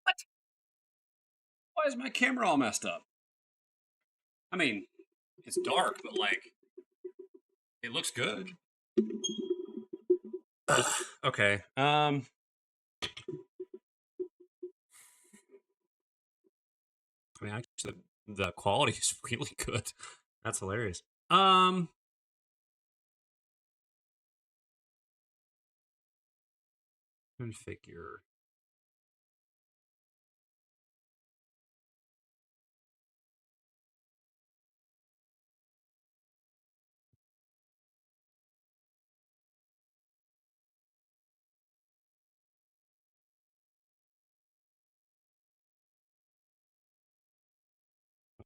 What? Why is my camera all messed up? I mean, it's dark, but like, it looks good. Okay. I mean, actually, the quality is really good. That's hilarious. Configure.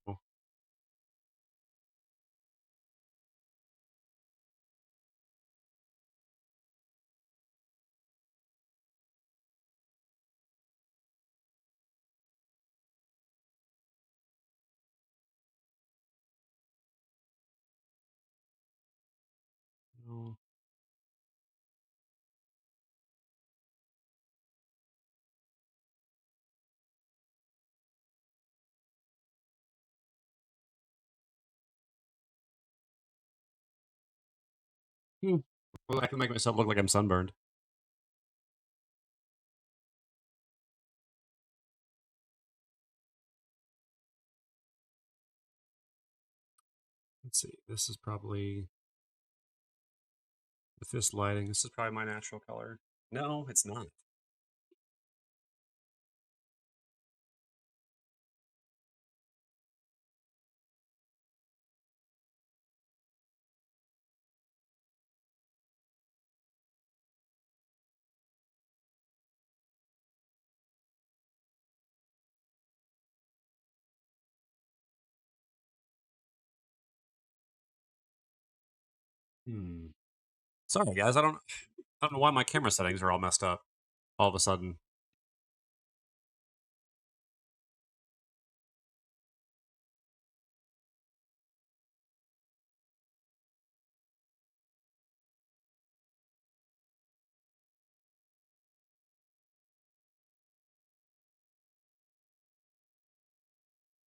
Oh. No. Well, I can make myself look like I'm sunburned. Let's see. This is probably with this lighting. This is probably my natural color. No, it's not. Hmm. Sorry, guys. I don't know why my camera settings are all messed up all of a sudden.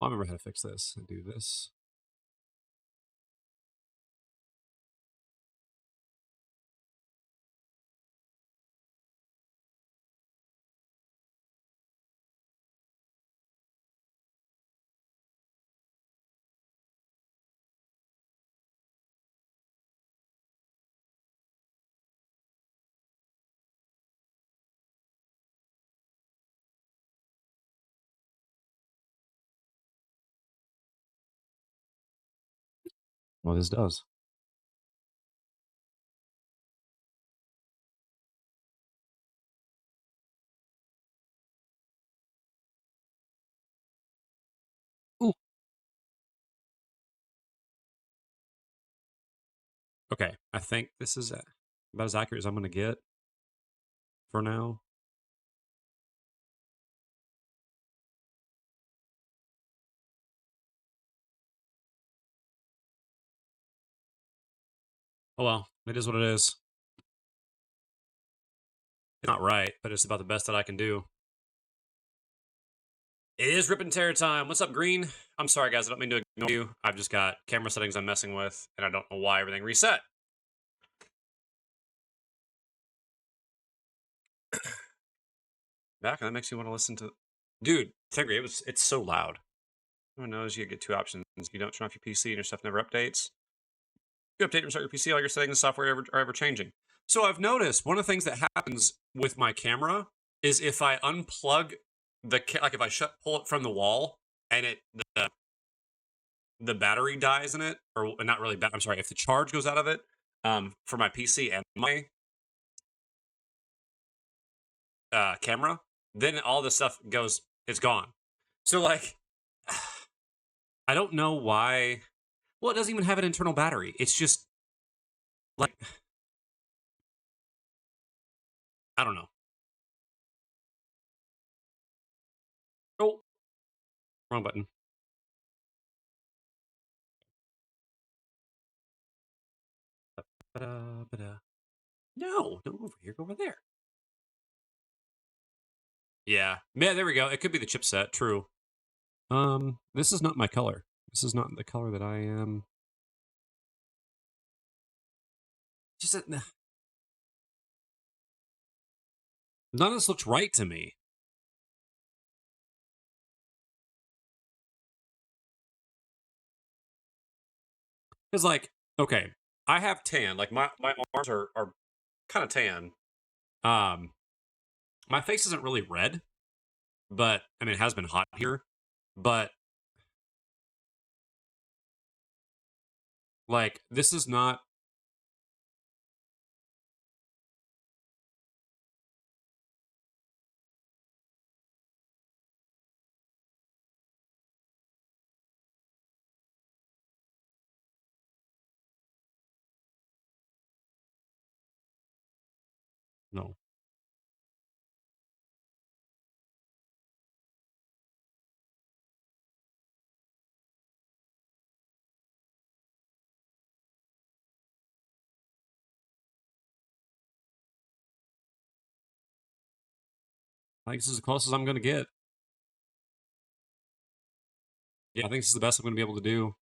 I remember how to fix this. I do this. Well, this does. Ooh. Okay, I think this is about as accurate as I'm going to get for now. Oh well, it is what it is. It's not right, but it's about the best that I can do. It is rip and tear time. What's up, Green? I'm sorry, guys. I don't mean to ignore you. I've just got camera settings I'm messing with, and I don't know why everything reset. Back, and that makes you want to listen to. Dude, Tegri, it's so loud. Everyone knows you get two options. You don't turn off your PC and your stuff never updates. You update and restart your PC, all your settings and software are ever changing. So I've noticed one of the things that happens with my camera is if I unplug like if I pull it from the wall and the battery dies in it, or not really. I'm sorry, if the charge goes out of it, for my PC and my camera, then all this stuff goes. It's gone. So like, I don't know why. Well, it doesn't even have an internal battery. It's just like I don't know. Oh, wrong button. No, don't go over here. Go over there. Yeah, there we go. It could be the chipset. True. This is not my color. This is not the color that I am. Just none of this looks right to me. Because like, okay, I have tan. Like my arms are kind of tan. Um, my face isn't really red, but I mean it has been hot here. But like, this is not. No, I think this is the closest I'm gonna get. Yeah, I think this is the best I'm gonna be able to do.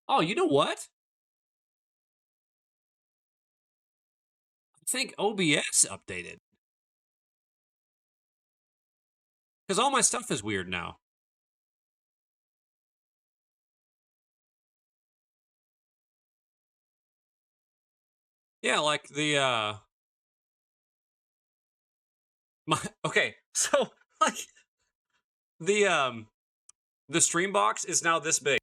Oh, you know what? I think OBS updated because all my stuff is weird now. Yeah, like the my okay, so like the the stream box is now this big.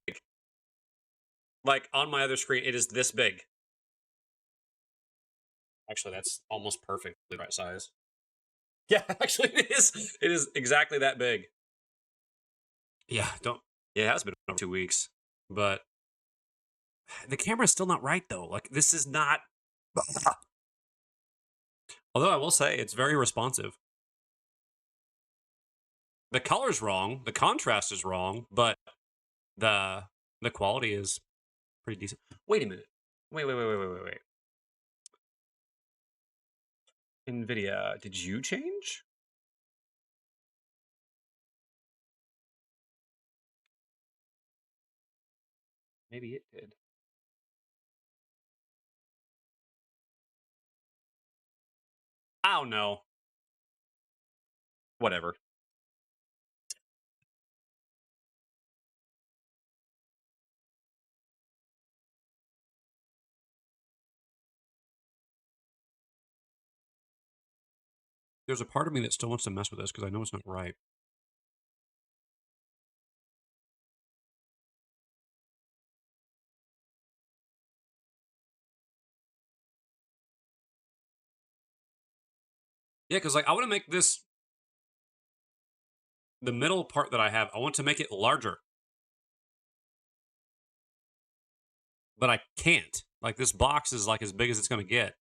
Like on my other screen, it is this big. Actually, that's almost perfectly the right size. Yeah, actually, it is. It is exactly that big. Yeah, don't. Yeah, it has been over 2 weeks, but the camera's still not right though. Like this is not. Although I will say it's very responsive. The color's wrong, the contrast is wrong, but the the quality is pretty decent. Wait a minute. Wait. NVIDIA, did you change? Maybe it did. I don't know. Whatever. There's a part of me that still wants to mess with this because I know it's not right. Yeah, because like I want to make this the middle part that I have. I want to make it larger, but I can't. Like this box is like as big as it's going to get.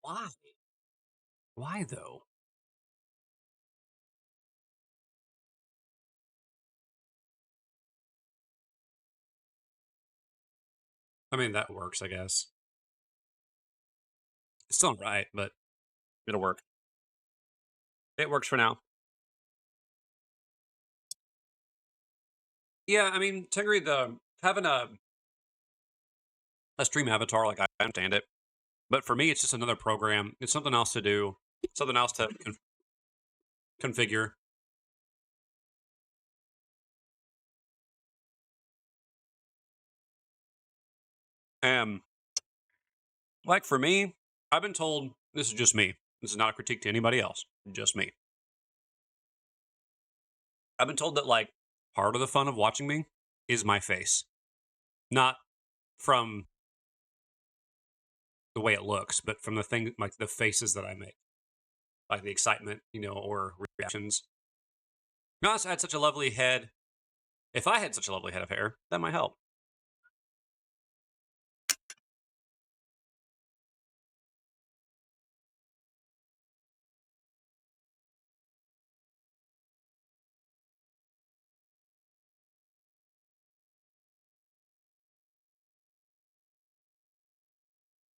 Why? Why though? I mean that works, I guess. It's still not right, but it'll work. It works for now. Yeah, I mean, to agree, the having a stream avatar, like I understand it, but for me, it's just another program. It's something else to do, something else to configure. Um, like for me, I've been told this is just me. This is not a critique to anybody else. Just me. I've been told that like part of the fun of watching me is my face, not from the way it looks, but from the thing like the faces that I make, like the excitement, or reactions. Gosh, I had such a lovely head. If I had such a lovely head of hair, that might help.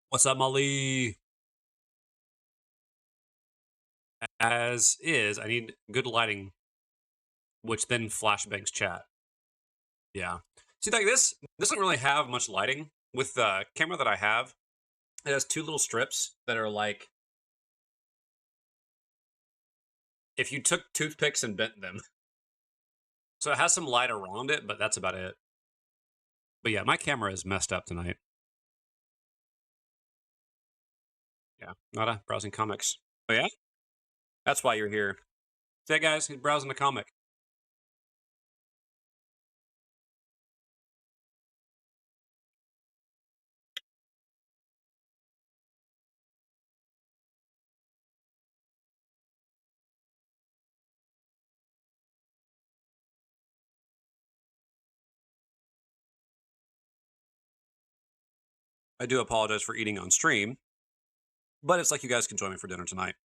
What's up, Molly? As is, I need good lighting, which then flashbangs chat. Yeah. See, like this doesn't really have much lighting. With the camera that I have, it has two little strips that are like if you took toothpicks and bent them. So it has some light around it, but that's about it. But yeah, my camera is messed up tonight. Yeah, not a browsing comics. Oh yeah, that's why you're here. Say, guys, he's browsing the comic. I do apologize for eating on stream, but it's like you guys can join me for dinner tonight.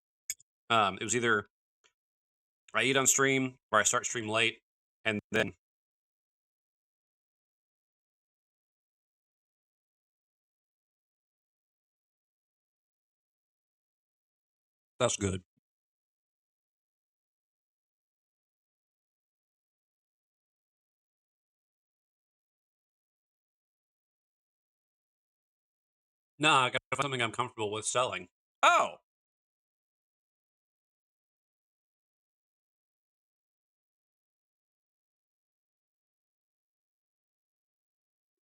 It was either I eat on stream or I start stream late, and then that's good. Nah, I gotta find something I'm comfortable with selling. Oh,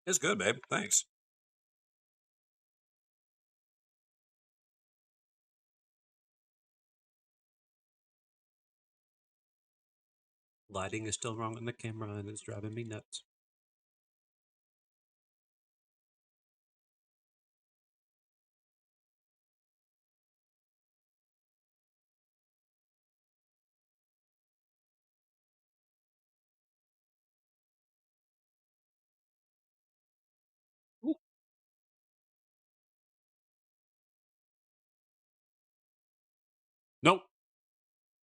it's good, babe. Thanks. Lighting is still wrong on the camera and it's driving me nuts. Ooh. Nope,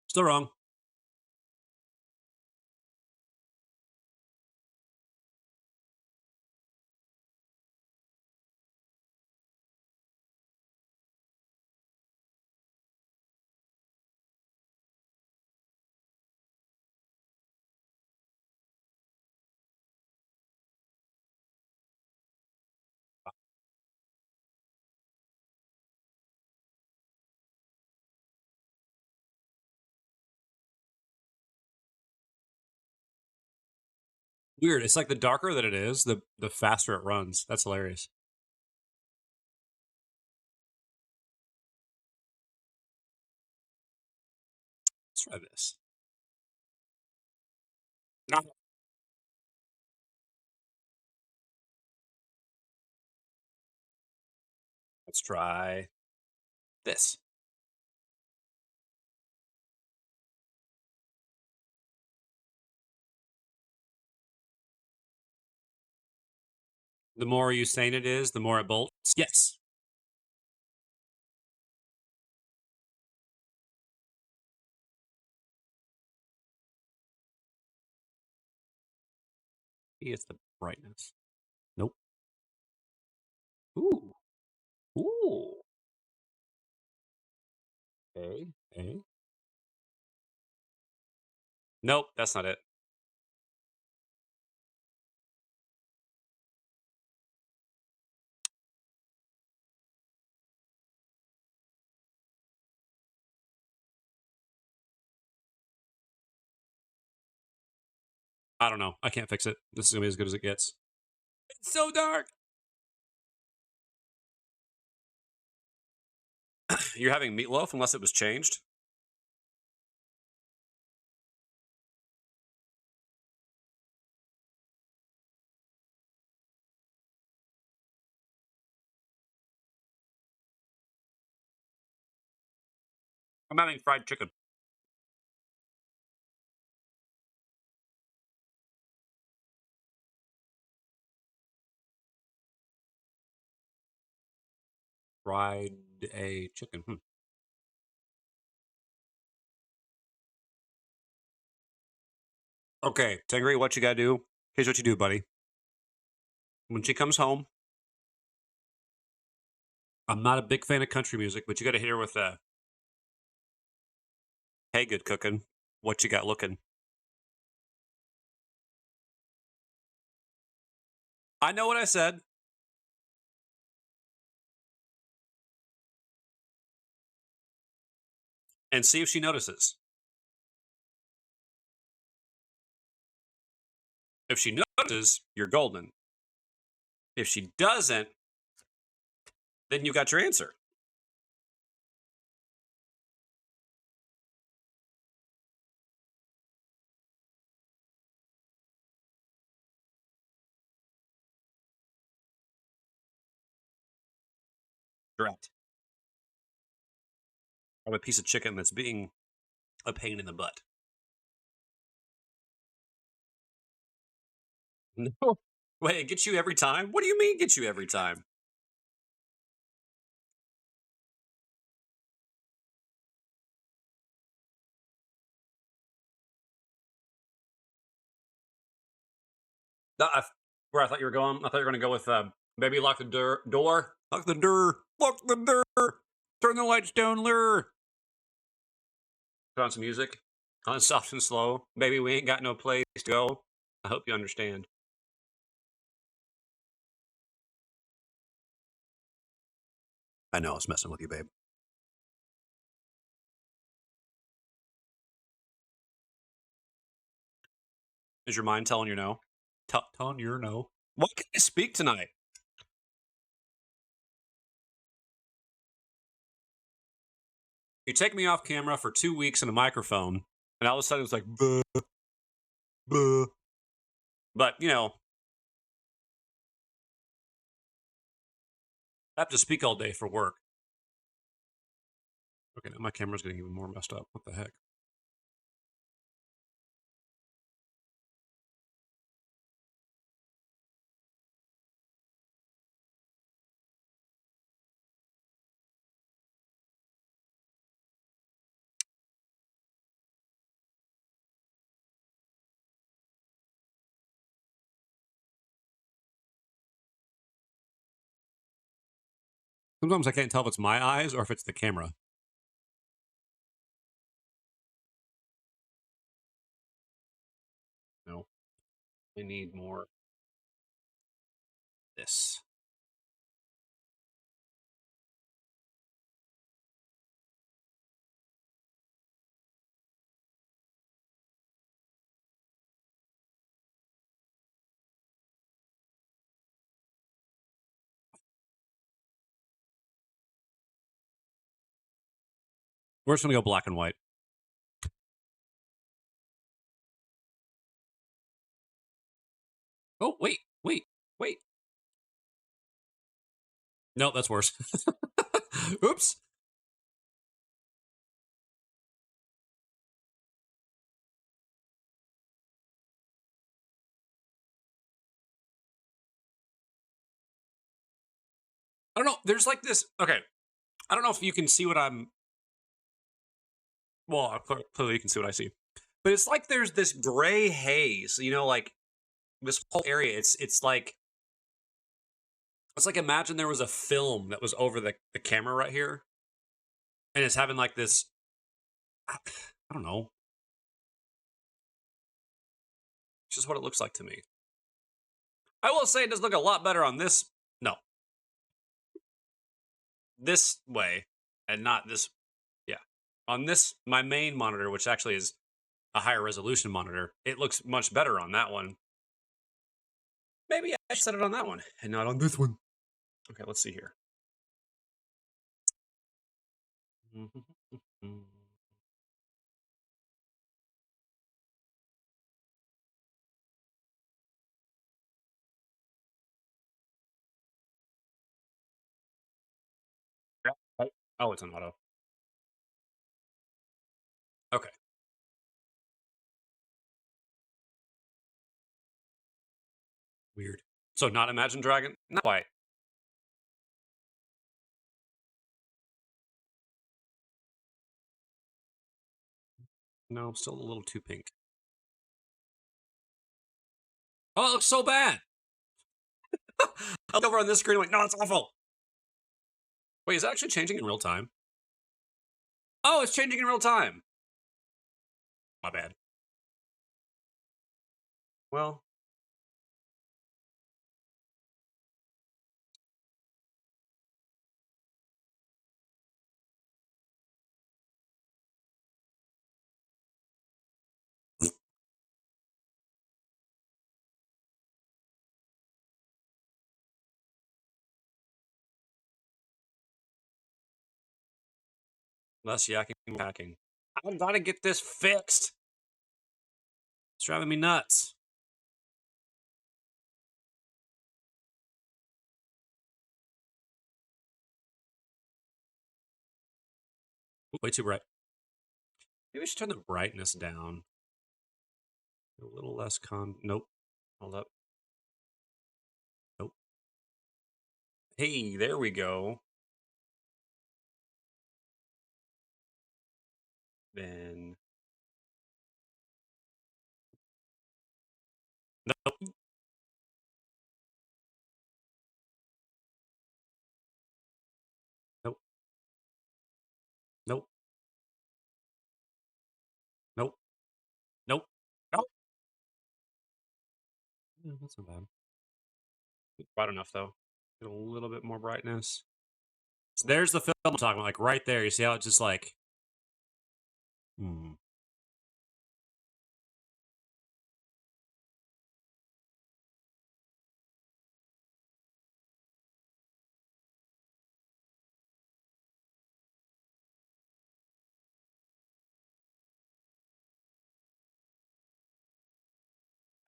still wrong. Weird. It's like the darker that it is, the faster it runs. That's hilarious. Let's try this. No. Let's try this. The more you saying it is, the more it bolts. Yes. It's the brightness. Nope. Ooh. Ooh. Okay. Okay. Nope, that's not it. I don't know. I can't fix it. This is gonna be as good as it gets. It's so dark. You're having meatloaf unless it was changed. I'm having fried chicken. Fried a chicken. Okay, Tengri, what you gotta do? Here's what you do, buddy. When she comes home, I'm not a big fan of country music, but you gotta hit her with "Hey, good cooking. What you got looking?" I know what I said, and see if she notices. If she notices, you're golden. If she doesn't, then you got your answer. Correct. I'm a piece of chicken that's being a pain in the butt. No. Wait, it gets you every time? What do you mean gets you every time? No, where I thought you were going, I thought you were going to go with "Baby Lock the Door. Lock the door. Lock the door. Turn the lights down, lure." Put on some music. On soft and slow. Baby, we ain't got no place to go. I hope you understand. I know I was messing with you, babe. Is your mind telling you no? Telling you no. What can I speak tonight? You take me off camera for 2 weeks in a microphone, and all of a sudden it's like, buh, buh. But, I have to speak all day for work. Okay, now my camera's getting even more messed up. What the heck? Sometimes I can't tell if it's my eyes or if it's the camera. No, we need more this. We're just gonna go black and white. Oh, wait, wait, wait. No, that's worse. Oops. I don't know. There's like this. Okay, I don't know if you can see what I'm. Well, clearly you can see what I see, but it's like there's this gray haze. Like this whole area. It's like imagine there was a film that was over the camera right here, and it's having like this. I don't know. It's just what it looks like to me. I will say it does look a lot better on this. No, this way, and not this. Yeah, on this my main monitor, which actually is a higher resolution monitor, it looks much better on that one. Maybe I should set it on that one and not on this one. Okay, let's see here. Yeah. Oh, it's on auto. Okay, weird. So not Imagine Dragon? Not quite. No, still a little too pink. Oh, it looks so bad. I look over on this screen, I'm like, no, it's awful. Wait, is it actually changing in real time? Oh, it's changing in real time. My bad. Well, less yakking, more hacking. I've got to get this fixed. It's driving me nuts. Ooh, way too bright. Maybe I should turn the brightness down. A little less Nope. Hold up. Nope. Hey, there we go. Then. Nope. Nope. Nope. Nope. Nope. Nope. Yeah, that's not bad. Bright enough, though. Get a little bit more brightness. So there's the film I'm talking about, like right there. You see how it's just like. Hmm.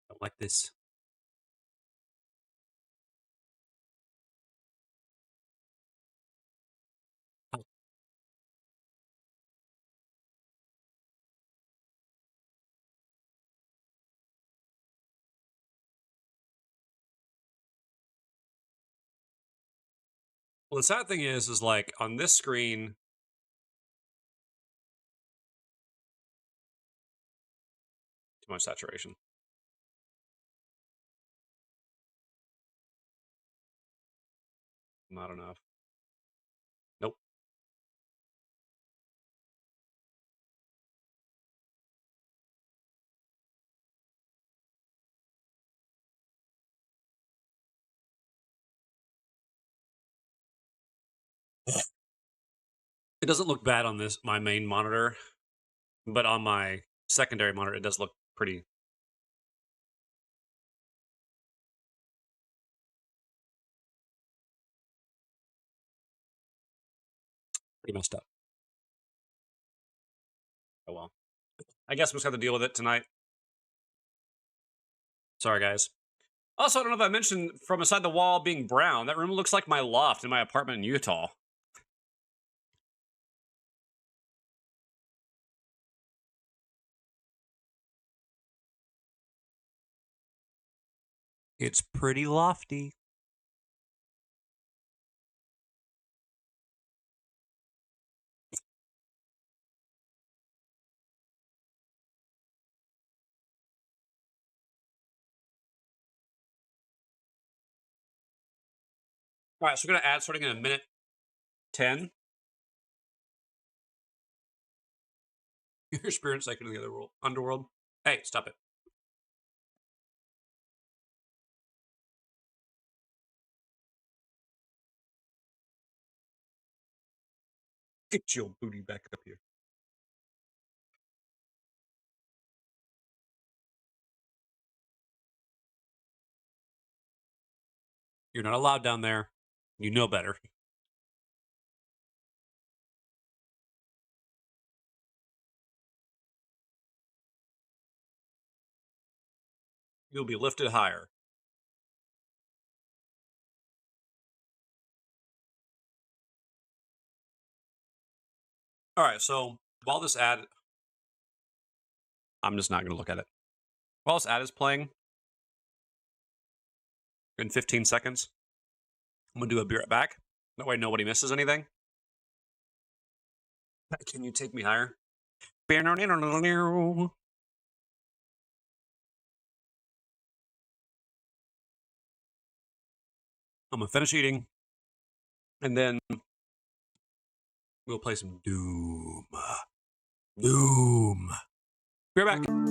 I don't like this. Oh. Well, the sad thing is like on this screen, too much saturation. Not enough. Nope. It doesn't look bad on this my main monitor, but on my secondary monitor, it does look pretty messed up. Oh well. I guess we just have to deal with it tonight. Sorry, guys. Also, I don't know if I mentioned from inside the wall being brown. That room looks like my loft in my apartment in Utah. It's pretty lofty. All right, so we're gonna add starting in a minute 10. Your spirit's like in the other world, underworld. Hey, stop it. Get your booty back up here. You're not allowed down there. You know better. You'll be lifted higher. All right, so while this ad, I'm just not going to look at it. While this ad is playing, in 15 seconds, I'm going to do a be right back. That way nobody misses anything. Can you take me higher? I'm going to finish eating, and then we'll play some Doom. Doom. Be right back.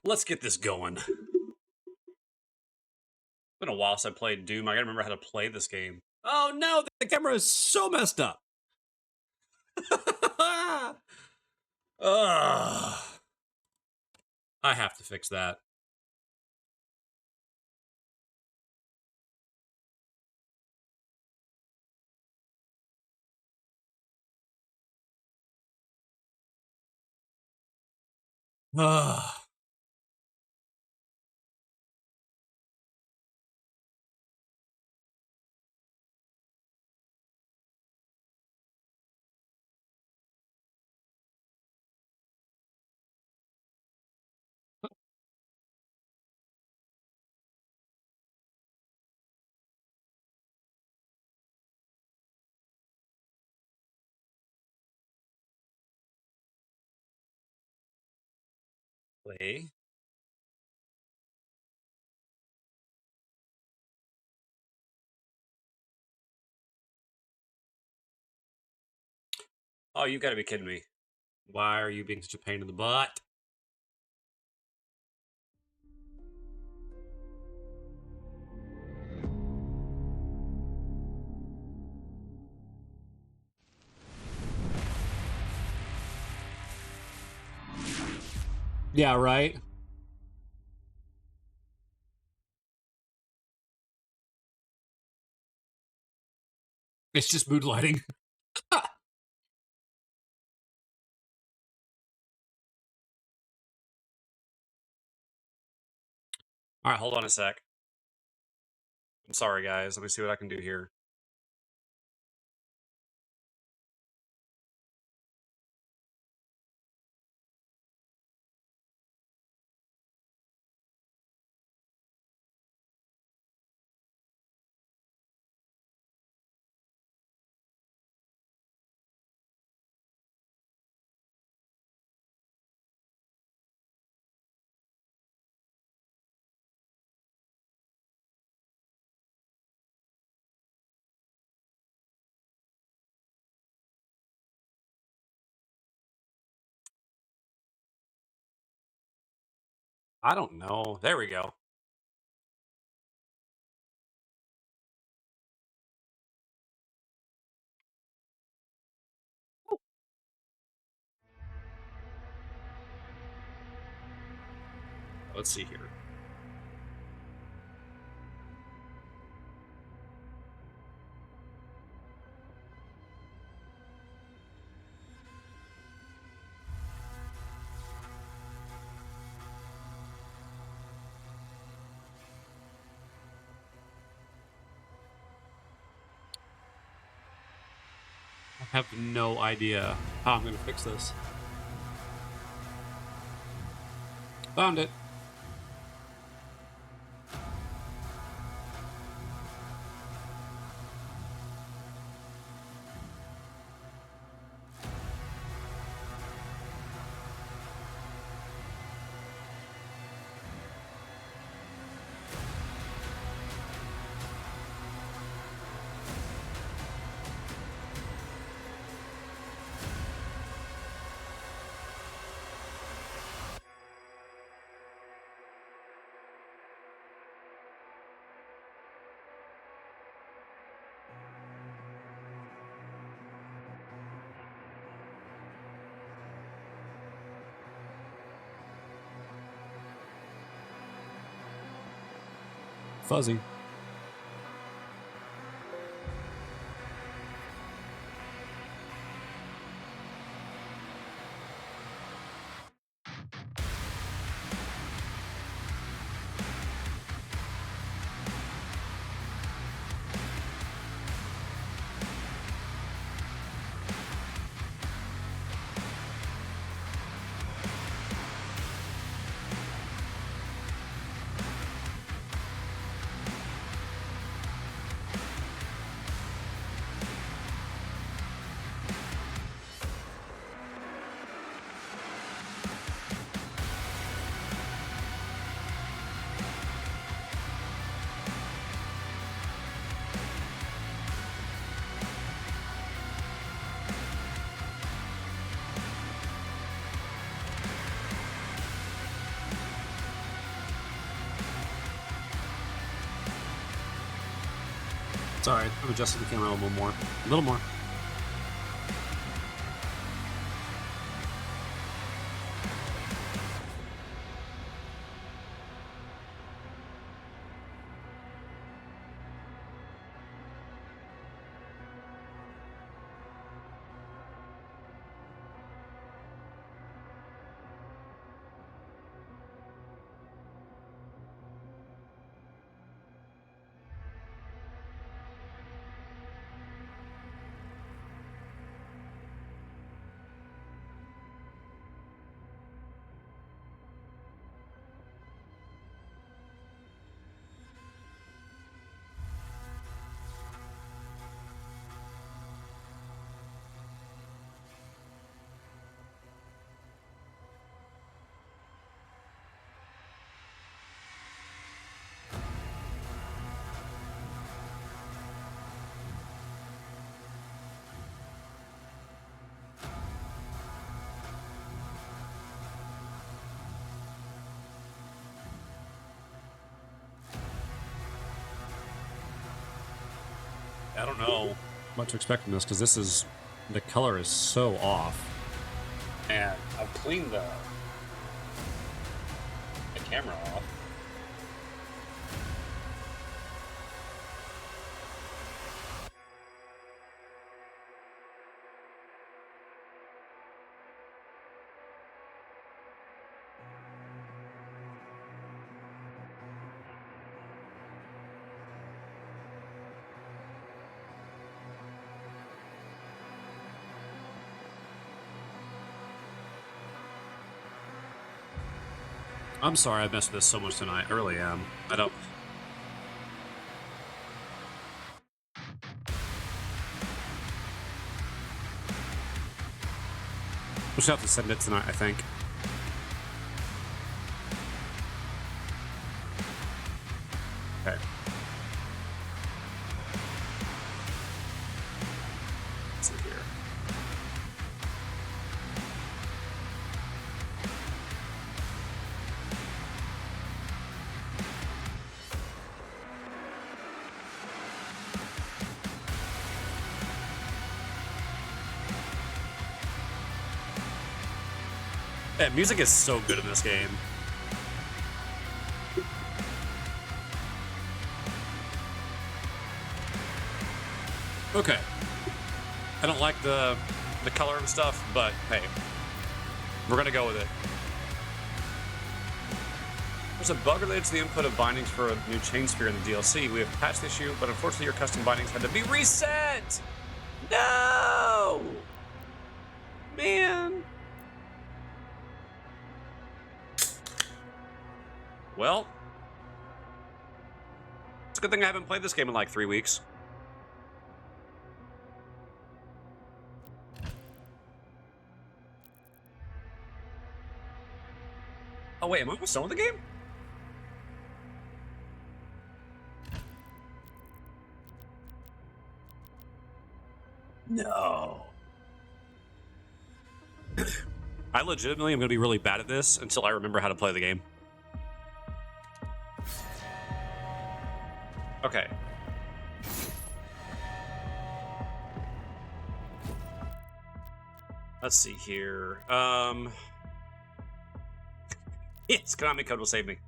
Let's get this going. It's been a while since I played Doom. I gotta remember how to play this game. Oh no, the camera is so messed up. Ugh. I have to fix that. Ugh. Play. Oh, you gotta be kidding me. Why are you being such a pain in the butt? Yeah, right? It's just mood lighting. Alright, hold on a sec. I'm sorry, guys. Let me see what I can do here. I don't know. There we go. Let's see here. I have no idea how I'm gonna fix this. Found it. Fuzzy. Sorry, I'm adjusting the camera a little more. A little more. I don't know what to expect from this because the color is so off, and I've cleaned the camera off. I'm sorry I messed with this so much tonight. I really am. I don't... We'll just have to send it tonight, I think. Okay. Let's see here. Yeah, music is so good in this game. Okay. I don't like the color and stuff, but hey, we're gonna go with it. There's a bug related to the input of bindings for a new chain sphere in the DLC. We have patched the issue, but unfortunately your custom bindings had to be reset! No! Man! Well, it's a good thing I haven't played this game in like 3 weeks. Oh wait, am I almost done with the game? No. I legitimately am going to be really bad at this until I remember how to play the game. Okay. Let's see here. Yes, Konami code will save me.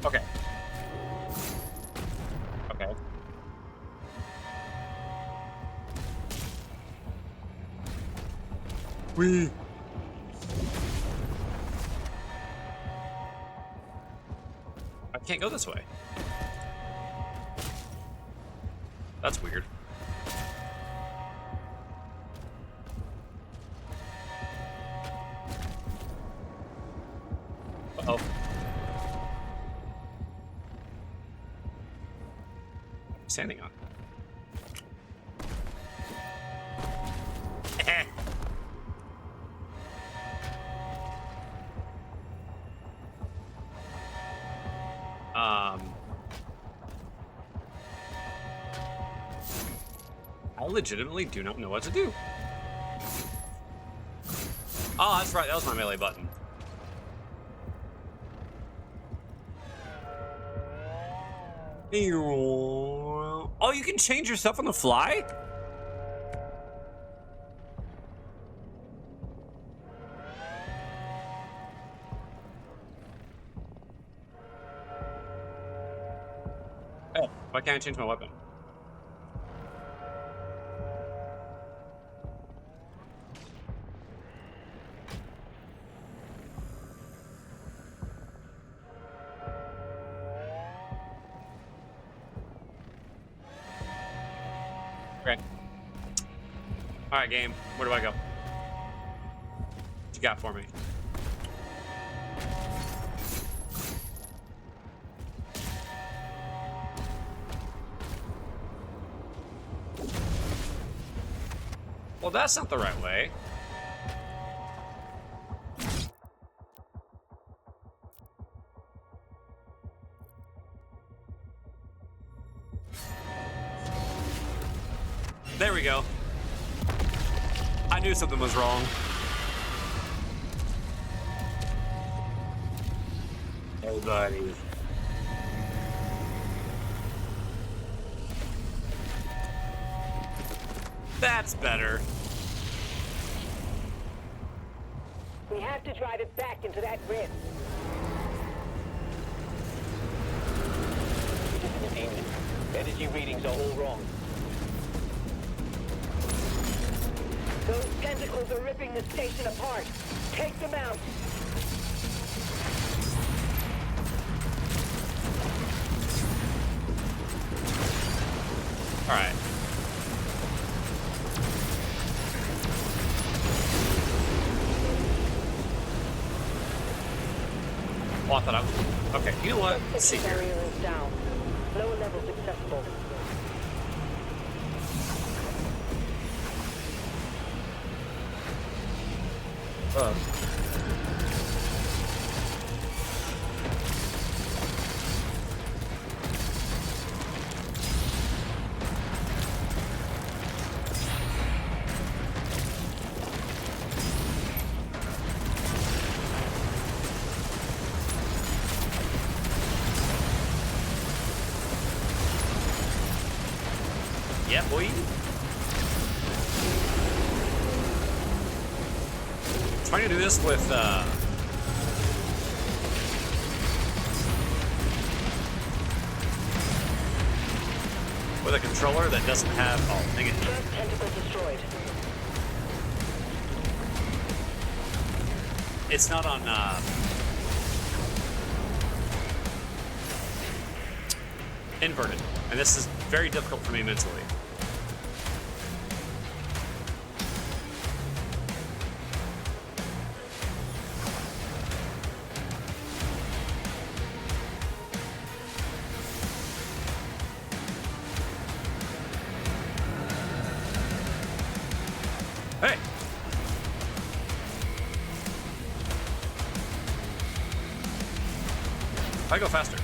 Okay. Okay. Wee. I can't go this way. That's weird. Uh-oh. Standing on. legitimately do not know what to do. Oh, that's right. That was my melee button. Oh, you can change yourself on the fly? Oh, why can't I change my weapon? Okay. Alright, game. Where do I go? What you got for me? Well, that's not the right way. There we go. I knew something was wrong. Hey, buddy. That's better. We have to drive it back into that grid. Energy readings are all wrong. Those tentacles are ripping the station apart. Take them out. All right. Oh, I thought I was... Okay, you know what? Let's see here. Barrier is down. Lower levels accessible. Yeah, boy. Trying to do this with a controller that doesn't have... Oh, dang it. First tentacle destroyed. It's not on inverted, and this is very difficult for me mentally. Hey! I go faster.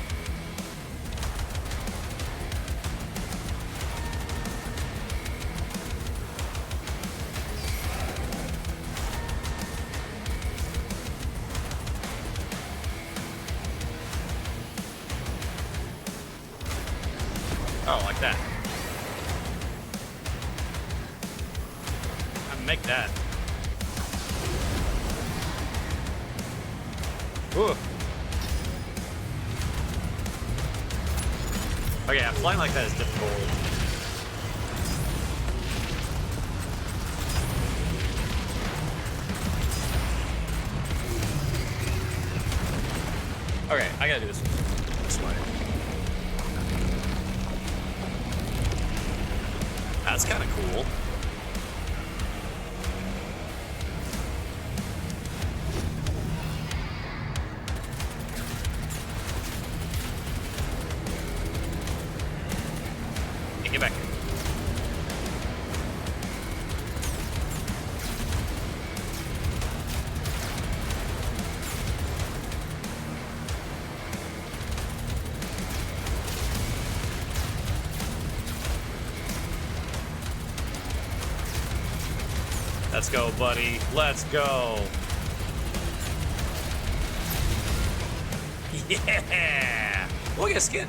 Oh, like that. Make that. Ooh. Oh yeah, flying like that is difficult. Okay, I gotta do this way. That's kind of cool. Get back here. Let's go, buddy. Let's go. Yeah! Look at skin.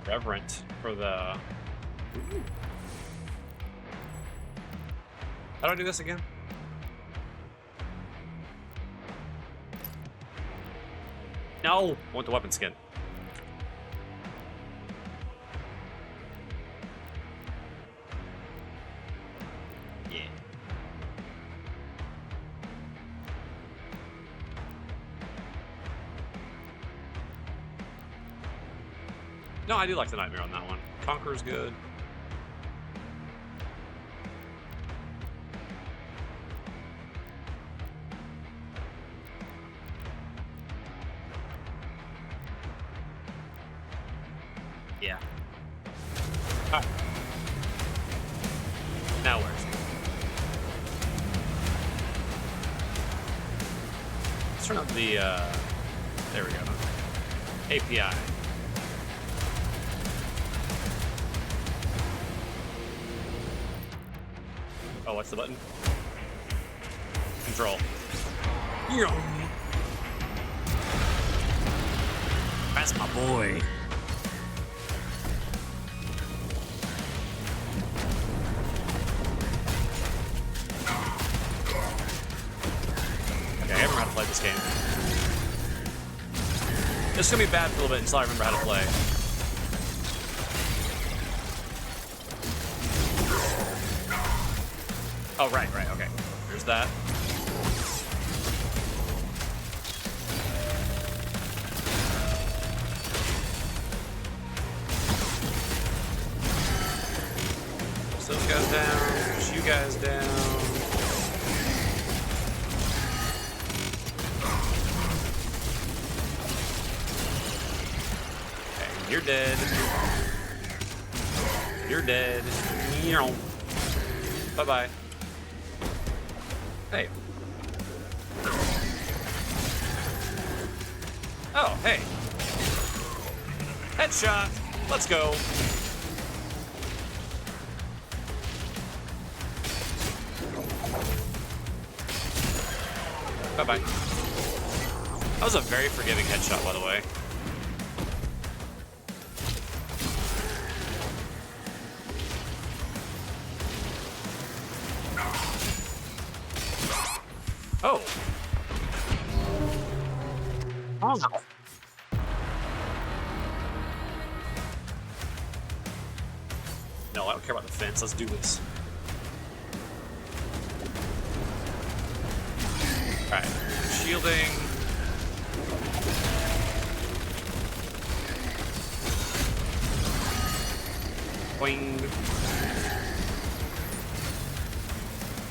Reverent for the... Ooh. How do I do this again? No! I want the weapon skin. Yeah. No, I do like the Nightmare on that one. Conqueror's good. Yeah. Alright. Now where's it? Let's turn up the, there we go. API. Oh, what's the button? Control. That's my boy. Okay, I remember how to play this game. It's gonna be bad for a little bit until I remember how to play. Oh, right, okay. There's that. Push those guys down, push you guys down. Okay, you're dead. You're dead. Bye-bye. Hey. Oh, hey. Headshot. Let's go. Bye-bye. That was a very forgiving headshot, by the way. Oh. Oh. No, I don't care about the fence. Let's do this. Alright. Shielding. Boing.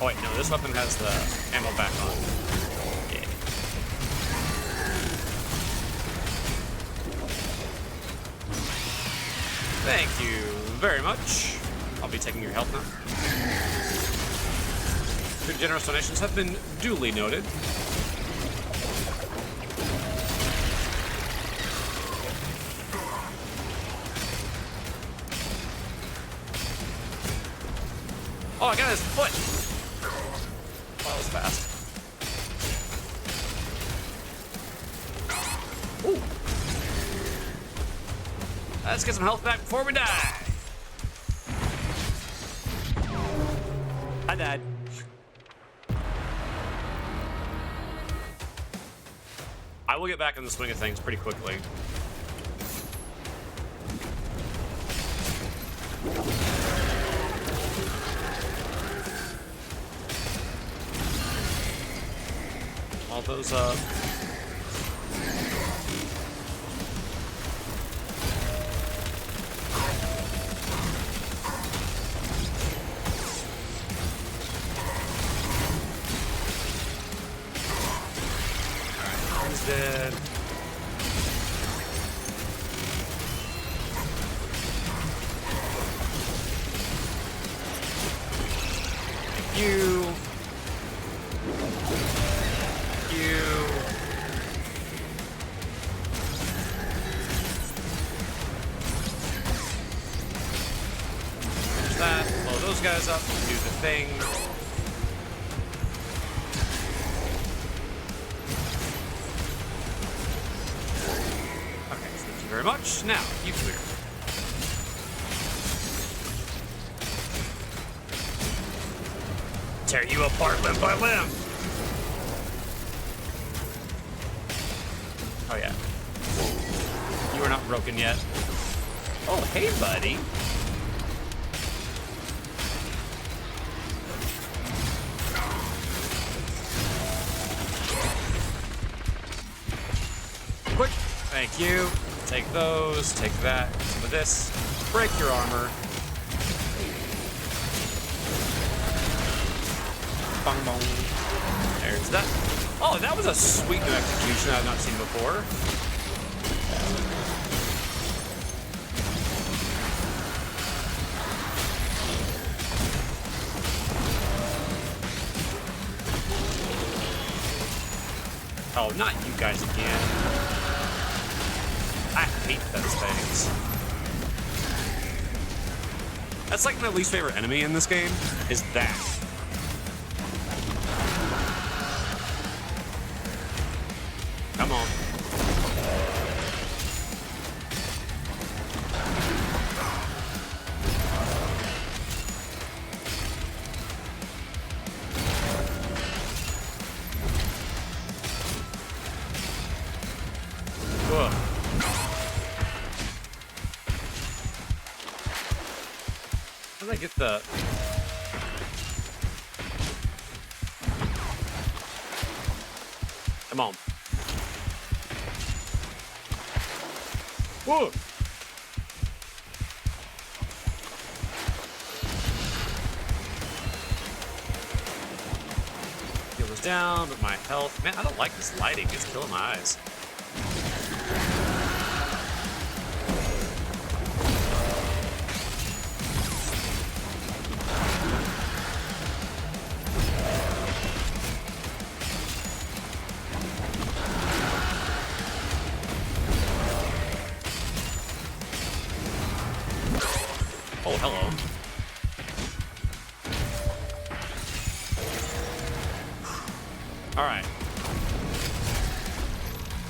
Oh wait, no, this weapon has the ammo back on. Yeah. Thank you very much. I'll be taking your health now. Your generous donations have been duly noted. Oh, I got his foot! That was fast. Ooh. Let's get some health back before we die. I died. I will get back in the swing of things pretty quickly. All those up. He's dead. You. those guys up, do the thing. Okay, thank you very much. Now, you clear. Tear you apart limb by limb. Oh yeah. You are not broken yet. Oh, hey, buddy. Quick. Thank you. Take those. Take that. Some of this. Break your armor. Bong bong. There's that. Oh, that was a sweet new execution I've not seen before. Oh, not you guys again. I hate those things. That's like my least favorite enemy in this game, is that. Come on. Whoa. How did I get the... Come on. Whoa! Heal this down, but my health... Man, I don't like this lighting. It's killing my eyes. Oh, hello. All right.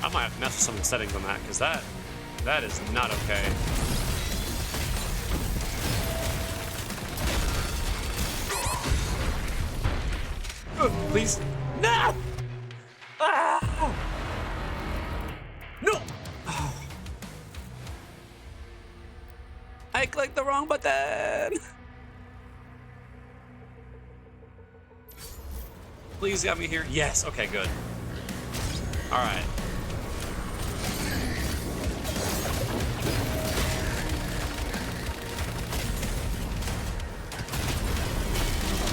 I might have to mess with some of the settings on that, because that is not okay. Please. No! Ah! No! Oh. I clicked the wrong button! Please got me here. Yes, okay, good. Alright.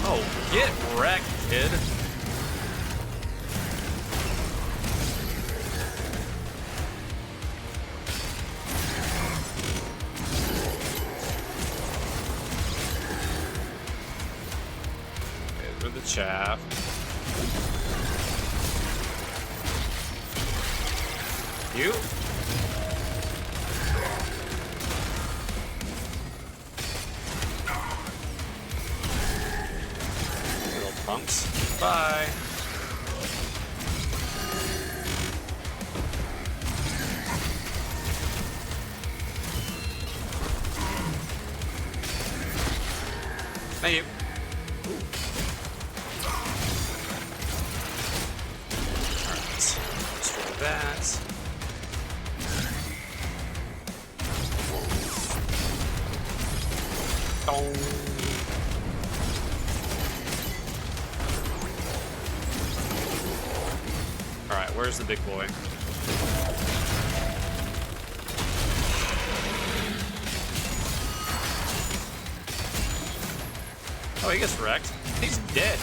Oh, get wrecked, kid. Get rid of the chaff. You? Little punks. Bye. Thank you. Alright, destroy that. Alright, where's the big boy? Oh, he gets wrecked. He's dead.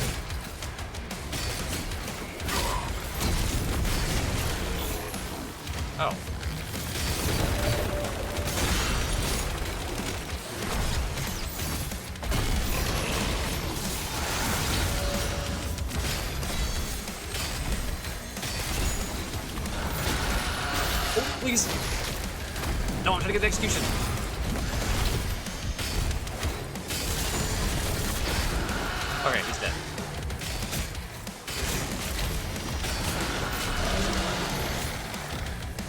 Oh. Oh, please. No, I'm trying to get the execution. Okay, he's dead.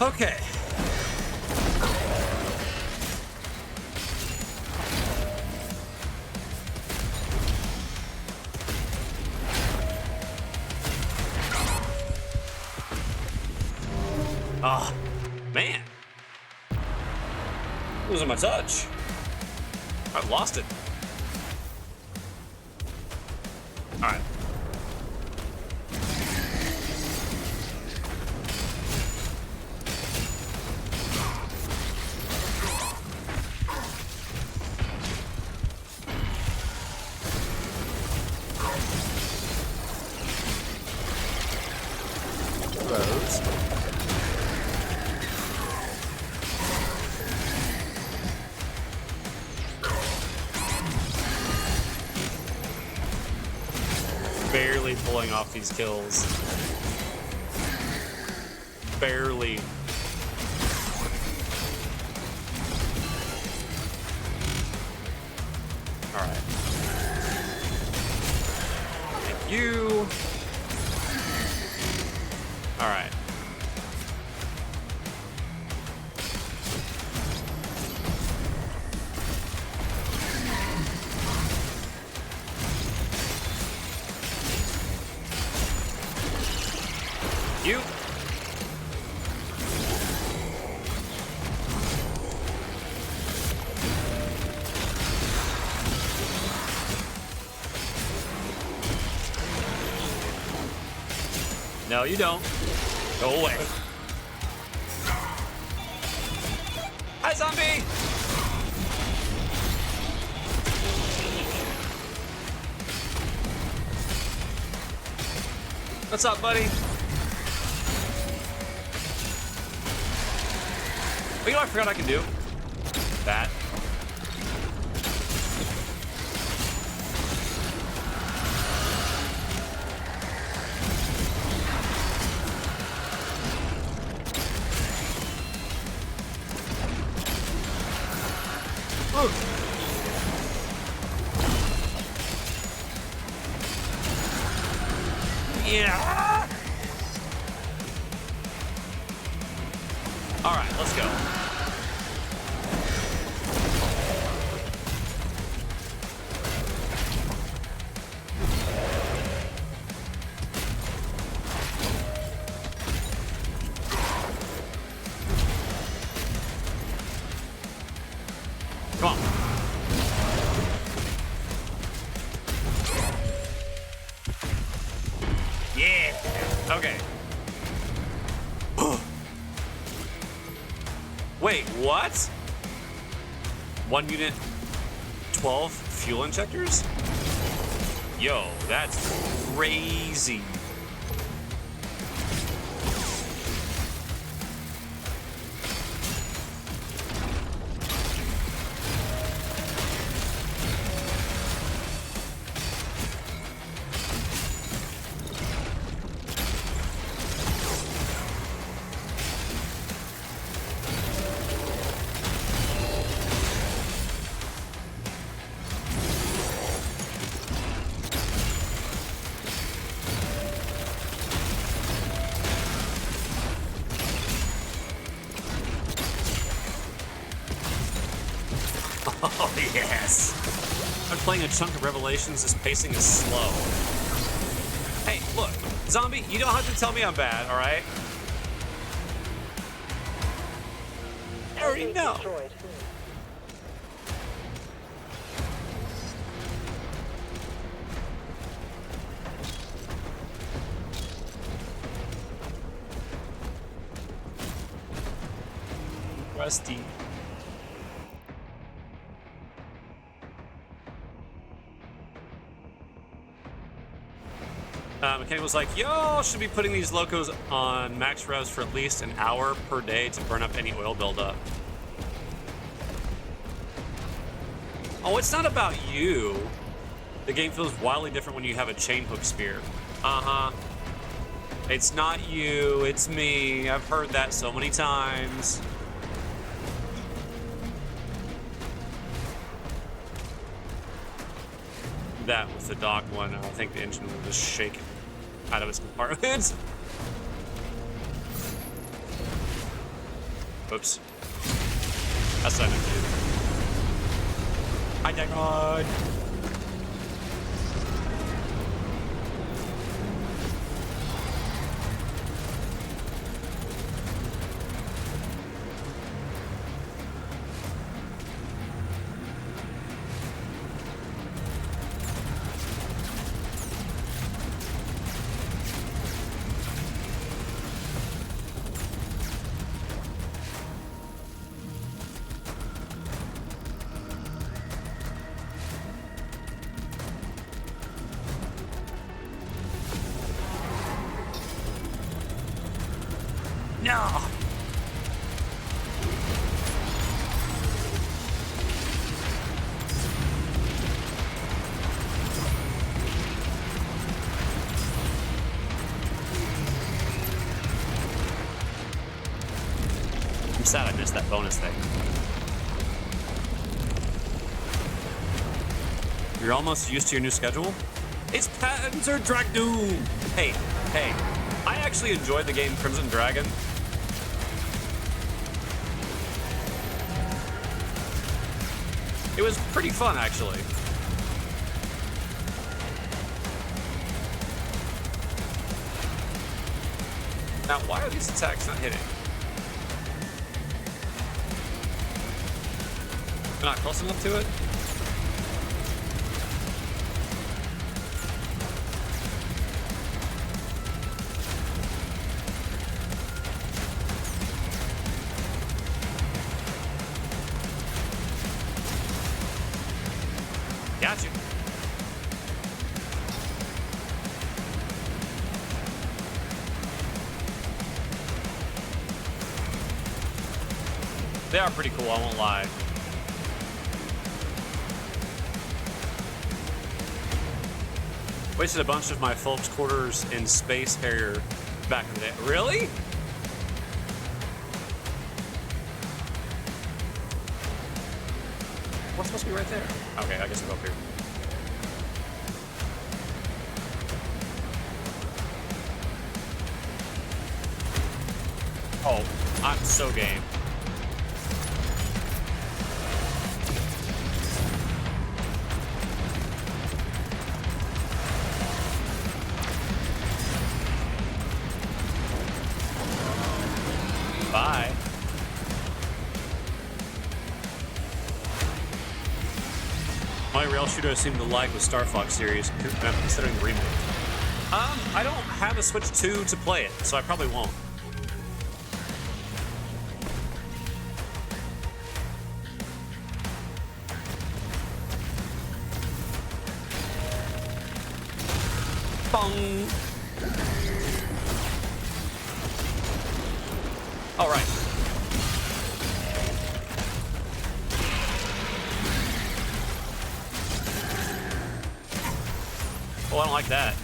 Okay. Ah, man. Losing my touch. I've lost it. All right. Rose. Barely pulling off these kills. Barely. All right. Thank you. All right. You. No, you don't. Go away. Hi, zombie! What's up, buddy? Oh, you know what I forgot I can do? That. Ooh. Yeah. All right, let's go. Come on. Yeah. Okay. Wait, what? 1 unit, 12 fuel injectors? Yo, that's crazy. Oh, yes. I'm playing a chunk of Revelations. This pacing is slow. Hey, look. Zombie, you don't have to tell me I'm bad, all right? I already know. Destroyed. Rusty. Mechanic was like, yo, should be putting these locos on max revs for at least an hour per day to burn up any oil buildup. Oh, it's not about you. The game feels wildly different when you have a chain hook spear. Uh-huh. It's not you, it's me. I've heard that so many times. that with the dock one, I think the engine will just shake out of its compartments. Oops. That's what I meant to do. Hi, Deckard! No! I'm sad I missed that bonus thing. You're almost used to your new schedule? It's Panzer Dragoon! Hey, I actually enjoyed the game Crimson Dragon. It was pretty fun, actually. Now, why are these attacks not hitting? Am I not close enough to it? Got you. They are pretty cool, I won't lie. Wasted a bunch of my folks' quarters in Space Harrier back in the day. Really? What's supposed to be right there? Okay, I guess I'll go up here. Oh, I'm so game. Bye. Only rail shooter I seem to like was Star Fox series, and I'm considering the remake. I don't have a Switch 2 to play it, so I probably won't. Bong! All right. Oh, I don't like that.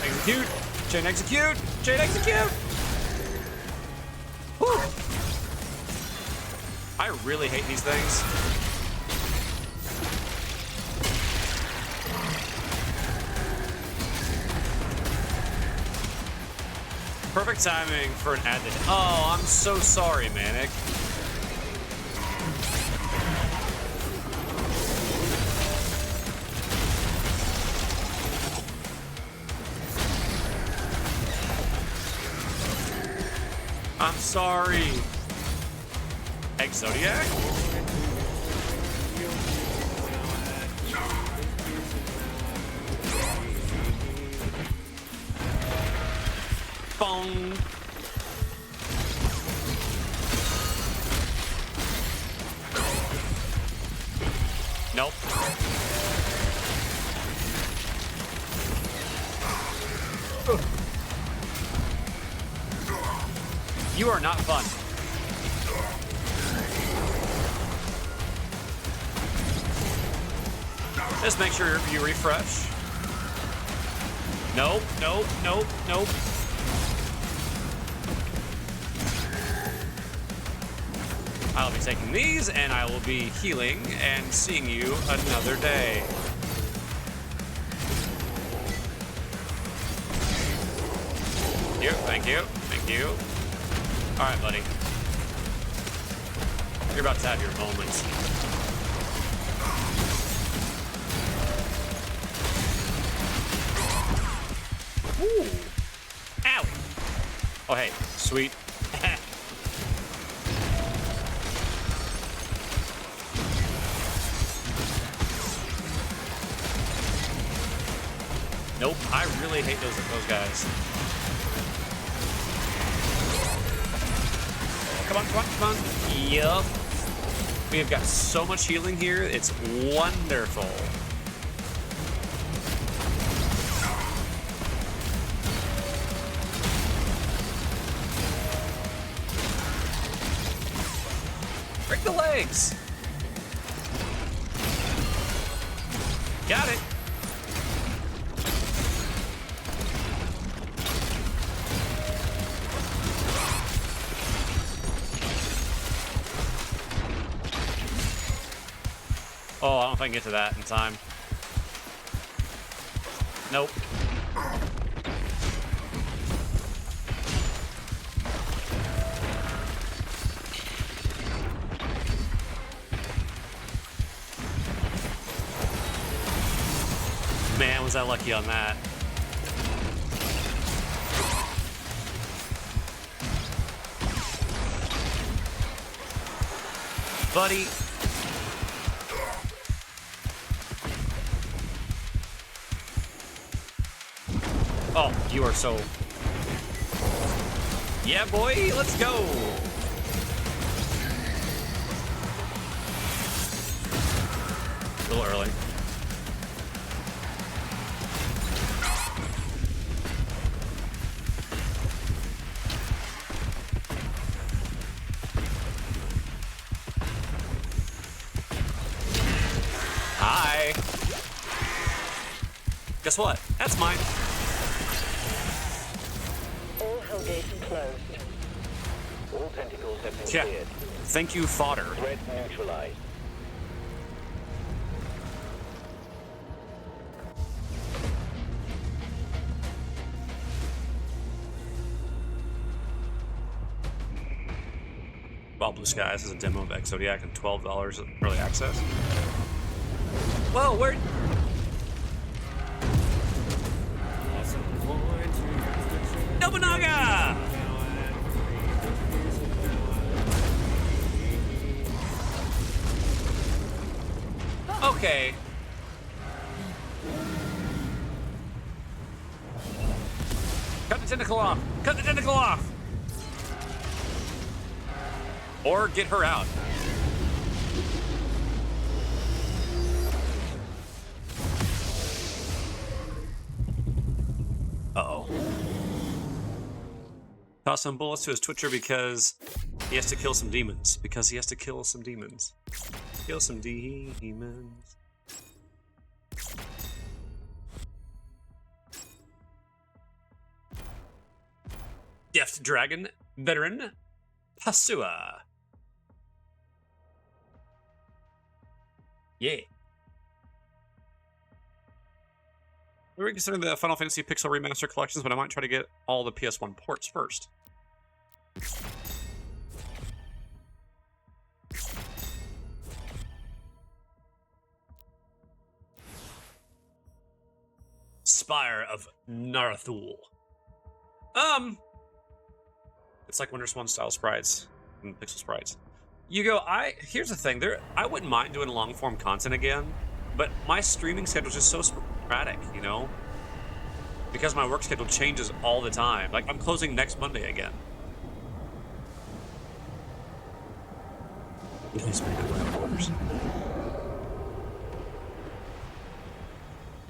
Execute! Chain execute! Chain execute! Whew. I really hate these things. Perfect timing for an ad. Oh, I'm so sorry, Manic. I'm sorry. Exodiac? Bong. Nope. You are not fun. Just make sure you refresh. Nope, nope, nope, nope. I'll be taking these, and I will be healing and seeing you another day. Thank you, thank you. All right, buddy. You're about to have your moments. Ooh. Ow. Oh, hey, sweet. Nope, I really hate those guys. Come on, come on, come on. Yup. We have got so much healing here. It's wonderful. Break the legs. Got it. Oh, I don't know if I can get to that in time. Nope. Man, was I lucky on that. Buddy. Oh, you are so... Yeah, boy, let's go! A little early. Hi! Guess what? That's mine. All hell gates closed. All tentacles have been cleared. Thank you, fodder. Threat neutralized. Wild Blue Skies is a demo of Exodiac and $12 early access. Whoa, where? Nobunaga! Okay. Cut the tentacle off! Cut the tentacle off! Or get her out. Uh-oh. Toss some bullets to his Twitcher because he has to kill some demons. Because he has to kill some demons. Kill some demons. Deft Dragon Veteran Pasua. Yeah. We're considering the Final Fantasy Pixel Remaster collections, but I might try to get all the PS1 ports first. Spire of Nerathul. It's like Winter Swan style sprites and pixel sprites. Here's the thing, I wouldn't mind doing long form content again, but my streaming schedule is just so sporadic, you know? Because my work schedule changes all the time. Like, I'm closing next Monday again. Nice, man.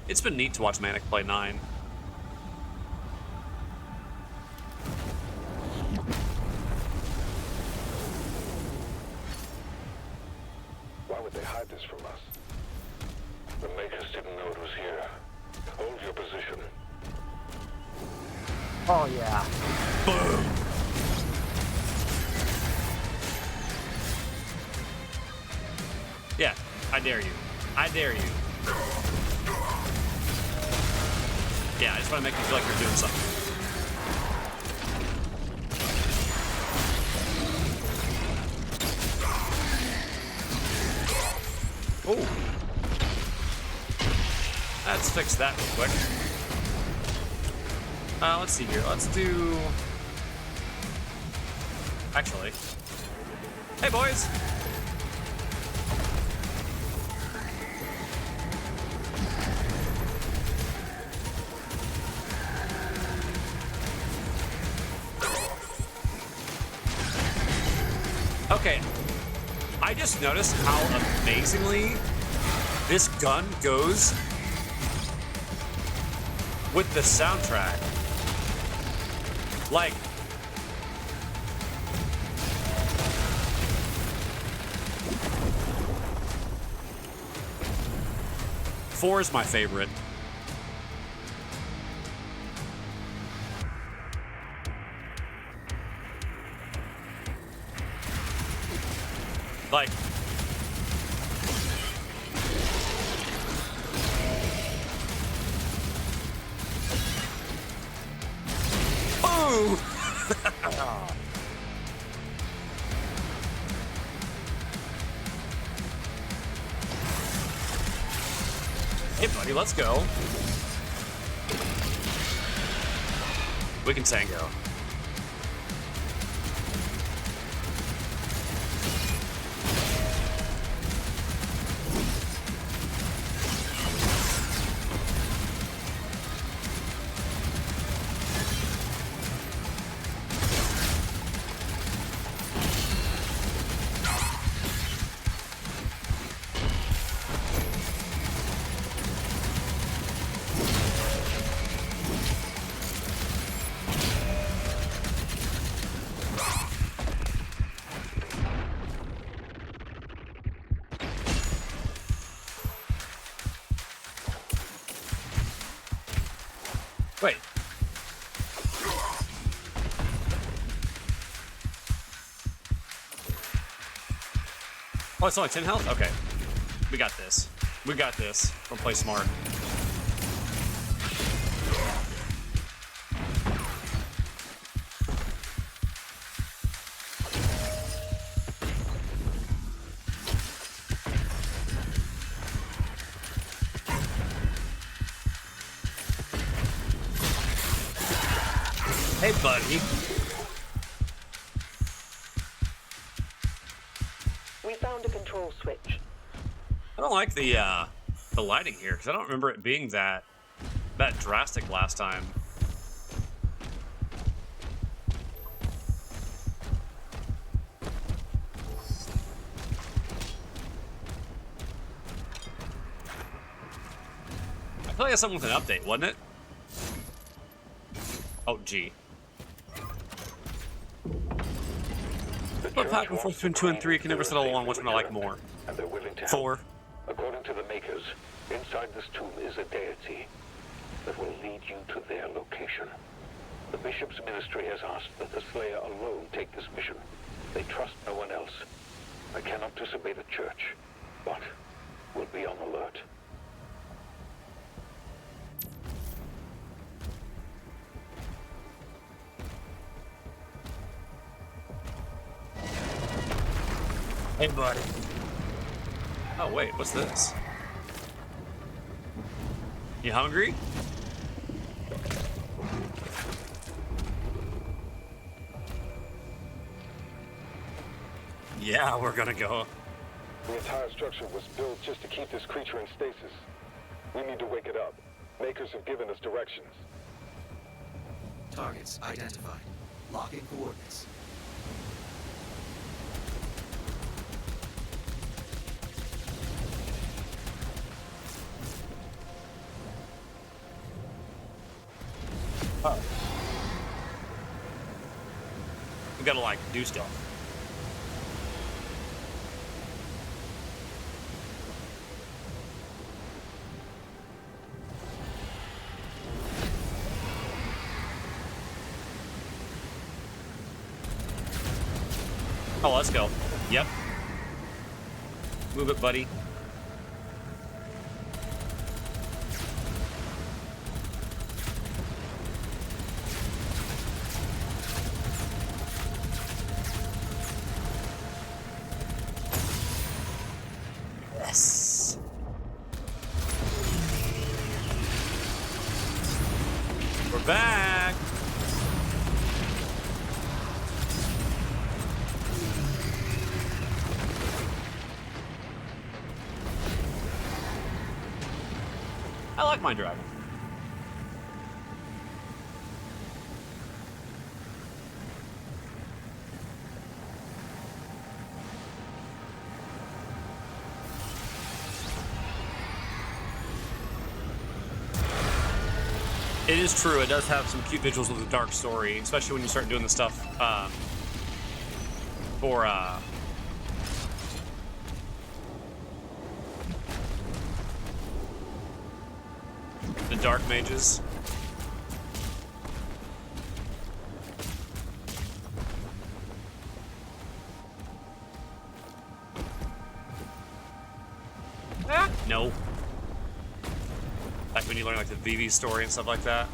It's been neat to watch Manic play 9. Why would they hide this from us? The Makers didn't know it was here. Hold your position. Oh, yeah. Boom! I dare you. I dare you. Yeah, I just want to make you feel like you're doing something. Oh. Let's fix that real quick. Let's see here. Let's do... Actually. Hey, boys! Okay. I just noticed how amazingly this gun goes with the soundtrack. Like, four is my favorite. Like, oh! Hey, buddy, let's go. We can tango. Wait. Oh, it's only 10 health? Okay. We got this. We got this. Don't play smart. Hey, buddy. We found a control switch. I don't like the lighting here because I don't remember it being that drastic last time. I feel like it's something with an update, wasn't it? Oh, gee. But back and forth between 2 and 3, I can never settle on which one I like more. And they're willing to help. 4. According to the Makers, inside this tomb is a deity that will lead you to their location. The Bishop's ministry has asked that the Slayer alone take this mission. They trust no one else. I cannot disobey the Church, but will be on alert. Hey, buddy. Oh, wait, what's this? You hungry? Yeah, we're gonna go. The entire structure was built just to keep this creature in stasis. We need to wake it up. Makers have given us directions. Targets identified. Locking coordinates. Oh. We gotta, like, do stuff. Oh, let's go. Yep. Move it, buddy. Yes. We're back. I like my dragon. It is true. It does have some cute visuals with a dark story, especially when you start doing the stuff for the dark mages. Ah, no. Like when you learn like the Vivi story and stuff like that.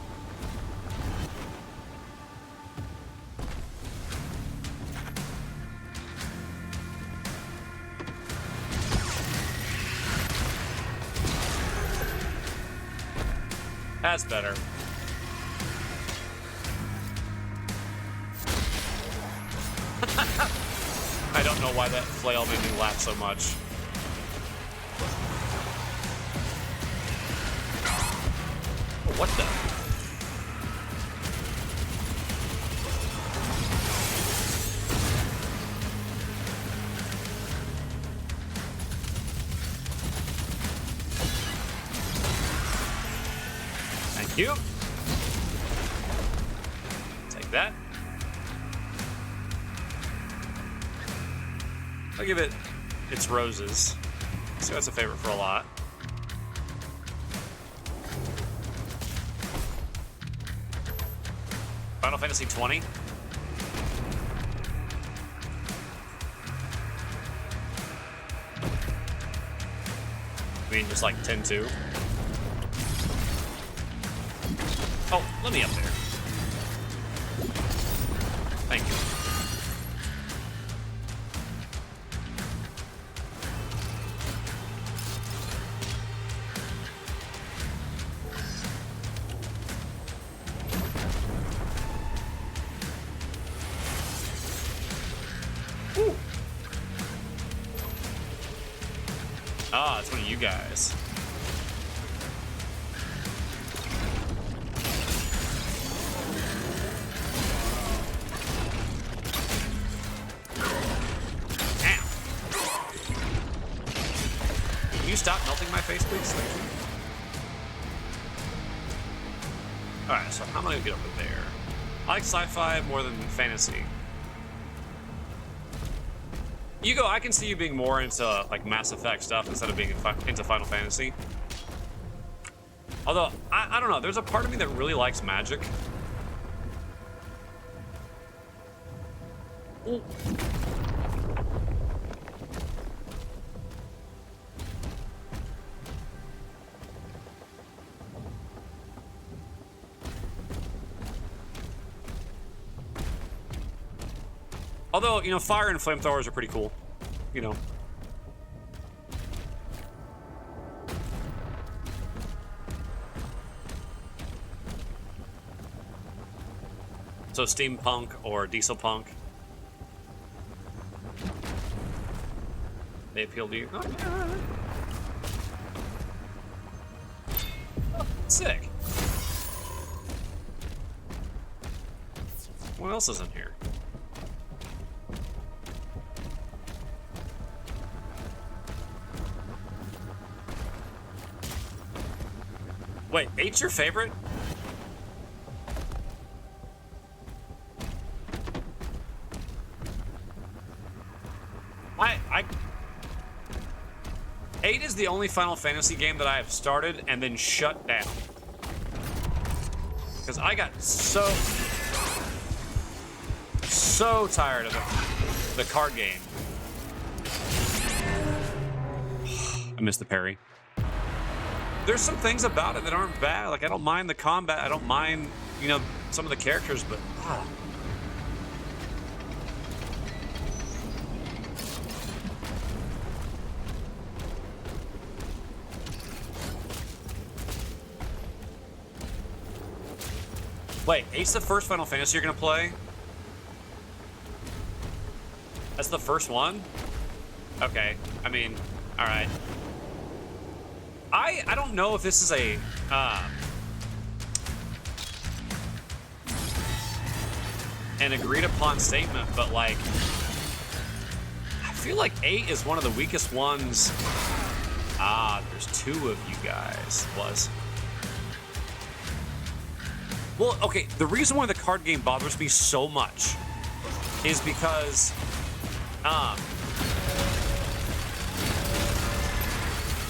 That's better. I don't know why that flail made me laugh so much. Oh, what the? Thank you. Take that. I'll give it its roses. So that's a favorite for a lot. Final Fantasy 20. I mean, just like 10-2. Oh, let me up there. Thank you. Woo. Ah, it's one of you guys. Can you stop melting my face, please? Thank you. Alright, so how am I gonna get over there? I like sci-fi more than fantasy. You go, I can see you being more into like Mass Effect stuff instead of being into Final Fantasy. Although, I don't know, there's a part of me that really likes magic. Ooh. Although, you know, fire and flamethrowers are pretty cool. You know. So steampunk or diesel punk. They appeal to you. Oh, yeah. Oh, sick. What else is in here? Wait, 8's your favorite? I 8 is the only Final Fantasy game that I have started and then shut down. Because I got so tired of the card game. I missed the parry. There's some things about it that aren't bad. Like, I don't mind the combat. I don't mind, you know, some of the characters, but... Wait, 8's the first Final Fantasy you're gonna play? That's the first one? Okay, I mean, all right. I don't know if this is a an agreed upon statement, but like, I feel like 8 is one of the weakest ones. Ah, there's 2 of you guys. Well, okay, the reason why the card game bothers me so much is because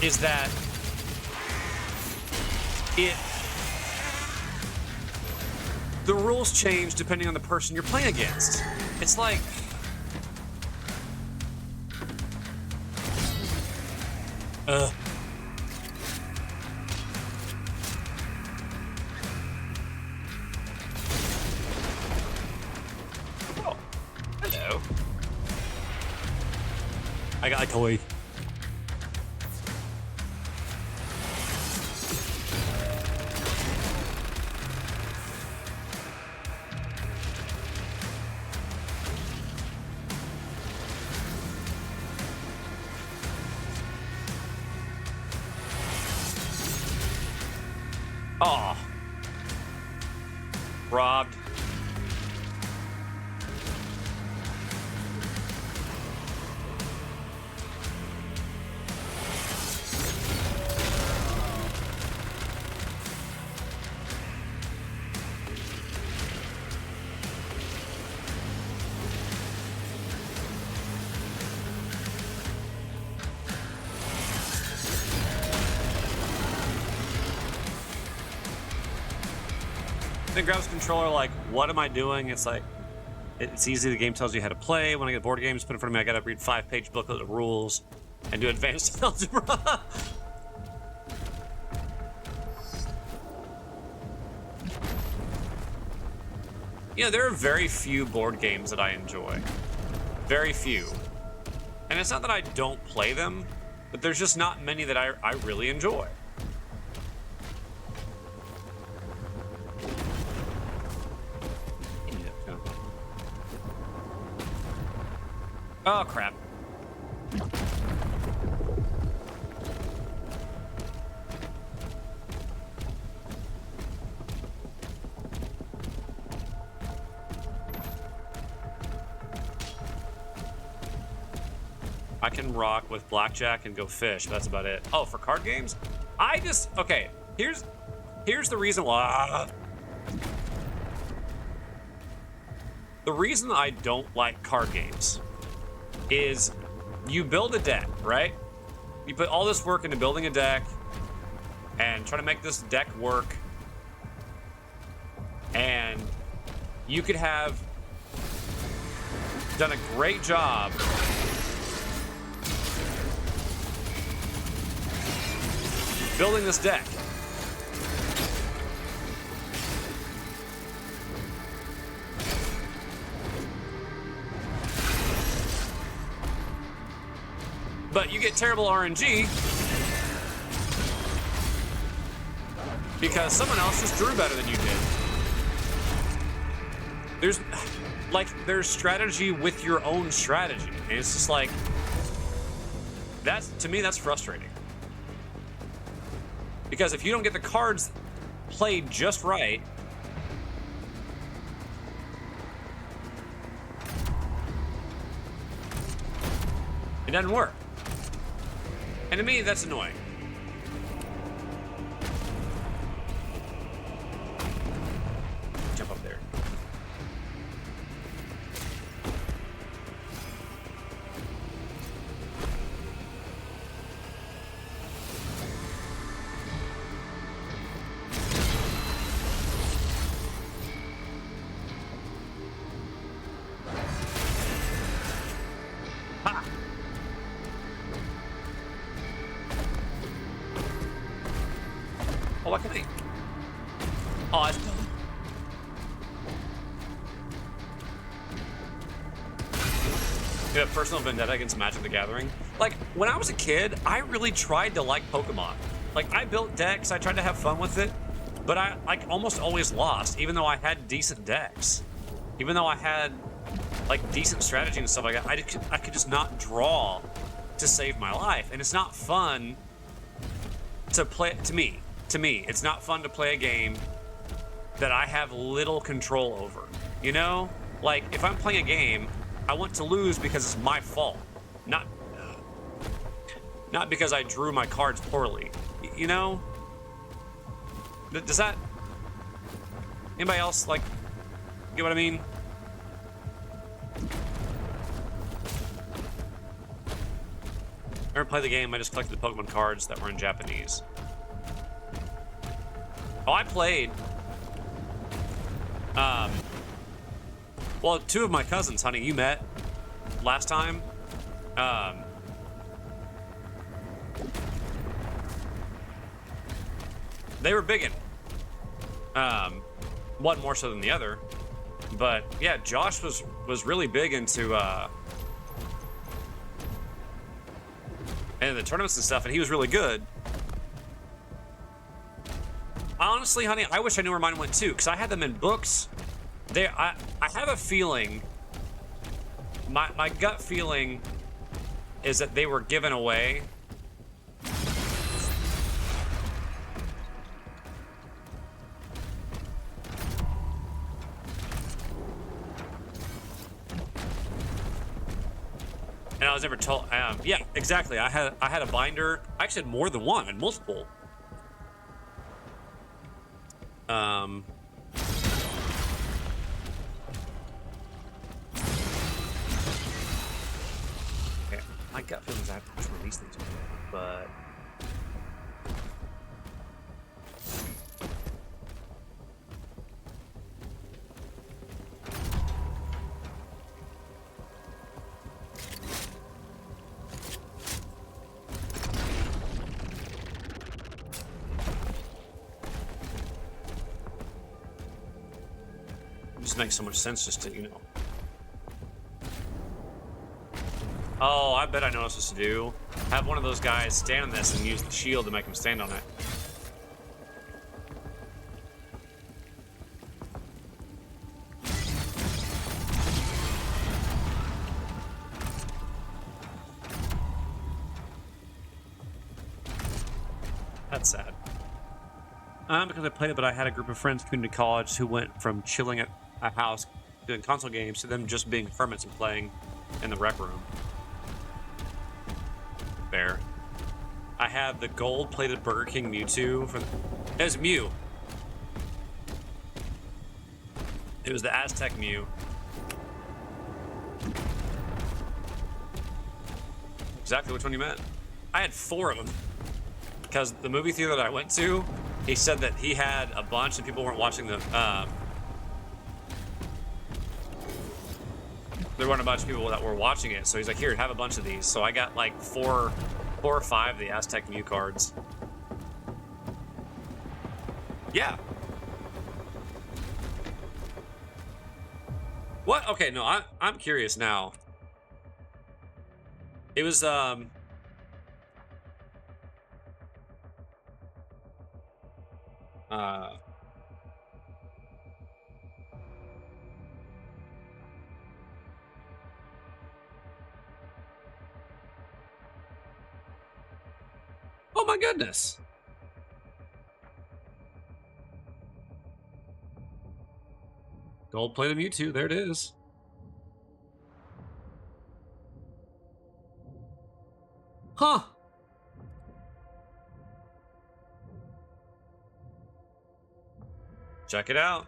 is that the rules change depending on the person you're playing against. It's like, oh, hello. I got a toy. Oh, robbed. Then grabs the controller, like, what am I doing? It's like, it's easy. The game tells you how to play. When I get board games put in front of me, I gotta read 5-page booklet of rules and do advanced algebra. You know, there are very few board games that I enjoy. Very few. And it's not that I don't play them, but there's just not many that I really enjoy. Oh, crap. I can rock with blackjack and go fish, but that's about it. Oh, for card games? Okay, here's the reason why. The reason I don't like card games is you build a deck, right? You put all this work into building a deck and try to make this deck work, and you could have done a great job building this deck. But you get terrible RNG because someone else just drew better than you did. There's strategy with your own strategy. And it's just like, to me, that's frustrating. Because if you don't get the cards played just right, it doesn't work. And to me, that's annoying. Jump up there. Ha! Oh, what can I? Oh, it's done. You have personal vendetta against Magic the Gathering. Like, when I was a kid, I really tried to like Pokemon. Like, I built decks, I tried to have fun with it, But I like almost always lost, even though I had decent decks. Even though I had like decent strategy and stuff like that, I could just not draw to save my life. And it's not fun to play, to me, it's not fun to play a game that I have little control over. You know? Like, if I'm playing a game, I want to lose because it's my fault. Not because I drew my cards poorly. You know? Does that... Anybody else, like, get what I mean? I never played the game, I just collected the Pokemon cards that were in Japanese. Oh, I played... well, two of my cousins, honey, you met last time. They were biggin'. One more so than the other. But yeah, Josh was really big into and the tournaments and stuff, and he was really good. Honestly, honey, I wish I knew where mine went too, because I had them in books. I have a feeling, my gut feeling is that they were given away. And I was never told, yeah, exactly. I had a binder. I actually had more than one, and multiple. Okay, my gut feeling is I have to release these, but it just makes so much sense just to, you know. Oh, I bet I know what to do. Have one of those guys stand on this and use the shield to make him stand on it. That's sad. Because I played it, but I had a group of friends coming to college who went from chilling at a house doing console games to them just being hermits and playing in the rec room. Fair. I have the gold-plated Burger King Mewtwo from... It was Mew. It was the Aztec Mew. Exactly which one you meant. I had 4 of them. Because the movie theater that I went to, he said that he had a bunch and people weren't watching the... there weren't a bunch of people that were watching it, so he's like, here, have a bunch of these. So I got like 4 or 5 of the Aztec Mew cards. Yeah. What? Okay, no, I'm curious now. It was, oh my goodness. Gold-plated Mewtwo, there it is. Huh. Check it out.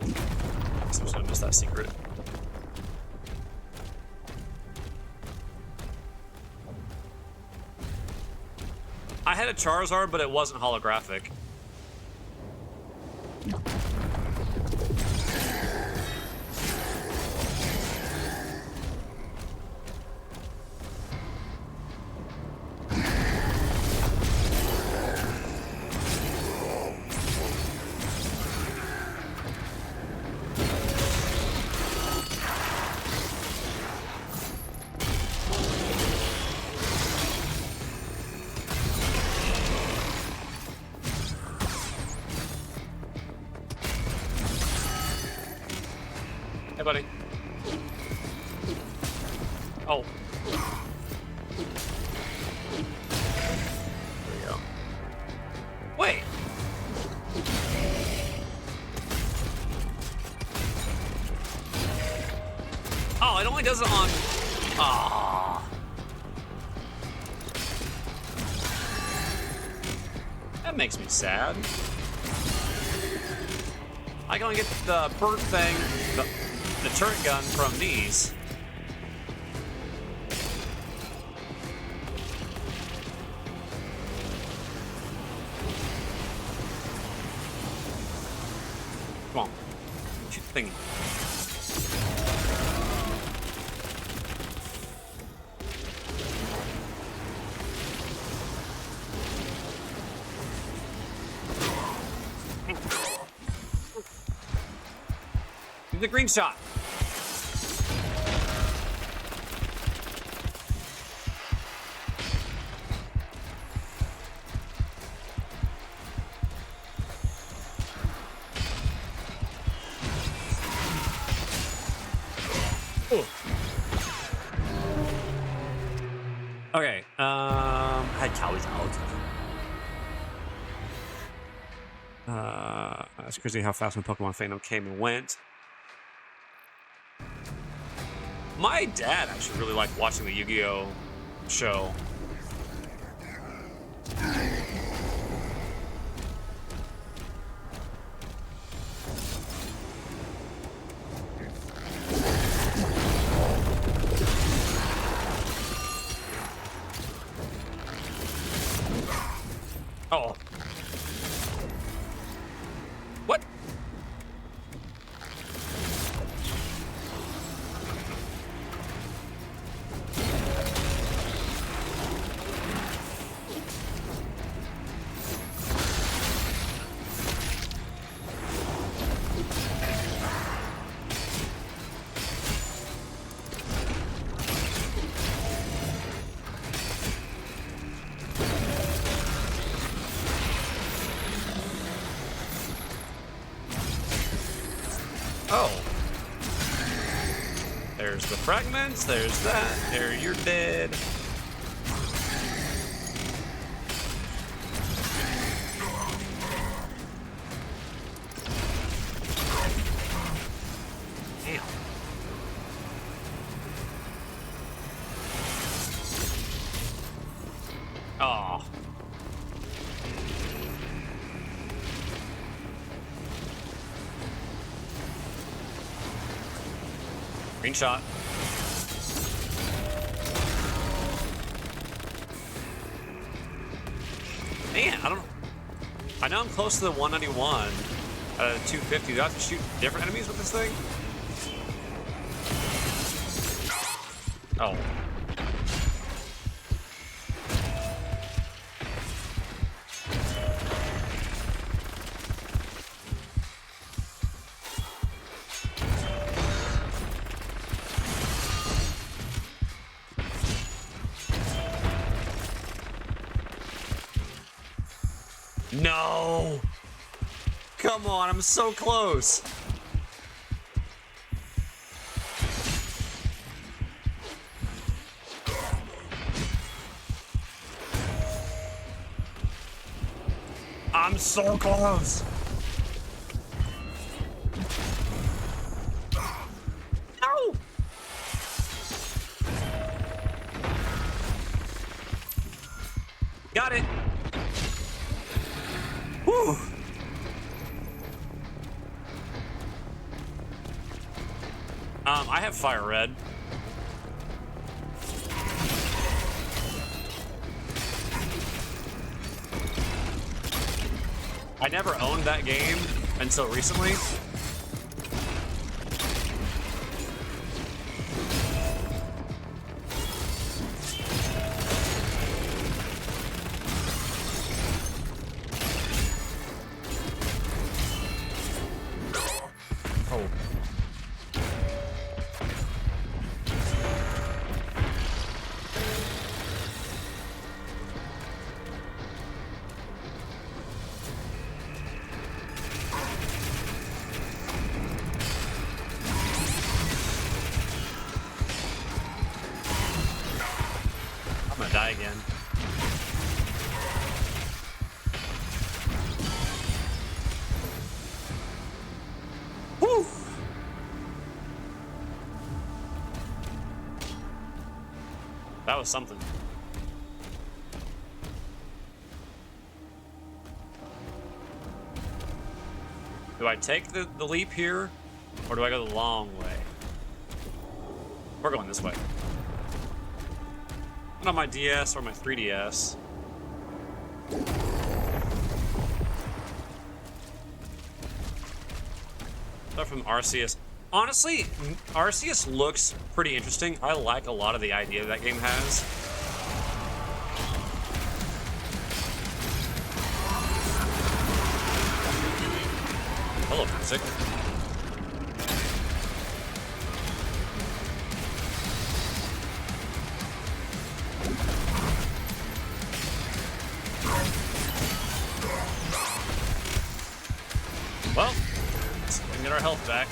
I'm just gonna miss that secret. I had a Charizard, but it wasn't holographic. Oh. There we go. Wait. Oh, it only does it on... Ah. That makes me sad. I can only get the bird thing, the turret gun from these. Come on. Shoot the thingy. Do the green shot. Okay, had calories out. It's crazy how fast my Pokemon fandom came and went. My dad actually really liked watching the Yu-Gi-Oh show. Oh. What? Oh. There's the fragments, there's that, there you're dead. Damn. Oh. Green shot. Man, I don't know. I know I'm close to the 191 out of 250. Do I have to shoot different enemies with this thing? Oh. No! Come on, I'm so close! I'm so close! No! Got it! Whew. I have fire red. I never owned that game until recently. Oh. Die again. Whew! That was something. Do I take the leap here, or do I go the long way? We're going this way. Not on my DS or my 3DS. Stuff from Arceus. Honestly, Arceus looks pretty interesting. I like a lot of the idea that game has. Hello, music. Well, let's get our health back.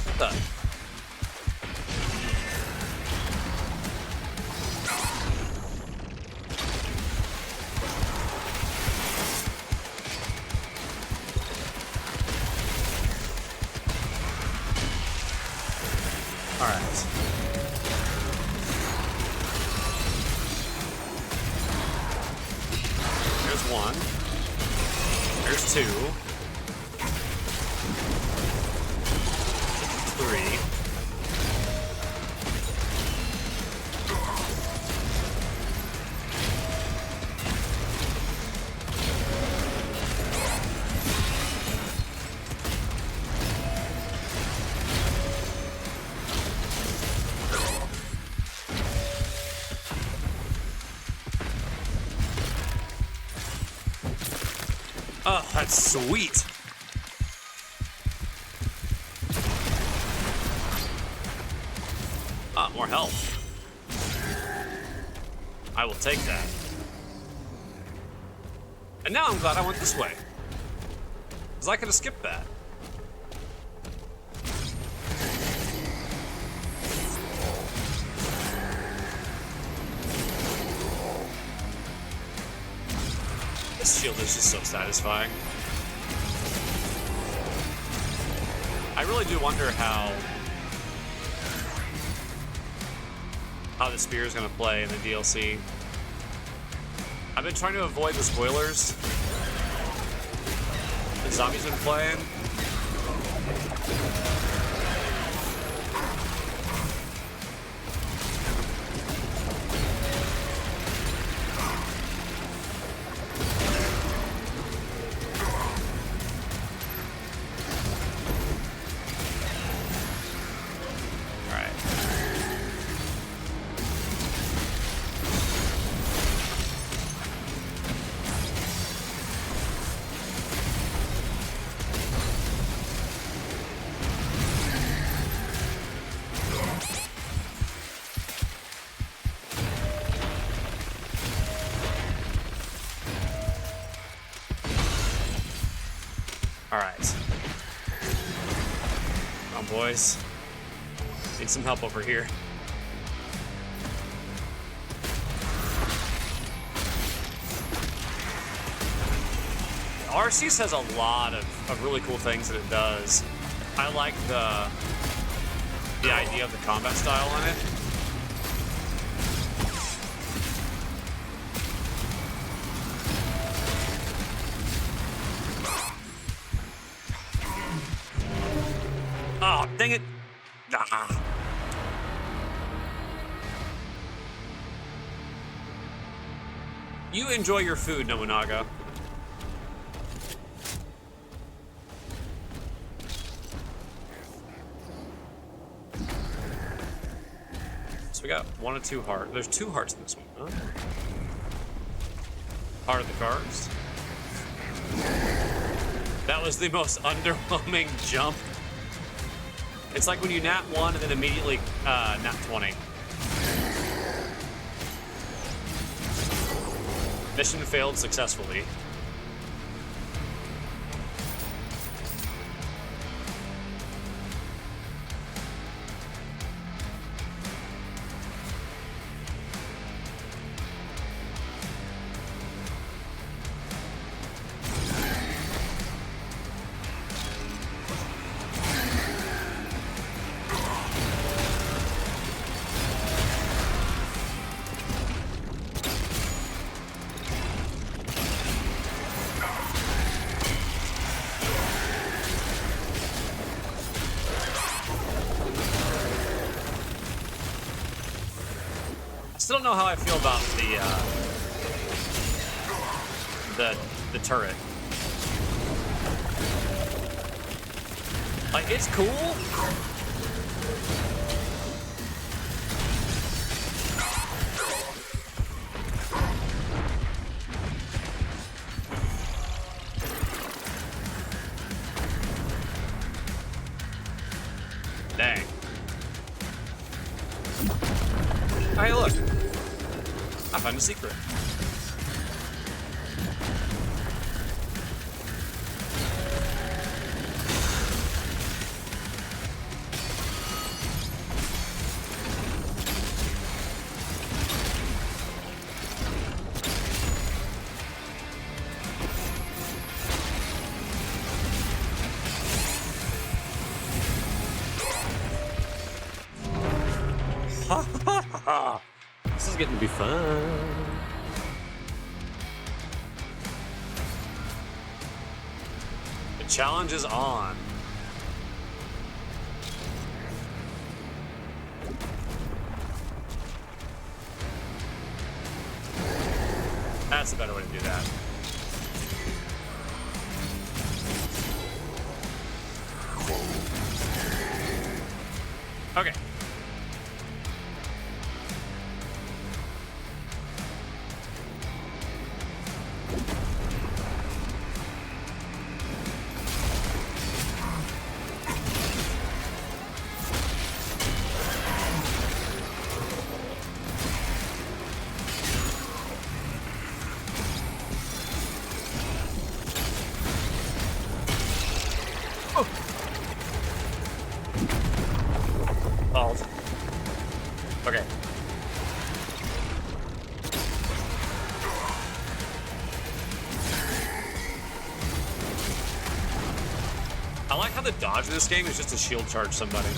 What the? All right. There's one. There's two. Three. Oh, that's sweet. Ah, more health. I will take that. And now I'm glad I went this way. Because I could have skipped that. This shield is just so satisfying. I really do wonder how the spear is going to play in the DLC. I've been trying to avoid the spoilers that Zombie's been playing. Alright. Come on, boys. Need some help over here. Arceus has a lot of really cool things that it does. I like the idea of the combat style on it. Oh, dang it. Ah. You enjoy your food, Nobunaga. So we got one or two hearts. There's two hearts in this one, huh? Heart of the cards. That was the most underwhelming jump. It's like when you nat 1 and then immediately nat 20. Mission failed successfully. Still don't know how I feel about the turret. Like, it's cool. Dang. Oh, hey, look. I found a secret. This is getting to be fun. The challenge is on. That's a better way to do that. Okay. Balls. Okay. I like how the dodge in this game is just to shield charge somebody.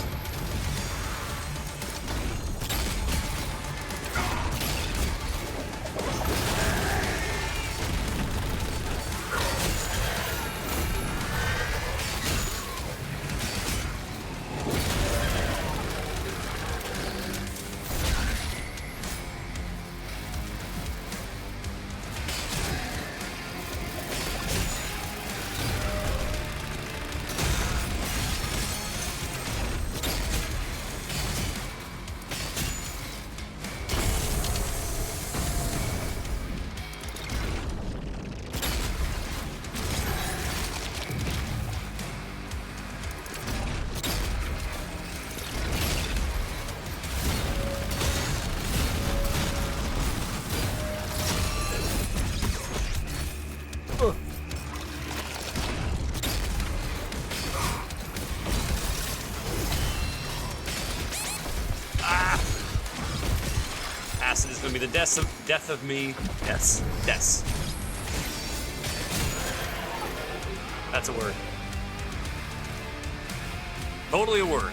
Acid is going to be the death of me. Yes. Yes. That's a word. Totally a word.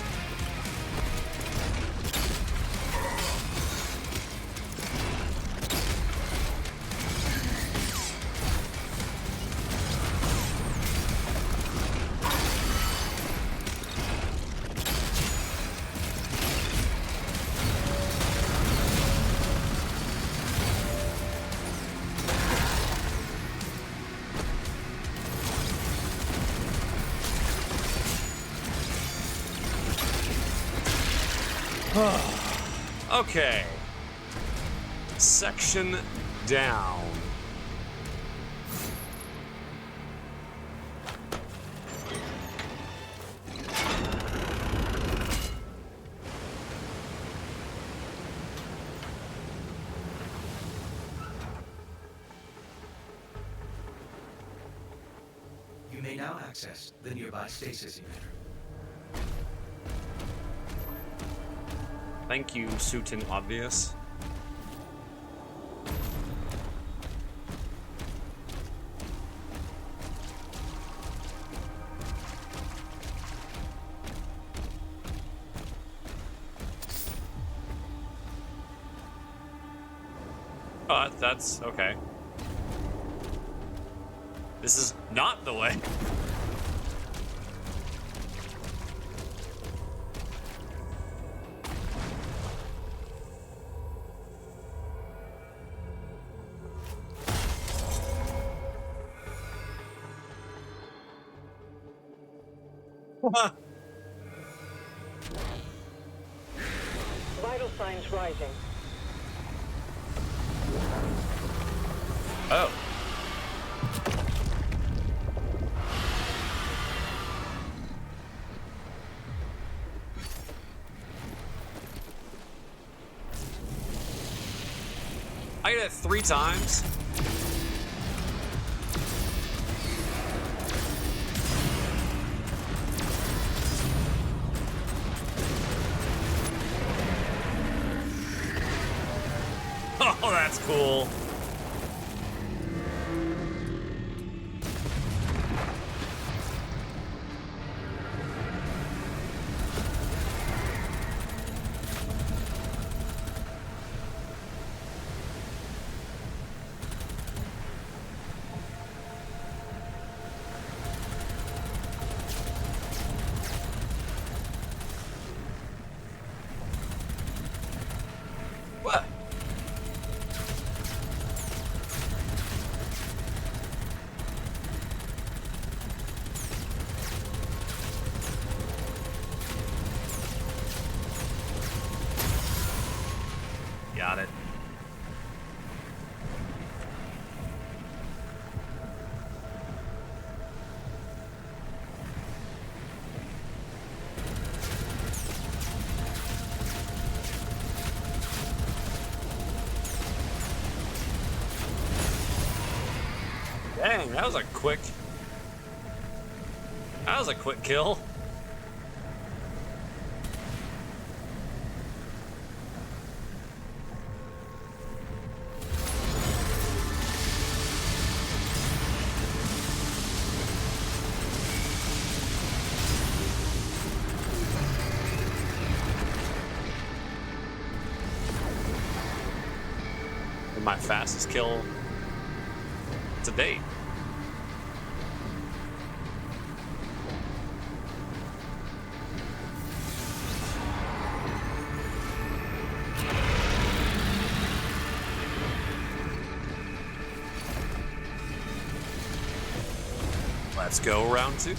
Okay. Section down. You may now access the nearby stasis emitter. Thank you, Suitin Obvious. Oh, that's okay. This is not the way. Vital signs rising. Oh. I did it 3 times. Oh, that's cool. What? Got it. Dang, that was a quick kill. My fastest kill to date. Let's go round 2.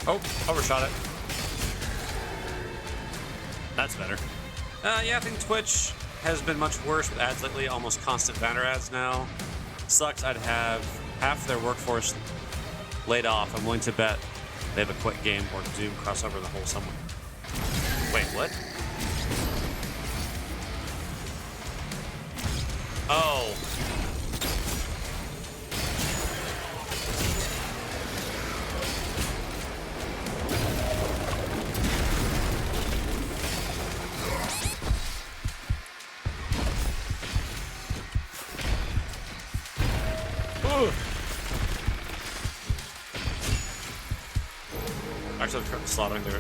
Oh, overshot it. That's better. Yeah, I think Twitch has been much worse with ads lately. Almost constant banner ads now. Sucks. I'd have half their workforce laid off. I'm willing to bet they have a quick game or Doom crossover in the whole somewhere. Wait, what? Oh. Actually, I'm slaughtering there.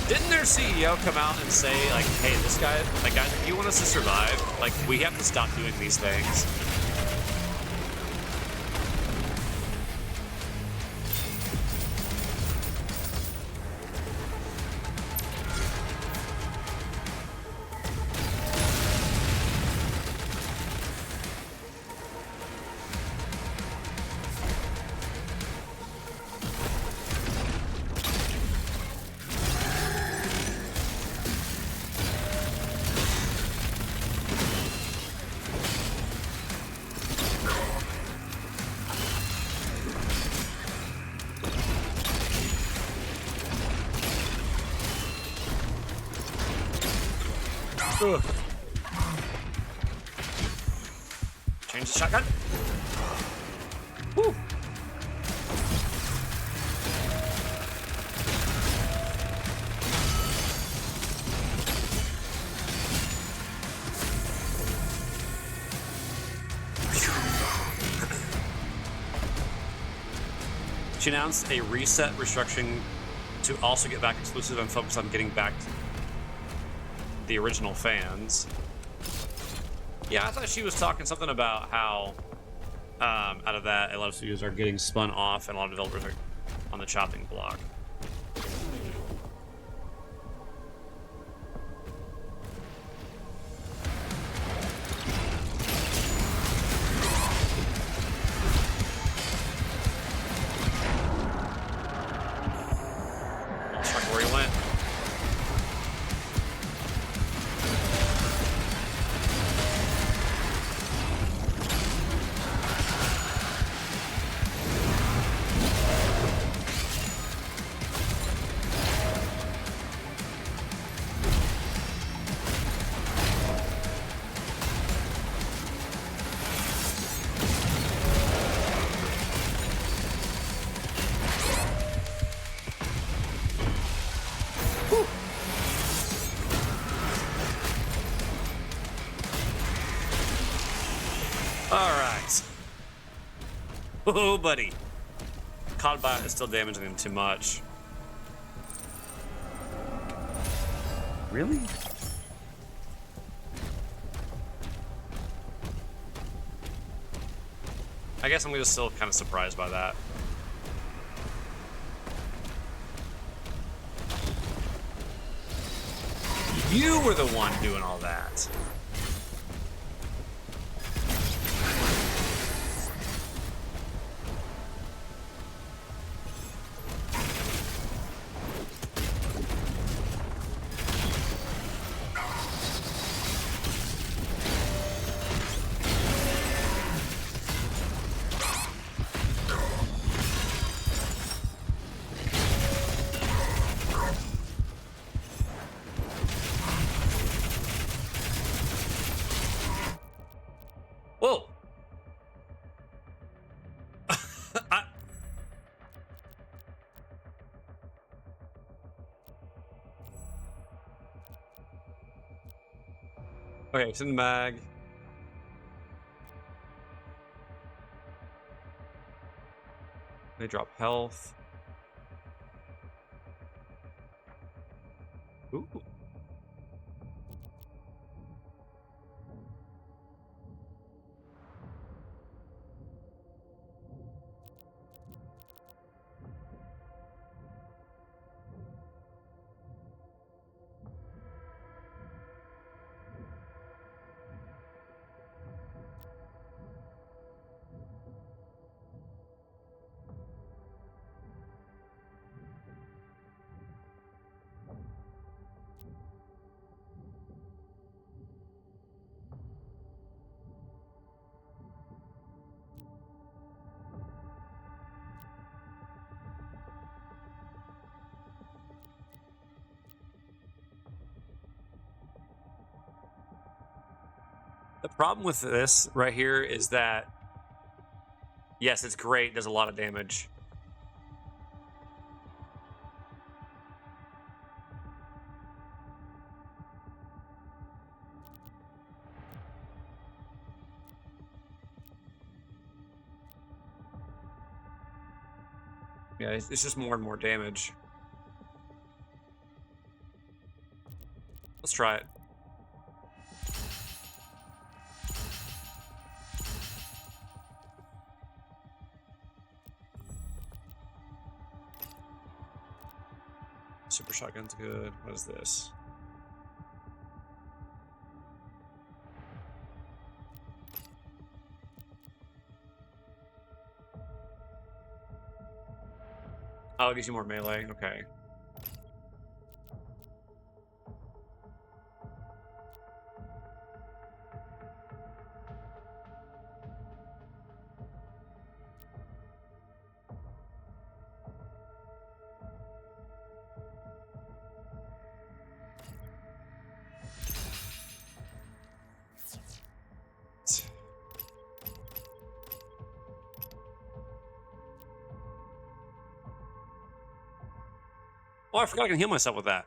Didn't their CEO come out and say, like, hey, this guy, like, guys, if you want us to survive, like, we have to stop doing these things? Ugh. Change the shotgun. Woo. She announced a reset restructuring to also get back exclusive and focus on getting back the original fans. Yeah, I thought she was talking something about how out of that, a lot of studios are getting spun off and a lot of developers are on the chopping block. Lost track of where he went. Alright. Oh, buddy. Codbot is still damaging him too much. Really? I guess I'm just still kind of surprised by that. You were the one doing all that. Whoa! Okay, it's in the bag. They drop health. Ooh. The problem with this right here is that, yes, it's great, does a lot of damage. Yeah, it's just more and more damage. Let's try it. Super shotgun's good. What is this? Oh, it gives you more melee. Okay. Oh, I forgot I can heal myself with that.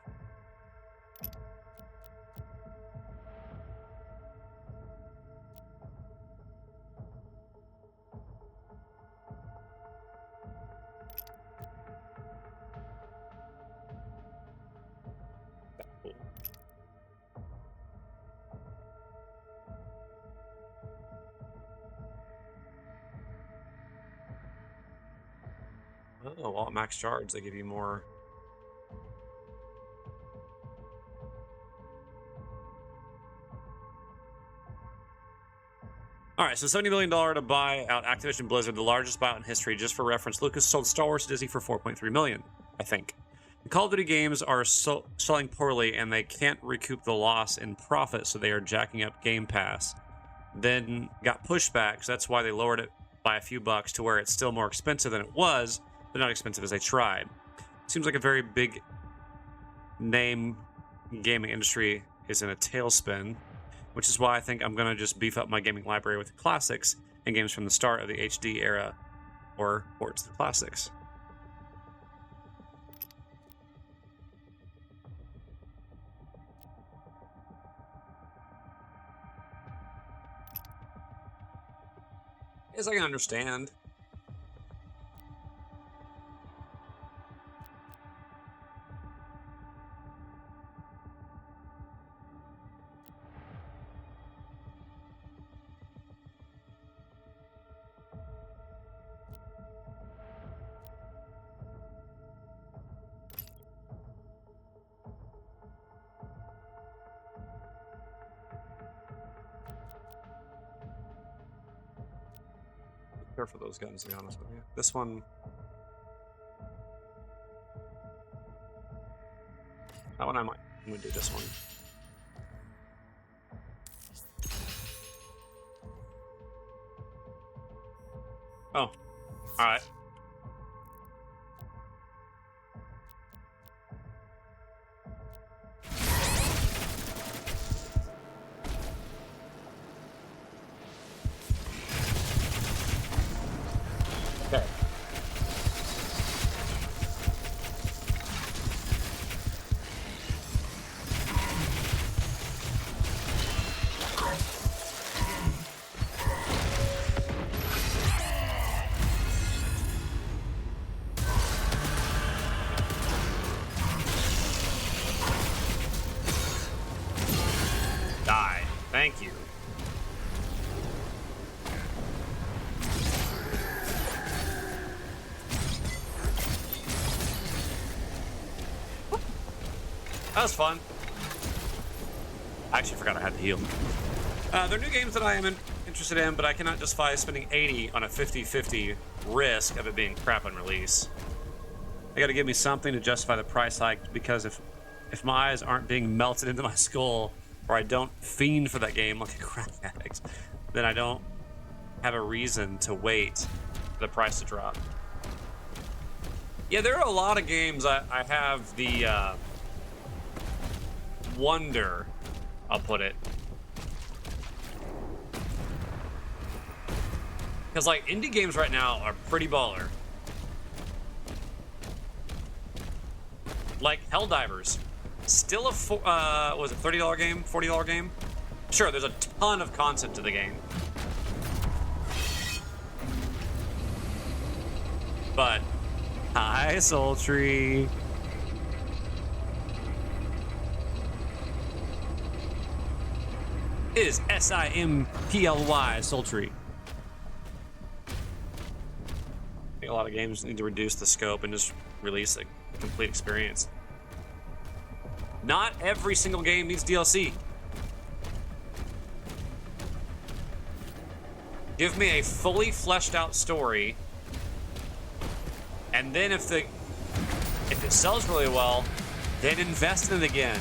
Oh, well, at max charge, they give you more. All right, so $70 million to buy out Activision Blizzard, the largest buyout in history. Just for reference, Lucas sold Star Wars to Disney for $4.3 million, I think. The Call of Duty games are selling poorly, and they can't recoup the loss in profit, so they are jacking up Game Pass. Then got pushback, so that's why they lowered it by a few bucks to where it's still more expensive than it was, but not expensive as they tried. Seems like a very big name gaming industry is in a tailspin, which is why I think I'm going to just beef up my gaming library with the classics and games from the start of the HD era, or ports to the classics. Yes, I can understand. Care for those guns, to be honest with you. This one, that one I'm gonna do this one. Oh, all right. Okay. Die. Thank you. That was fun. I actually forgot I had to heal. There are new games that I am interested in, but I cannot justify spending $80 on a 50-50 risk of it being crap on release. They got to give me something to justify the price hike, because if my eyes aren't being melted into my skull, or I don't fiend for that game like a crack addict, then I don't have a reason to wait for the price to drop. Yeah, there are a lot of games I have the wonder, I'll put it. Because, like, indie games right now are pretty baller. Like Helldivers. Still was it $30 game? $40 game? Sure, there's a ton of content to the game. But, hi, Sultry. It is Simply, Sultry. I think a lot of games need to reduce the scope and just release a complete experience. Not every single game needs DLC. Give me a fully fleshed out story, and then if it sells really well, then invest in it again.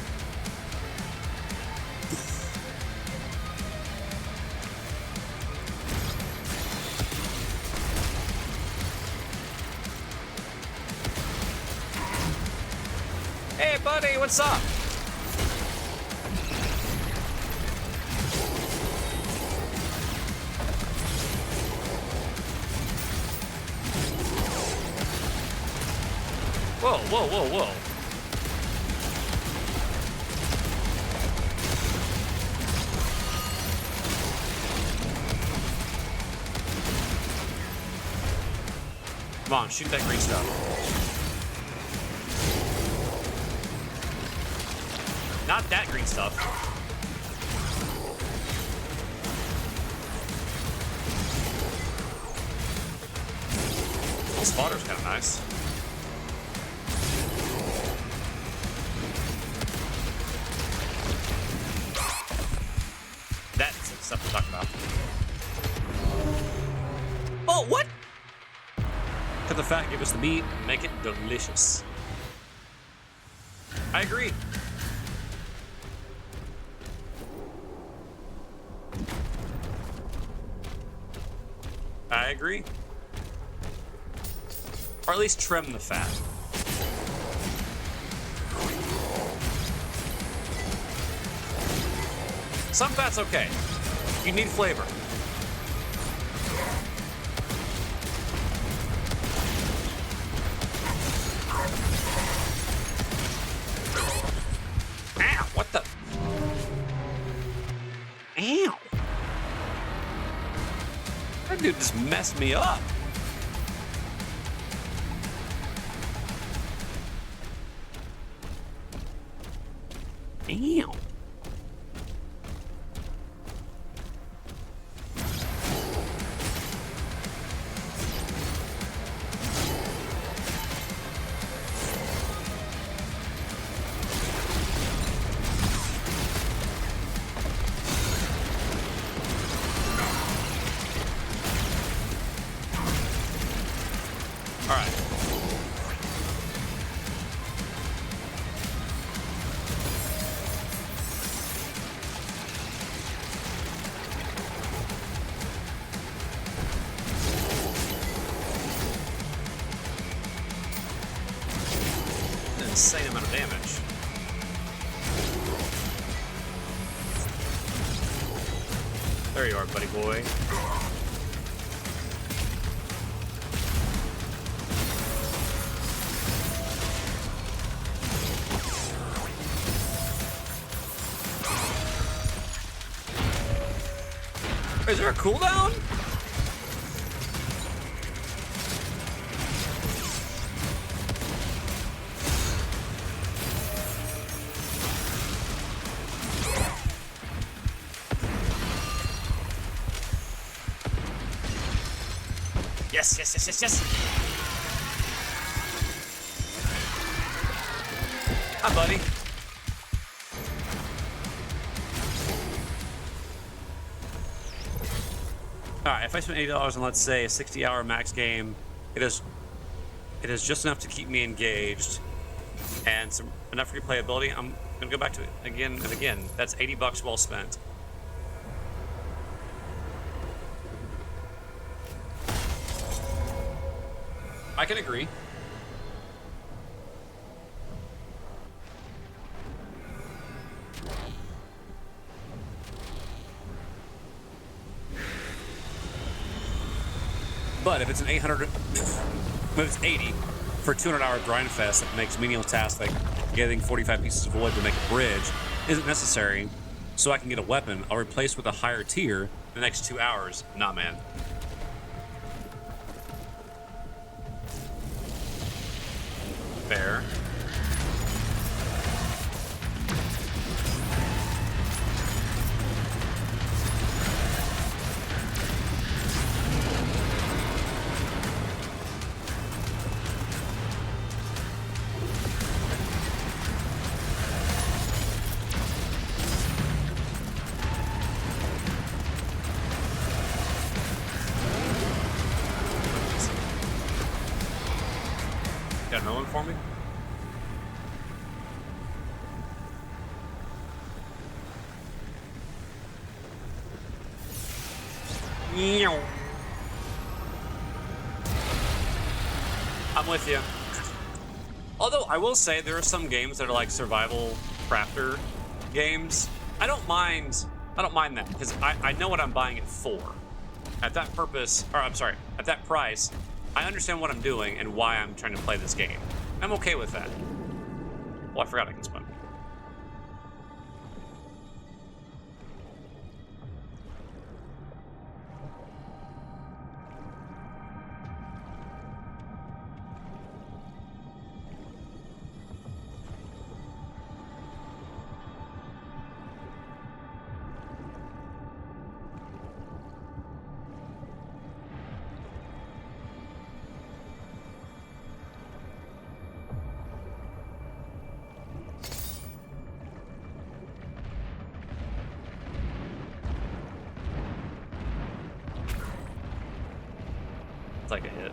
Hey buddy, what's up? Whoa, whoa, whoa, whoa. Come on, shoot that green stuff. Not that green stuff. This spotter's kind of nice. about. Oh, what? Cut the fat, give us the meat, make it delicious. I agree. I agree. Or at least trim the fat. Some fat's okay. You need flavor. Ow, what the? Ow. That dude just messed me up. Ow. All right. An insane amount of damage. There you are, buddy boy. Is there a cooldown? Yes, yes, yes, yes, yes. Hi, buddy. Alright, if I spend $80 on, let's say, a 60-hour max game, it is just enough to keep me engaged and enough replayability. I'm gonna go back to it again and again. That's $80 well spent. I can agree. But if it's an 800, if it's 80 for a 200-hour grind fest that makes menial tasks like getting 45 pieces of wood to make a bridge isn't necessary, so I can get a weapon I'll replace with a higher tier in the next 2 hours. Nah, man. Fair. Got another one for me? I'm with you. Although I will say there are some games that are like survival crafter games. I don't mind that because I know what I'm buying it for. At that purpose, or I'm sorry, at that price, I understand what I'm doing and why I'm trying to play this game. I'm okay with that. Well, I forgot I can swim. It's like a hit.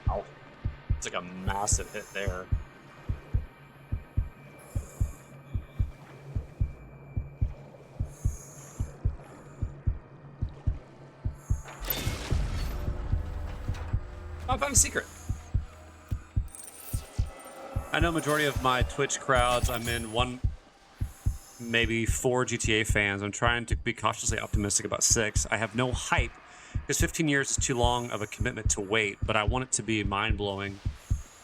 Ow. It's like a massive hit there. Oh, I found a secret. I know majority of my Twitch crowds, I'm in one, maybe 4 GTA fans. I'm trying to be cautiously optimistic about 6. I have no hype because 15 years is too long of a commitment to wait, but I want it to be mind-blowing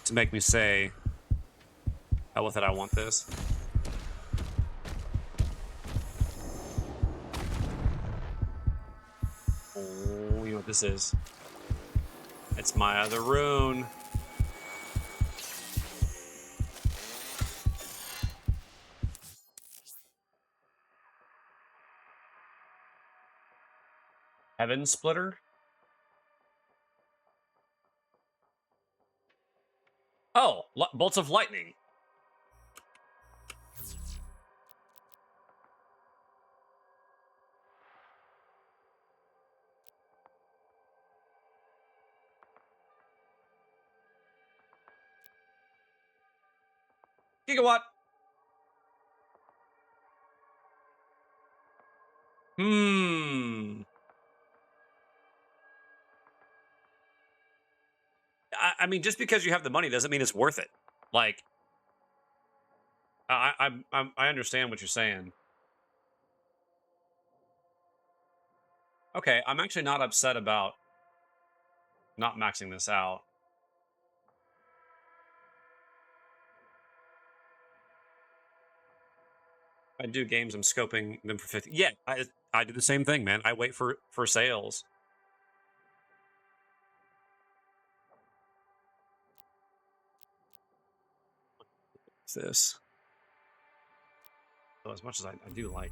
to make me say, hell with it, I want this. Oh, you know what this is? It's my other rune. Heaven Splitter? Oh, bolts of lightning. Gigawatt. I mean, just because you have the money doesn't mean it's worth it. Like, I understand what you're saying. Okay, I'm actually not upset about not maxing this out. I do games, I'm scoping them for 50. Yeah, I do the same thing, man. I wait for sales. What's this? So as much as I do like.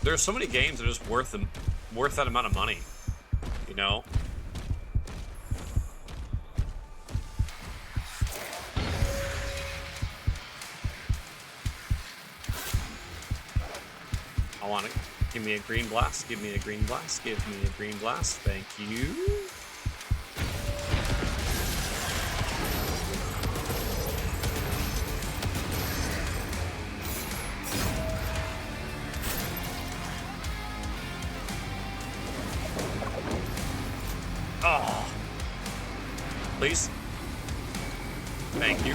There's so many games that are just worth that amount of money, you know? I want to give me a green blast, give me a green blast, give me a green blast. Thank you. Oh. Please. Thank you.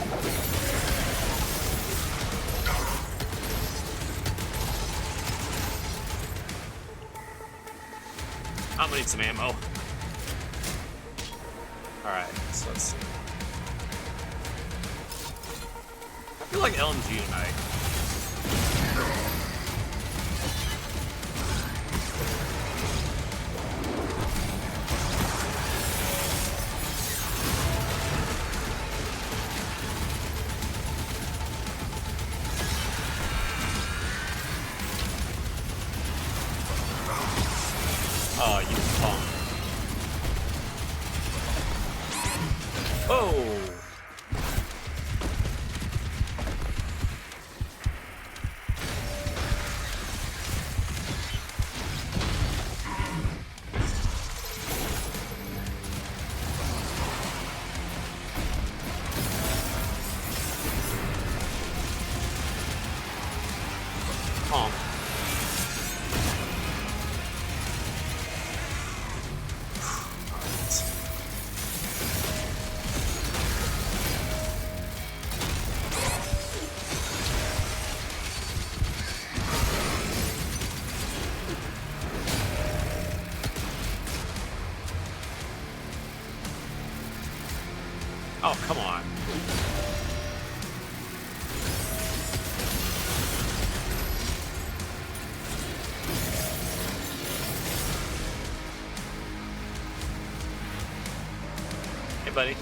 I'm gonna need some ammo. Alright, so let's see. I feel like LMG tonight. Oh, you punk. Oh! Punk. Oh, come on. Hey, buddy.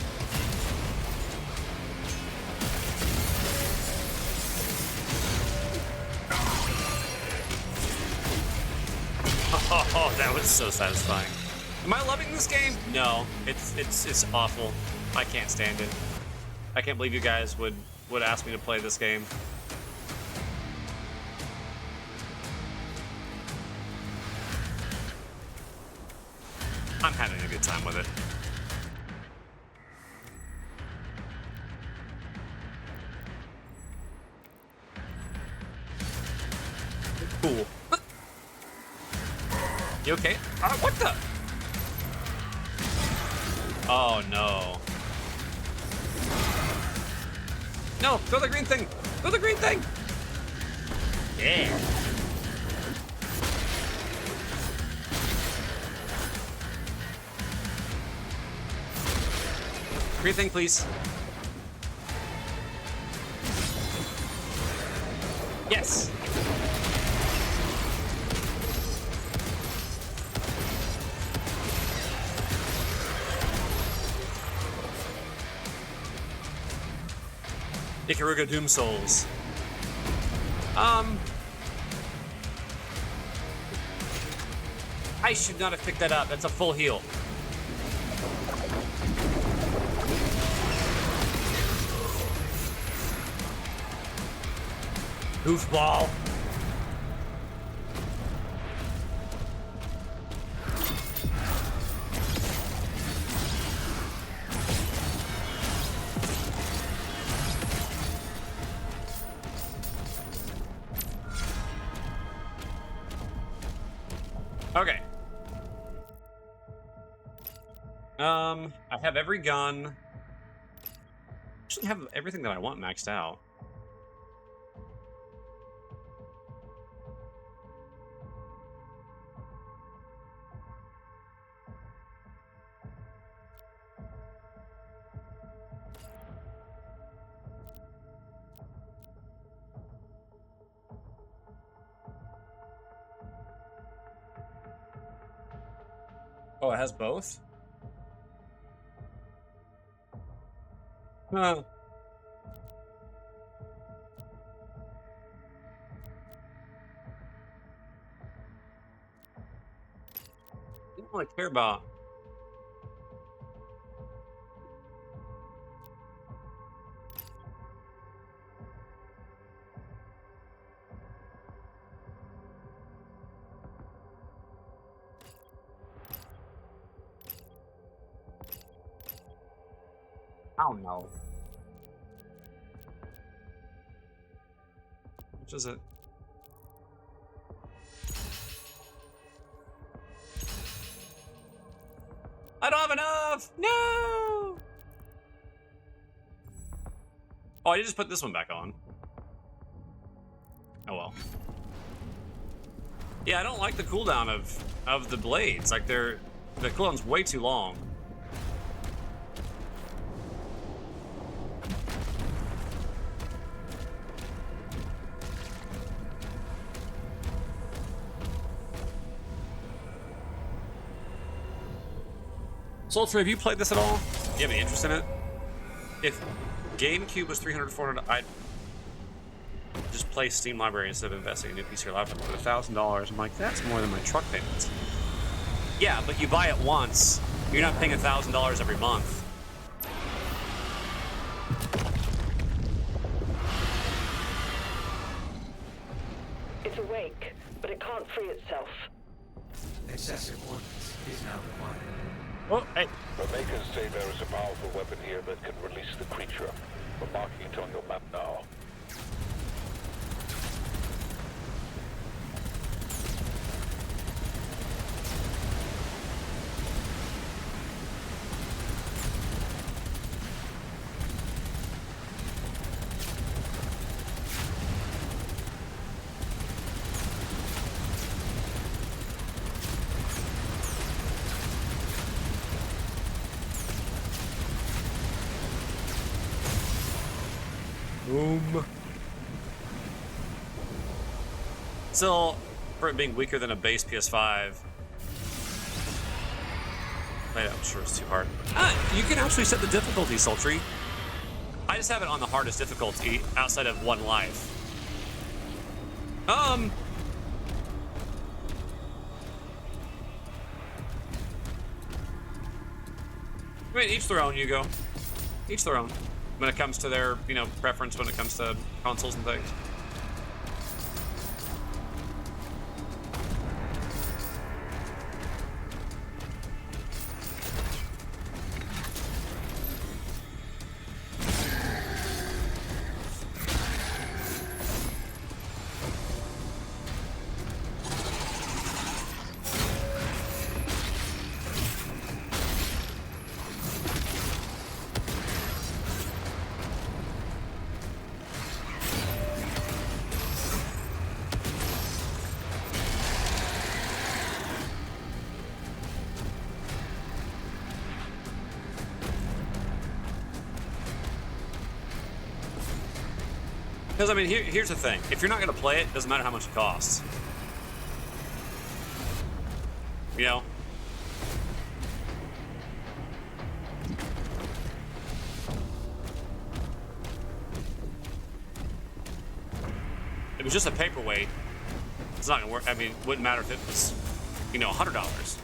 it's so satisfying. Am I loving this game? No, it's awful. I can't stand it. I can't believe you guys would ask me to play this game. I'm having a good time with it. Cool. You okay? What the? Oh no. No, throw the green thing! Throw the green thing! Yeah. Green thing, please. Yes! Ikaruga Doom Souls. I should not have picked that up. That's a full heal. Goofball. Okay. I have every gun. Actually have everything that I want maxed out. Oh, it has both? Huh. I don't really care about. I don't know. Which is it? I don't have enough! No! Oh, I just put this one back on. Oh well. Yeah, I don't like the cooldown of the blades. Like the cooldown's way too long. Sultry, have you played this at all? Do you have any interest in it? If GameCube was $300, $400, I'd just play Steam Library instead of investing in a new PC or laptop for $1,000. I'm like, that's more than my truck payments. Yeah, but you buy it once. You're not paying $1,000 every month. It's awake, but it can't free itself. Excessive ordnance is now required. Oh, hey. The makers say there is a powerful weapon here that can release the creature. We're marking it on your map now. Boom. Still, for it being weaker than a base PS5. Wait, I'm sure it's too hard. You can actually set the difficulty, Sultry. I just have it on the hardest difficulty outside of 1 life. I mean, each their own, Hugo. Each their own. When it comes to their, you know, preference when it comes to consoles and things. Because, I mean, here's the thing. If you're not going to play it, doesn't matter how much it costs. You know? If it was just a paperweight, it's not going to work. I mean, it wouldn't matter if it was, you know, $100.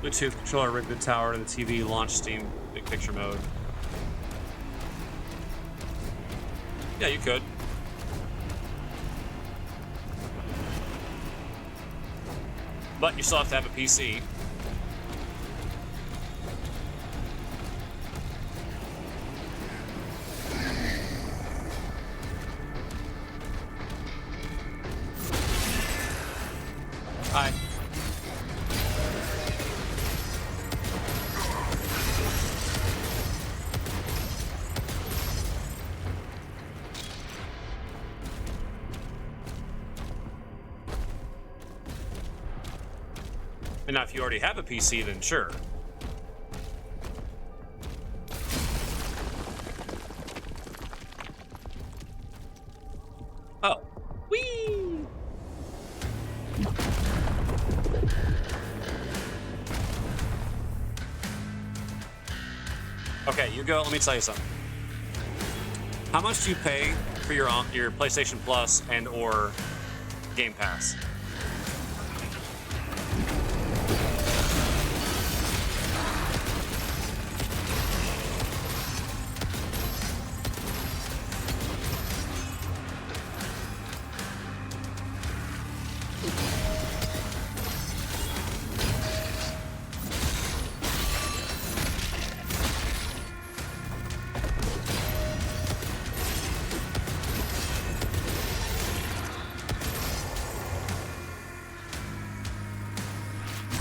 Bluetooth controller rigged the tower to the TV, launch Steam big picture mode. Yeah, you could. But you still have to have a PC. Hi. And now if you already have a PC, then sure. Oh. Whee! Okay, you go. Let me tell you something. How much do you pay for your PlayStation Plus and or Game Pass?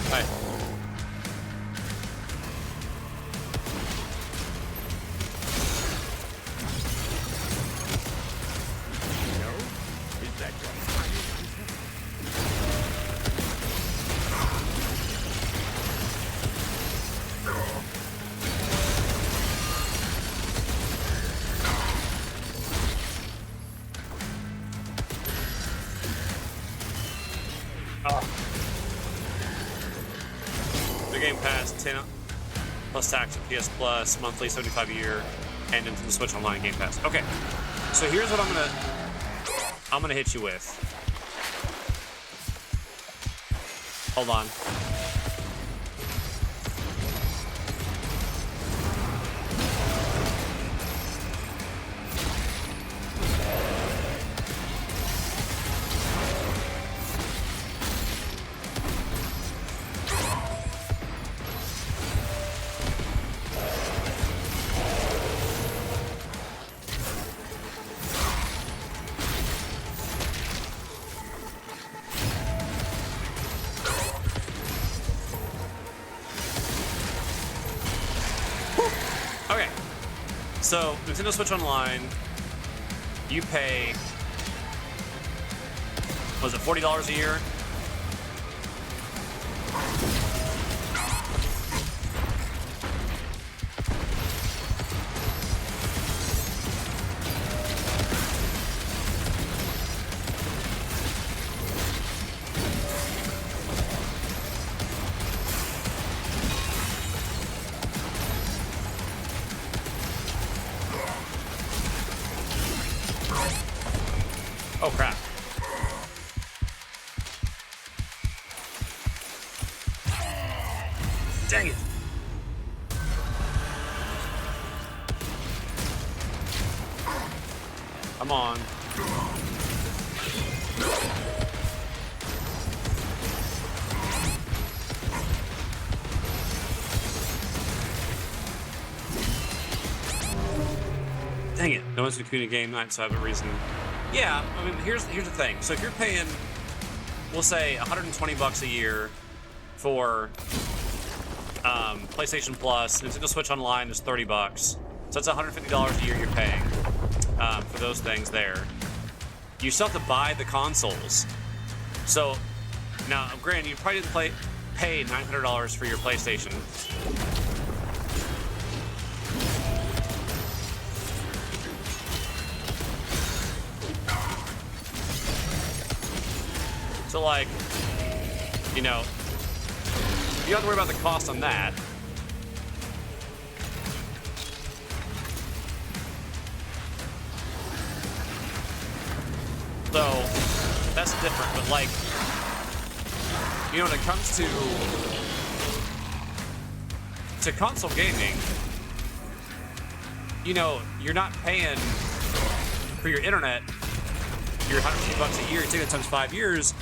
Right. The Game Pass, 10 plus tax and PS Plus, monthly 75 a year, and Nintendo Switch Online Game Pass. Okay, so here's what I'm gonna hit you with. Hold on. Okay, so Nintendo Switch Online, you pay, was it $40 a year? Oh, crap. Dang it. Come on. Dang it. No one's in a community game night, so I have a reason. Yeah, I mean, here's the thing. So if you're paying, we'll say, $120 a year for PlayStation Plus, Nintendo Switch Online is $30. So that's $150 a year you're paying for those things there. You still have to buy the consoles. So, now, granted, you probably didn't pay $900 for your PlayStation. So, like, you know, you don't have to worry about the cost on that. So, that's different, but like, you know, when it comes to console gaming, you know, you're not paying for your internet, your $150 a year, you take that times 5 years,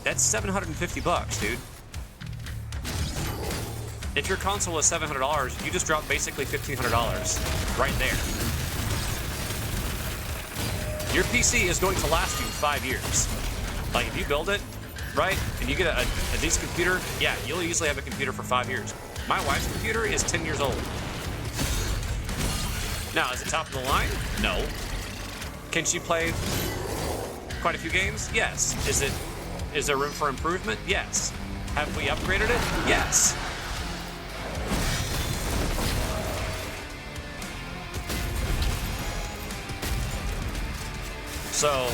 that's $750, dude. If your console is $700, you just dropped basically $1,500 right there. Your PC is going to last you 5 years. Like, if you build it, right, and you get a decent computer, yeah, you'll easily have a computer for 5 years. My wife's computer is 10 years old. Now, is it top of the line? No. Can she play quite a few games? Yes. Is there room for improvement? Yes. Have we upgraded it? Yes. So,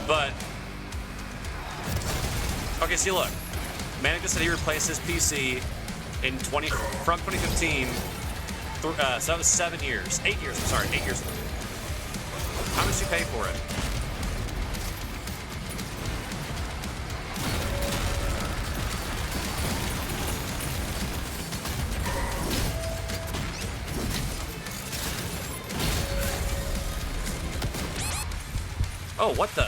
but, okay, see, look, Manic just said he replaced his PC from 2015, so that was 7 years, 8 years, I'm sorry, 8 years ago. How much did you pay for it? Oh, what the?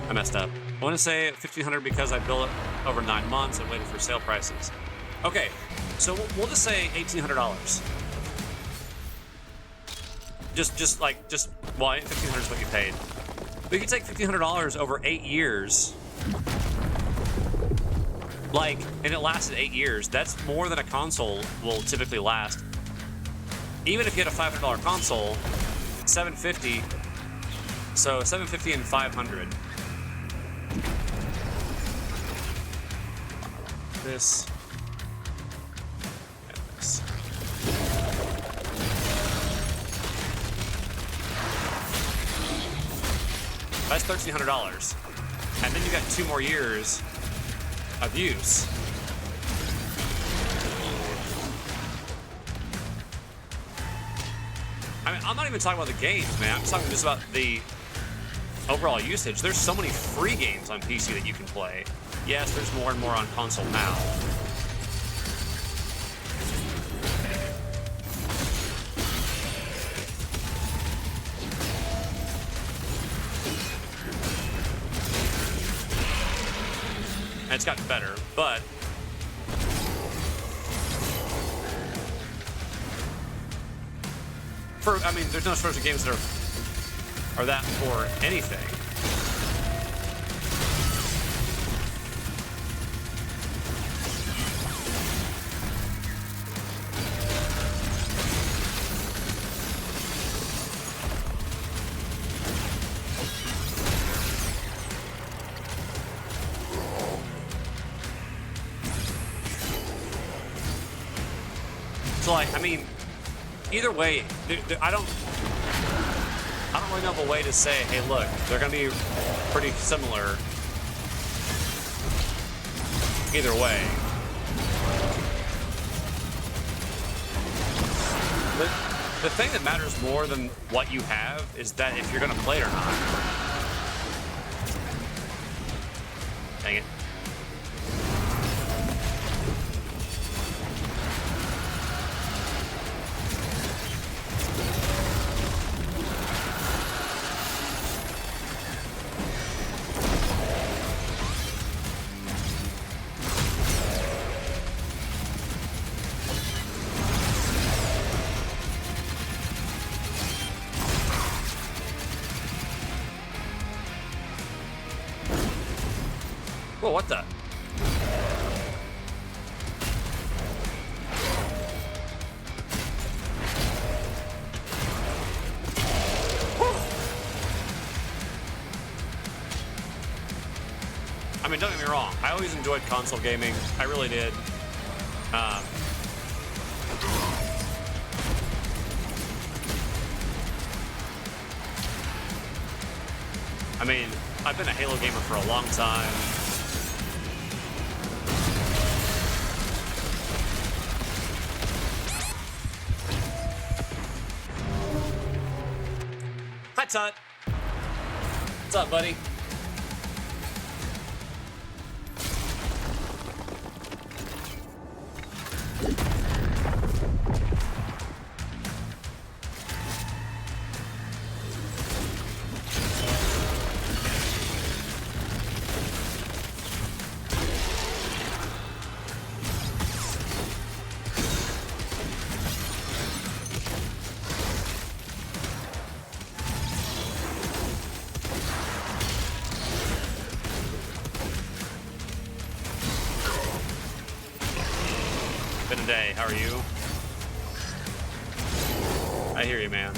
I messed up. I want to say $1,500 because I built it over 9 months and waited for sale prices. Okay, so we'll just say $1,800. Well, $1,500 is what you paid. But you can take $1,500 over 8 years. Like, and it lasted 8 years. That's more than a console will typically last. Even if you had a $500 console, $750. So $750 and $500. This. And this. That's $1,300. And then you got 2 more years of use. I mean, I'm not even talking about the games, man. I'm talking just about the overall usage. There's so many free games on PC that you can play. Yes, there's more and more on console now. And it's gotten better, but I mean, there's no shortage of games that are that for anything. So like, I mean, either way, I don't really know of a way to say, hey, look, they're gonna be pretty similar either way. The thing that matters more than what you have is that if you're gonna play it or not. Dang it. Whoa, what the? I mean, don't get me wrong. I always enjoyed console gaming. I really did. I mean, I've been a Halo gamer for a long time. Hi, Tut. What's up, buddy? Been a day. How are you? I hear you, man.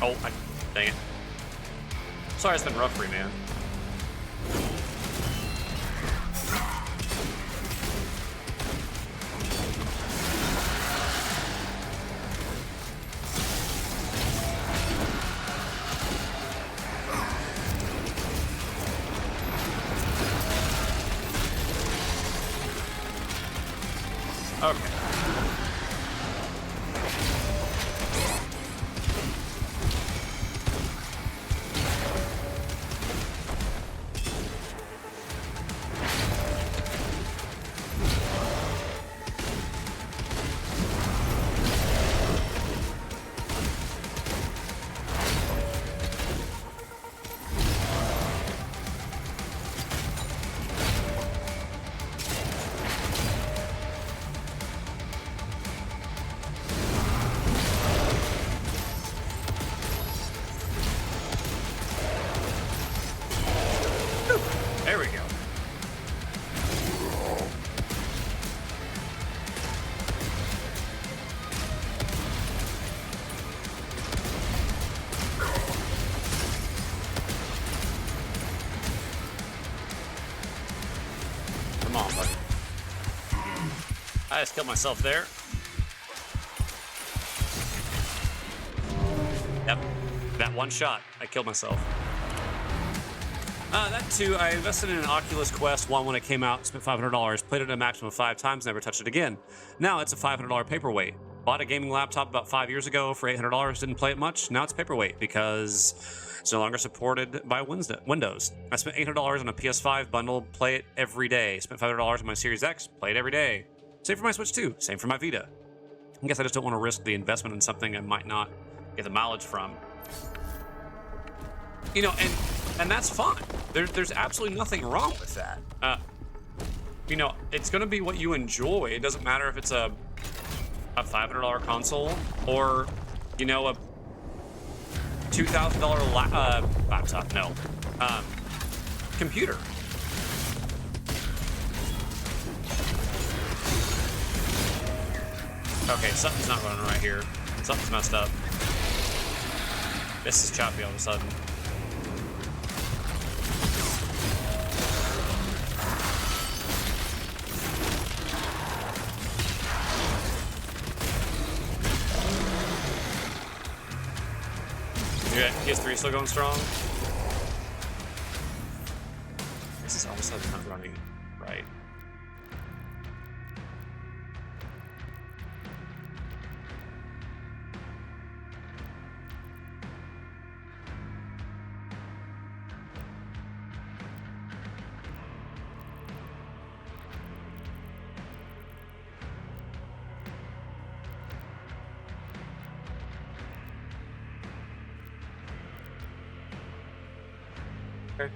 Oh, dang it. Sorry, it's been rough for you, man. Okay. There we go. Come on, buddy. I just killed myself there. Yep. That one shot, I killed myself. That too, I invested in an Oculus Quest 1 when it came out, spent $500, played it a maximum of 5 times, never touched it again. Now it's a $500 paperweight. Bought a gaming laptop about 5 years ago for $800, didn't play it much. Now it's paperweight because it's no longer supported by Windows. I spent $800 on a PS5 bundle, play it every day. Spent $500 on my Series X, play it every day. Same for my Switch 2, same for my Vita. I guess I just don't want to risk the investment in something I might not get the mileage from. You know, and that's fine. There's absolutely nothing wrong with that. you know, it's gonna be what you enjoy. It doesn't matter if it's a $500 console or, you know, a $2,000 laptop. No, computer. Okay, something's not running right here. Something's messed up. This is choppy all of a sudden. Yeah, PS3 still going strong. This is all of a sudden not running right. Okay.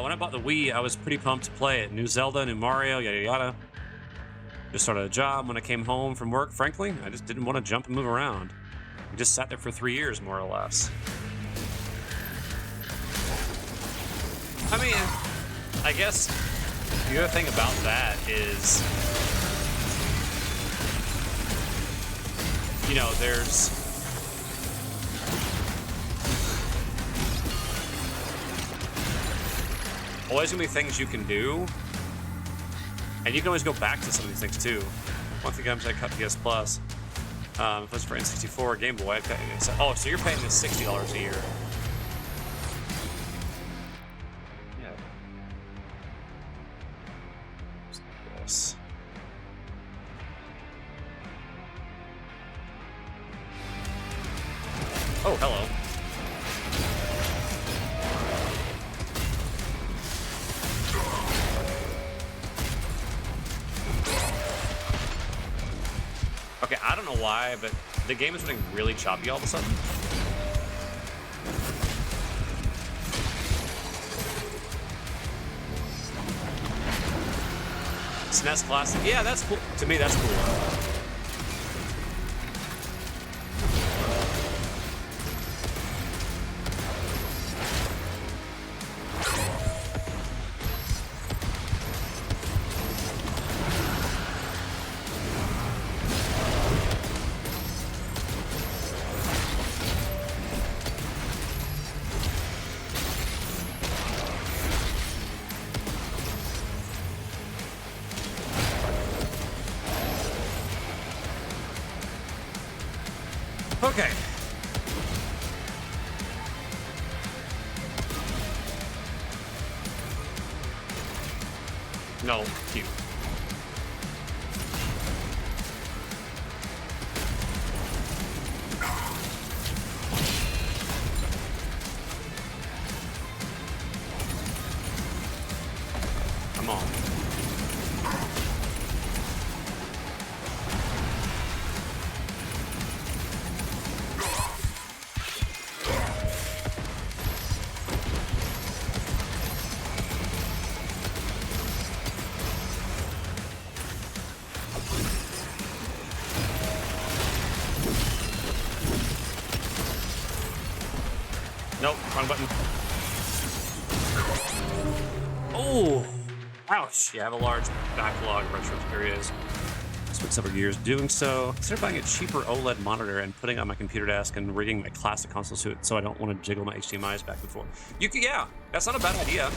When I bought the Wii, I was pretty pumped to play it. New Zelda, new Mario, yada yada. Just started a job. When I came home from work, frankly, I just didn't want to jump and move around. I just sat there for 3 years, more or less. I mean, I guess the other thing about that is, you know, there's always gonna be things you can do, and you can always go back to some of these things too. One thing I cut PS Plus. If it's for N64 or Game Boy, oh, so you're paying this $60 a year. Yeah. Yes. Oh, hello. Okay, I don't know why, but the game is running really choppy all of a sudden. SNES Classic. Yeah, that's cool. To me, that's cool. Okay. No, cute. Come on. Nope, wrong button. Oh, ouch. Yeah, I have a large backlog of retro experience. Spent several years doing so. Consider buying a cheaper OLED monitor and putting it on my computer desk and rigging my classic console to it so I don't want to jiggle my HDMIs back and forth. You can, yeah, that's not a bad idea. All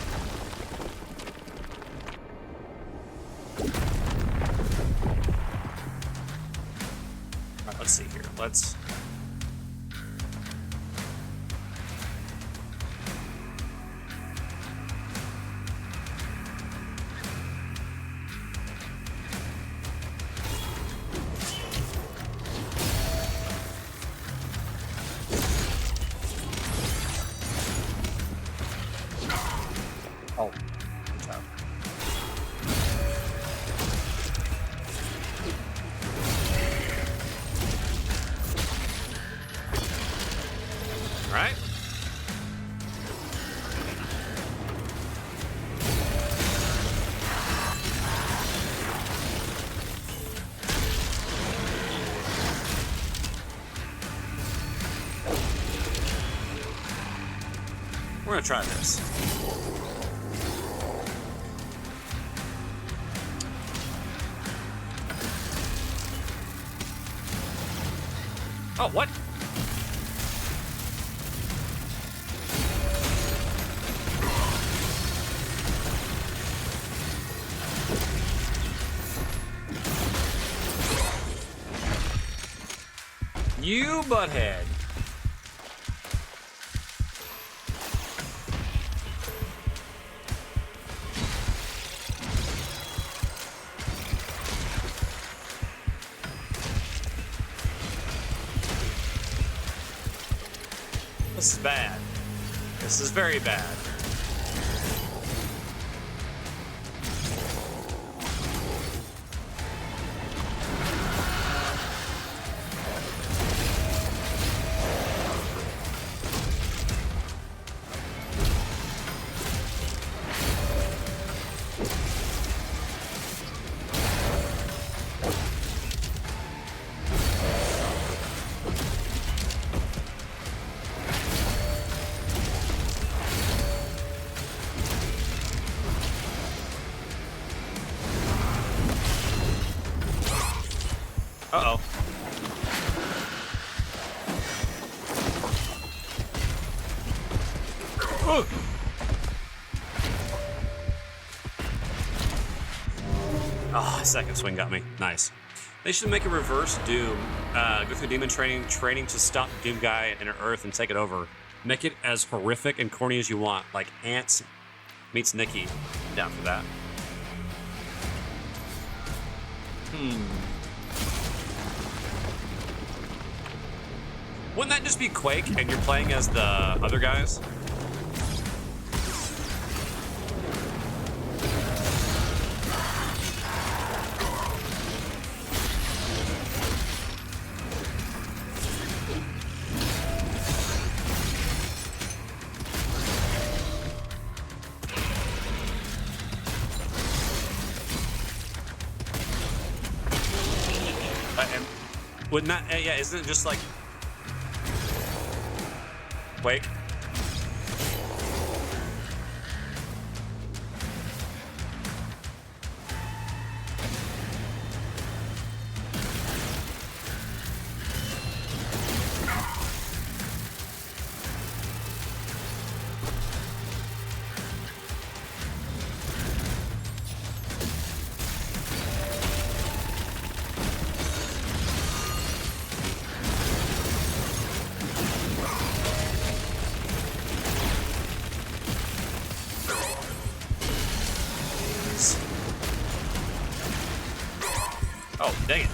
right, let's see here. Let's... Oh, good job. We're gonna try this. Oh, what? You butthead. This is bad. This is very bad. Uh-oh. Oh! Ah, second swing got me. Nice. They should make a reverse Doom. Go through demon training to stop the Doom guy in Earth and take it over. Make it as horrific and corny as you want, like Ants meets Nikki. I'm down for that. Wouldn't that just be Quake and you're playing as the other guys? Wouldn't that, yeah, isn't it just like Quake? Oh, dang it.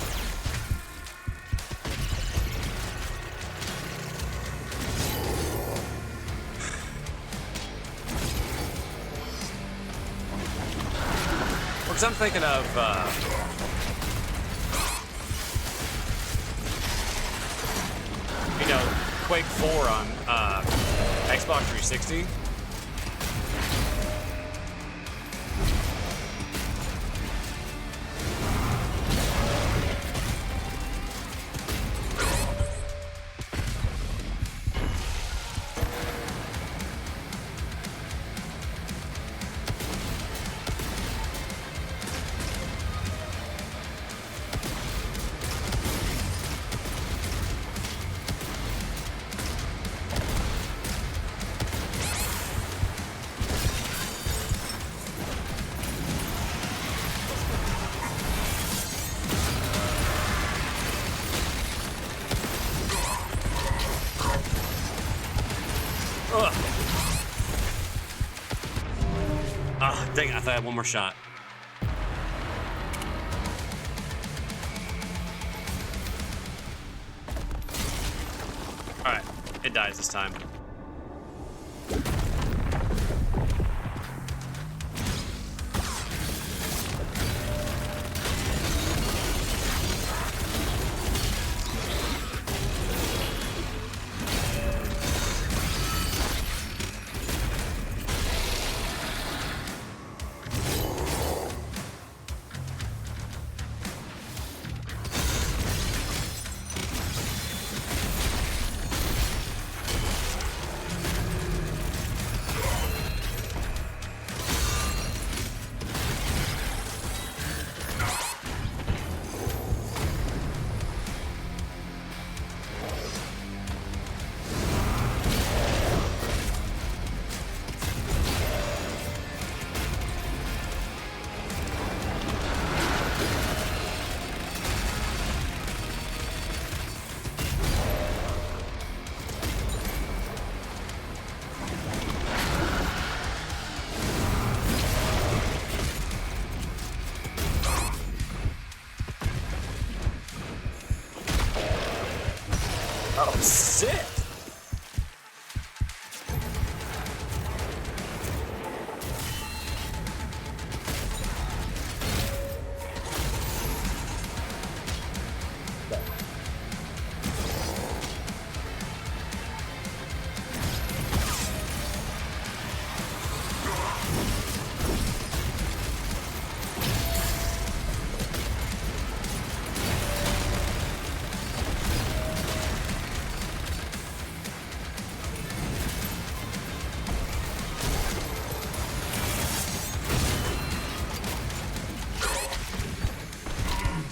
Because I'm thinking of, you know, Quake 4 on Xbox 360. Ugh. Ah, dang it, I thought I had one more shot. Alright, it dies this time. Sick!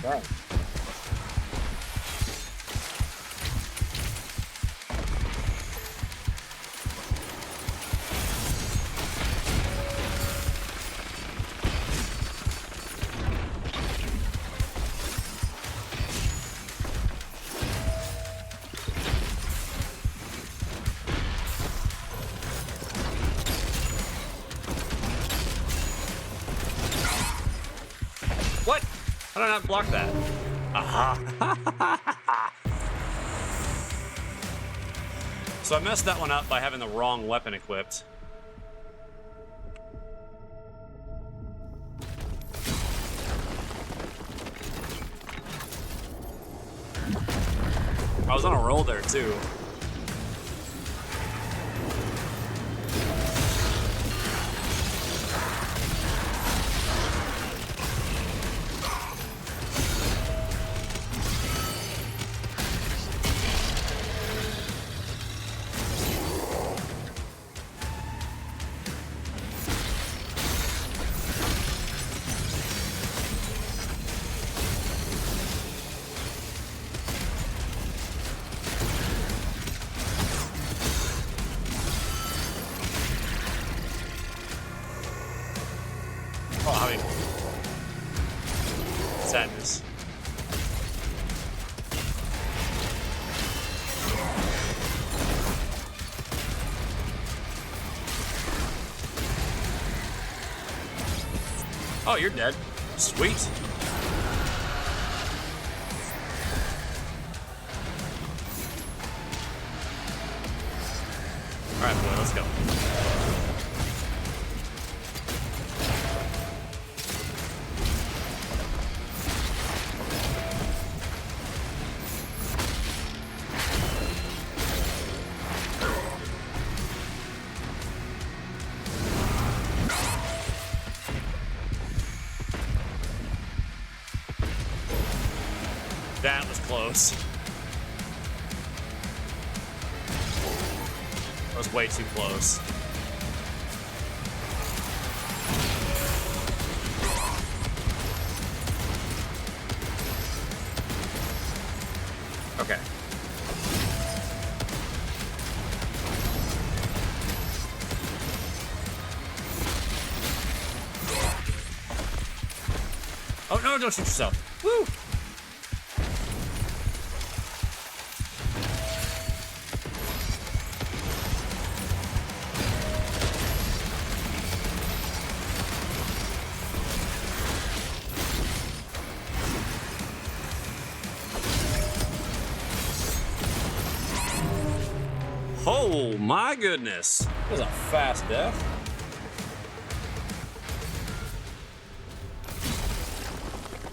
Right. What? How did I not block that? Aha! So I messed that one up by having the wrong weapon equipped. I was on a roll there too. Oh, I mean, sadness. Oh, you're dead. Sweet. All right, boy, let's go. That was close. That was way too close. Okay. Oh no, don't shoot yourself. Woo! Oh my goodness. That was a fast death.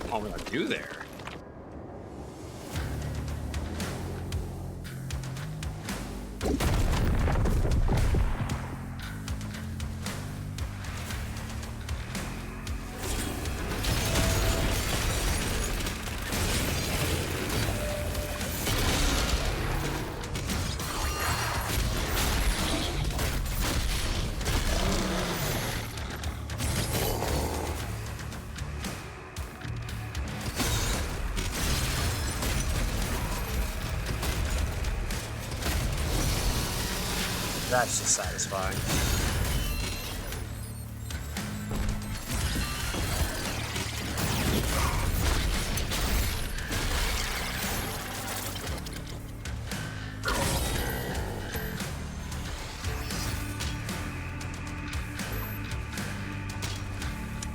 What am I gonna do there? That's just satisfying.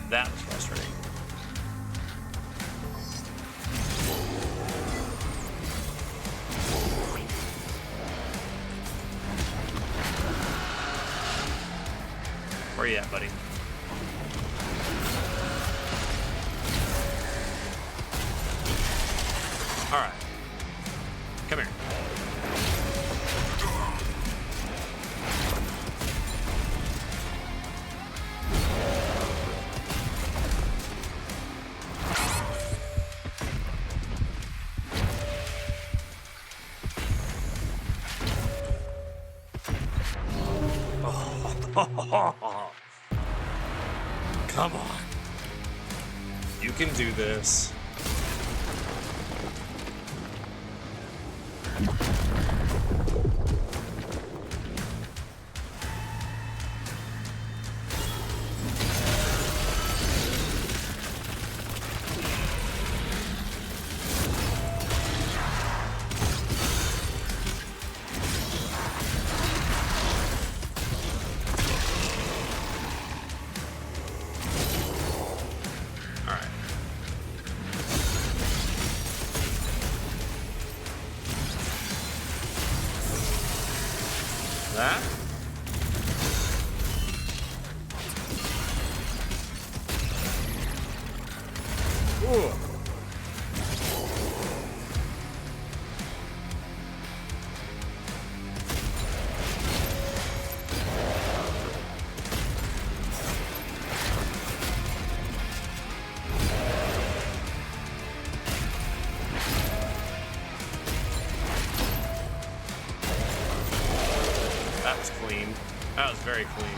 That was frustrating. you at, buddy? All right. Come here. Come on. You can do this. That? Ooh. That was clean. That was very clean.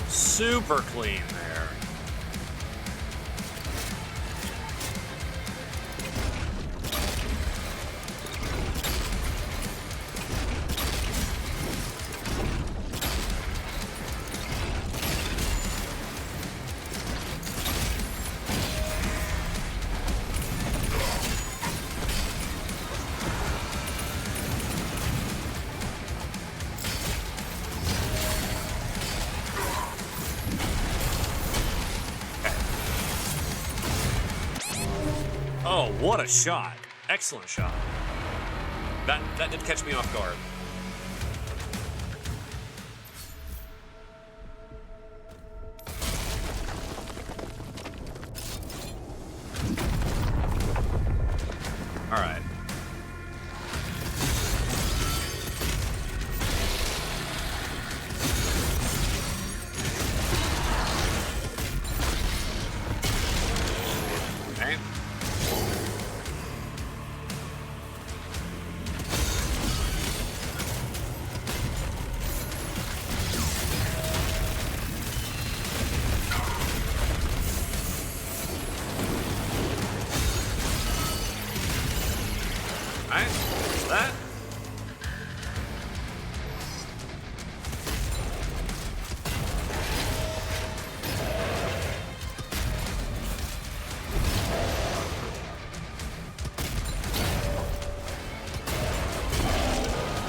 Super clean there. Oh, what a shot. Excellent shot. That did catch me off guard. All right. Okay. Alright, that.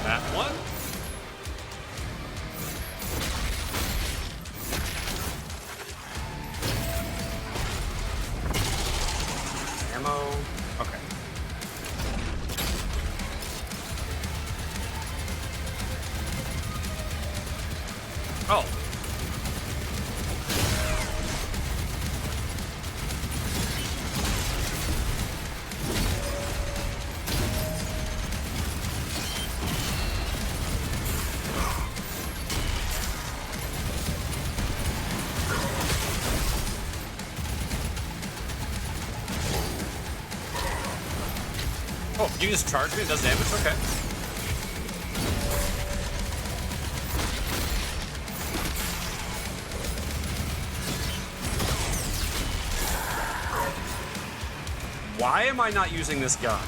That one. Ammo. Okay. Oh. Oh, you just charge me? It does damage? Okay. Why am I not using this gun?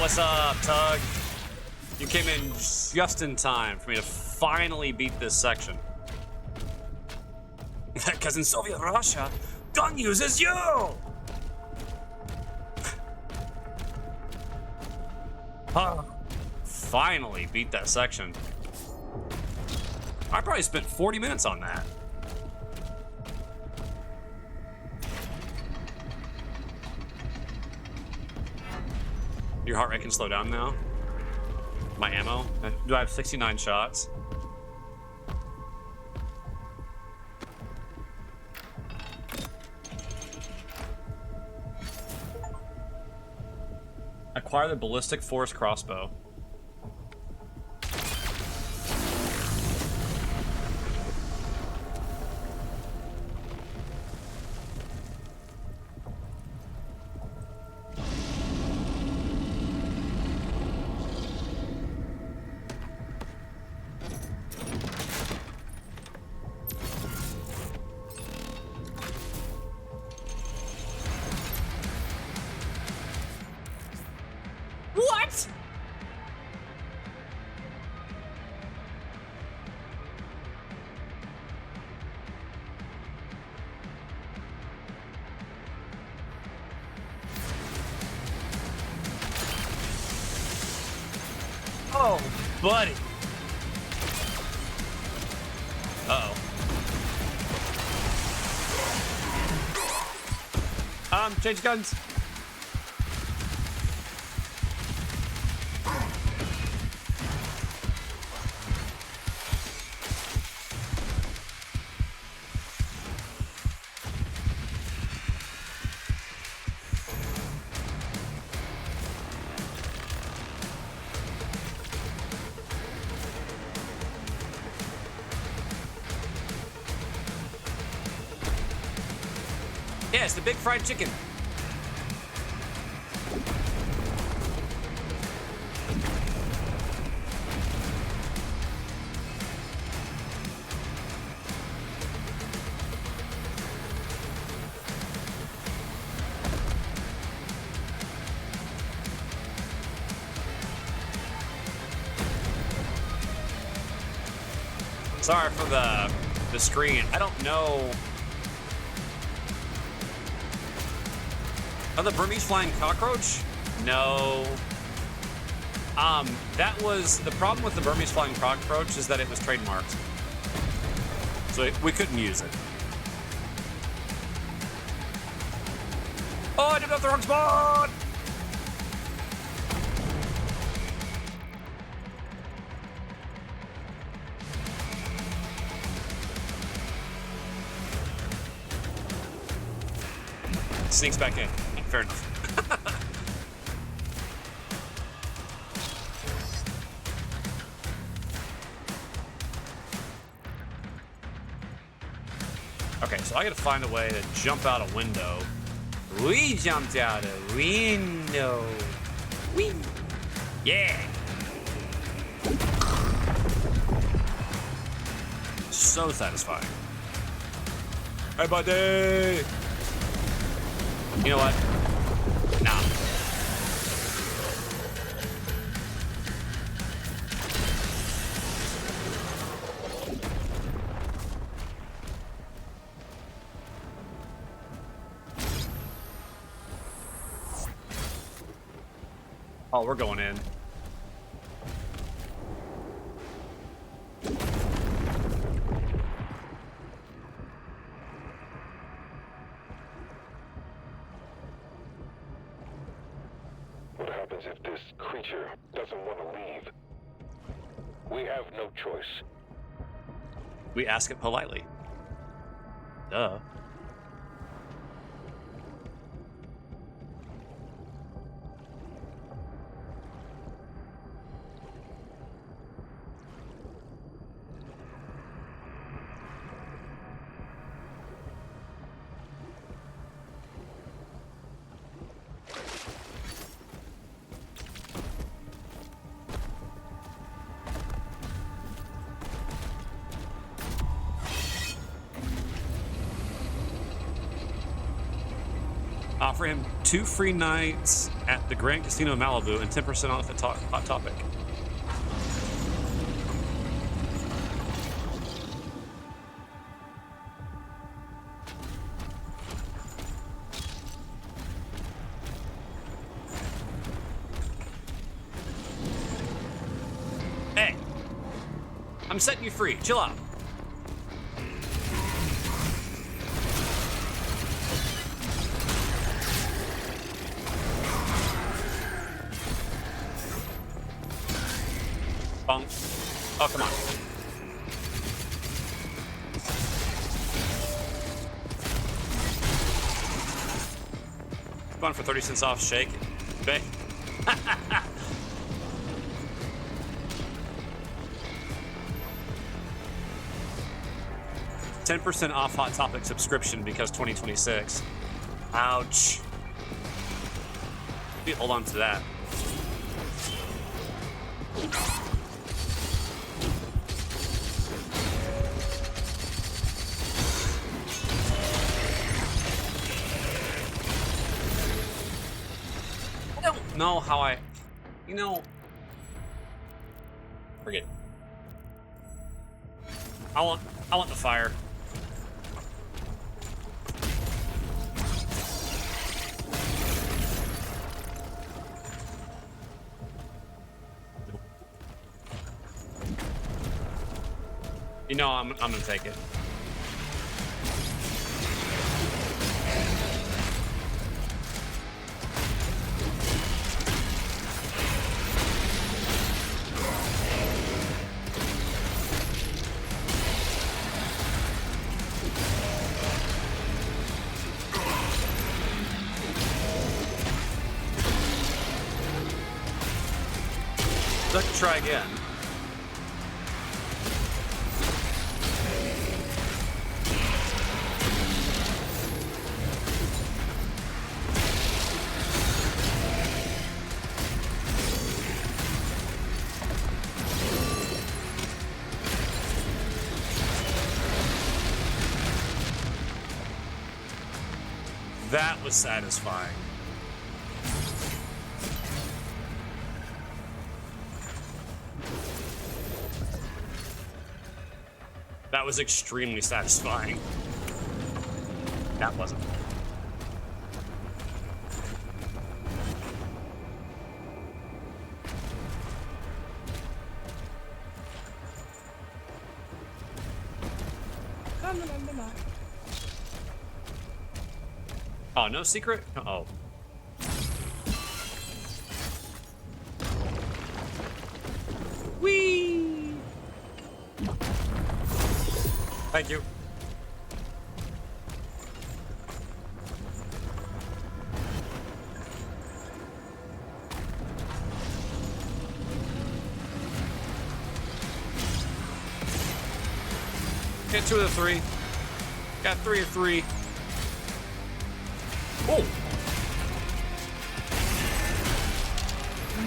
what's up, Tug? You came in just in time for me to finally beat this section. Because in Soviet Russia, gun uses you! Finally beat that section. I probably spent 40 minutes on that. Your heart rate can slow down now. My ammo? Do I have 69 shots? Acquire the ballistic force crossbow. What? Oh, buddy. Uh-oh. Change guns. Yeah, it's the big fried chicken. Sorry for the screen. I don't know. Oh, the Burmese flying cockroach? No. That was the problem with the Burmese flying cockroach is that it was trademarked, so we couldn't use it. Oh, I did have the wrong spot. Sneaks back in. Fair enough. Okay, so I gotta find a way to jump out a window. We jumped out a window. Wee. Yeah. So satisfying. Hey, buddy. You know what? Nah. Oh, we're going in. What happens if this creature doesn't want to leave? We have no choice. We ask it politely. Duh. Offer him 2 free nights at the Grand Casino Malibu and 10% off at Hot Topic. Hey, I'm setting you free. Chill out. Bonk. Oh, come on. Going for 30 cents off shake. Okay. 10% off Hot Topic subscription because 2026. Ouch. Maybe hold on to that. I don't know how forget it. I want the fire. You know, I'm gonna take it. Let's try again. That was satisfying. That was extremely satisfying. That wasn't. Oh, no secret? Uh-oh. Whee! Thank you. Get 2 of the 3. Got 3 of 3. Oh!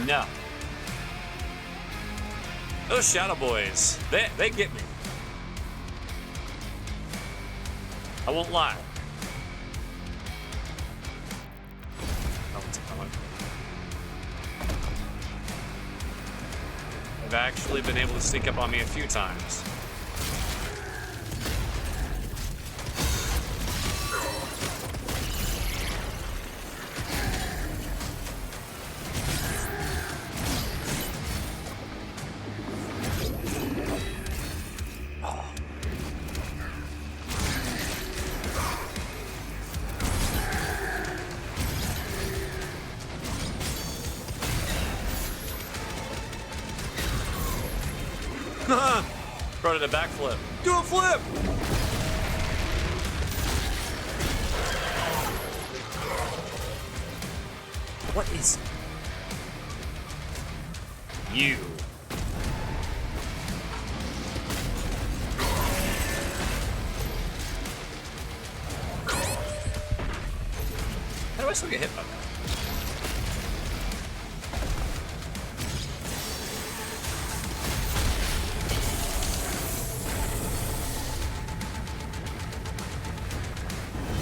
No. Those Shadow Boys, they get me. I won't lie. Oh, it's coming. They've actually been able to sneak up on me a few times. Brought it a backflip. Do a flip! What is you? How do I still get hit by that?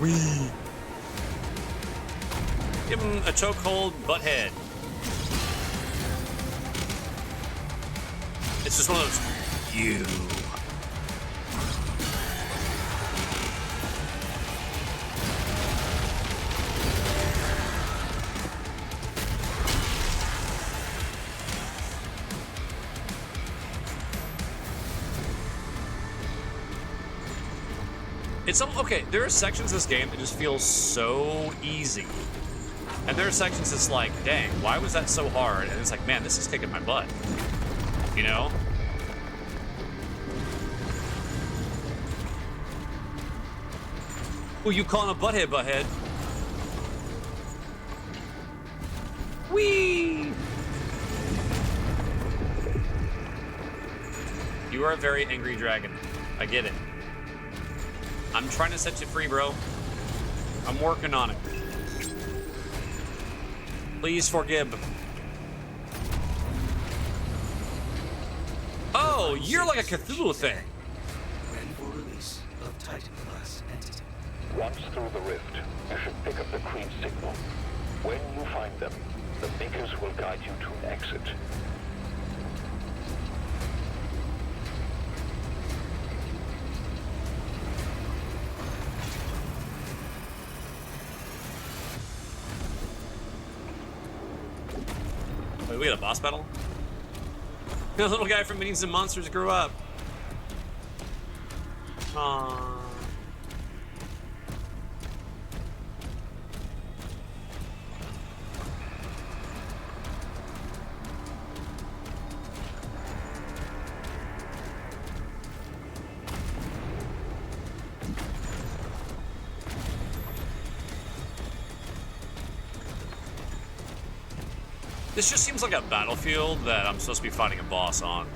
Wee. Give him a chokehold, butthead. It's just one of those. You. It's okay. There are sections of this game that just feel so easy, and there are sections that's like, dang, why was that so hard? And it's like, man, this is kicking my butt. You know? Who you calling a butthead, butthead? Whee! You are a very angry dragon. I get it. I'm trying to set you free, bro. I'm working on it. Please forgive. Oh, you're like a Cthulhu thing. Ready for release of Titan-class entity. Once through the rift, you should pick up the Queen's signal. When you find them, the Makers will guide you to an exit. Wait, we got a boss battle? The little guy from Minions and Monsters grew up. Aww. This just seems like a battlefield that I'm supposed to be fighting a boss on.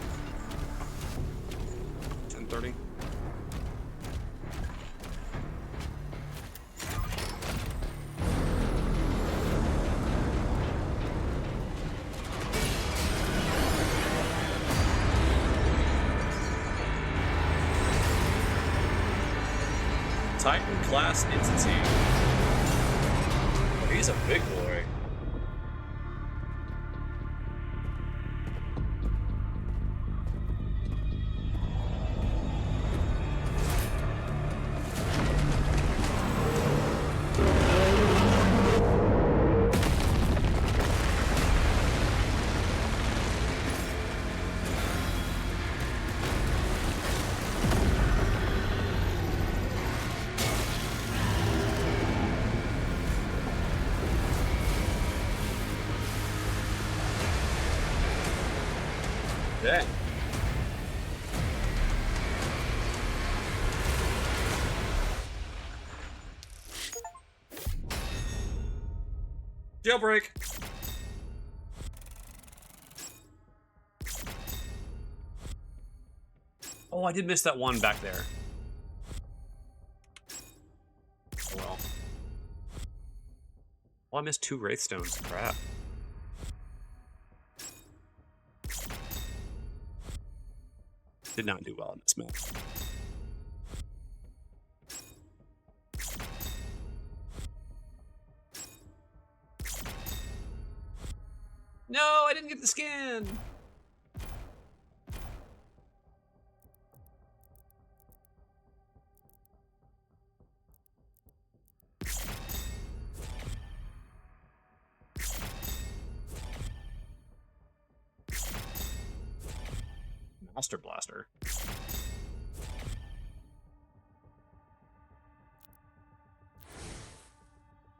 10:30. Titan class entity. Oh, he's a big boy. Dang. Jailbreak. Oh, I did miss that one back there. Oh well. Oh, I missed 2 Wraithstones. Crap. Did not do well in this map. No, I didn't get the skin. Master Blaster.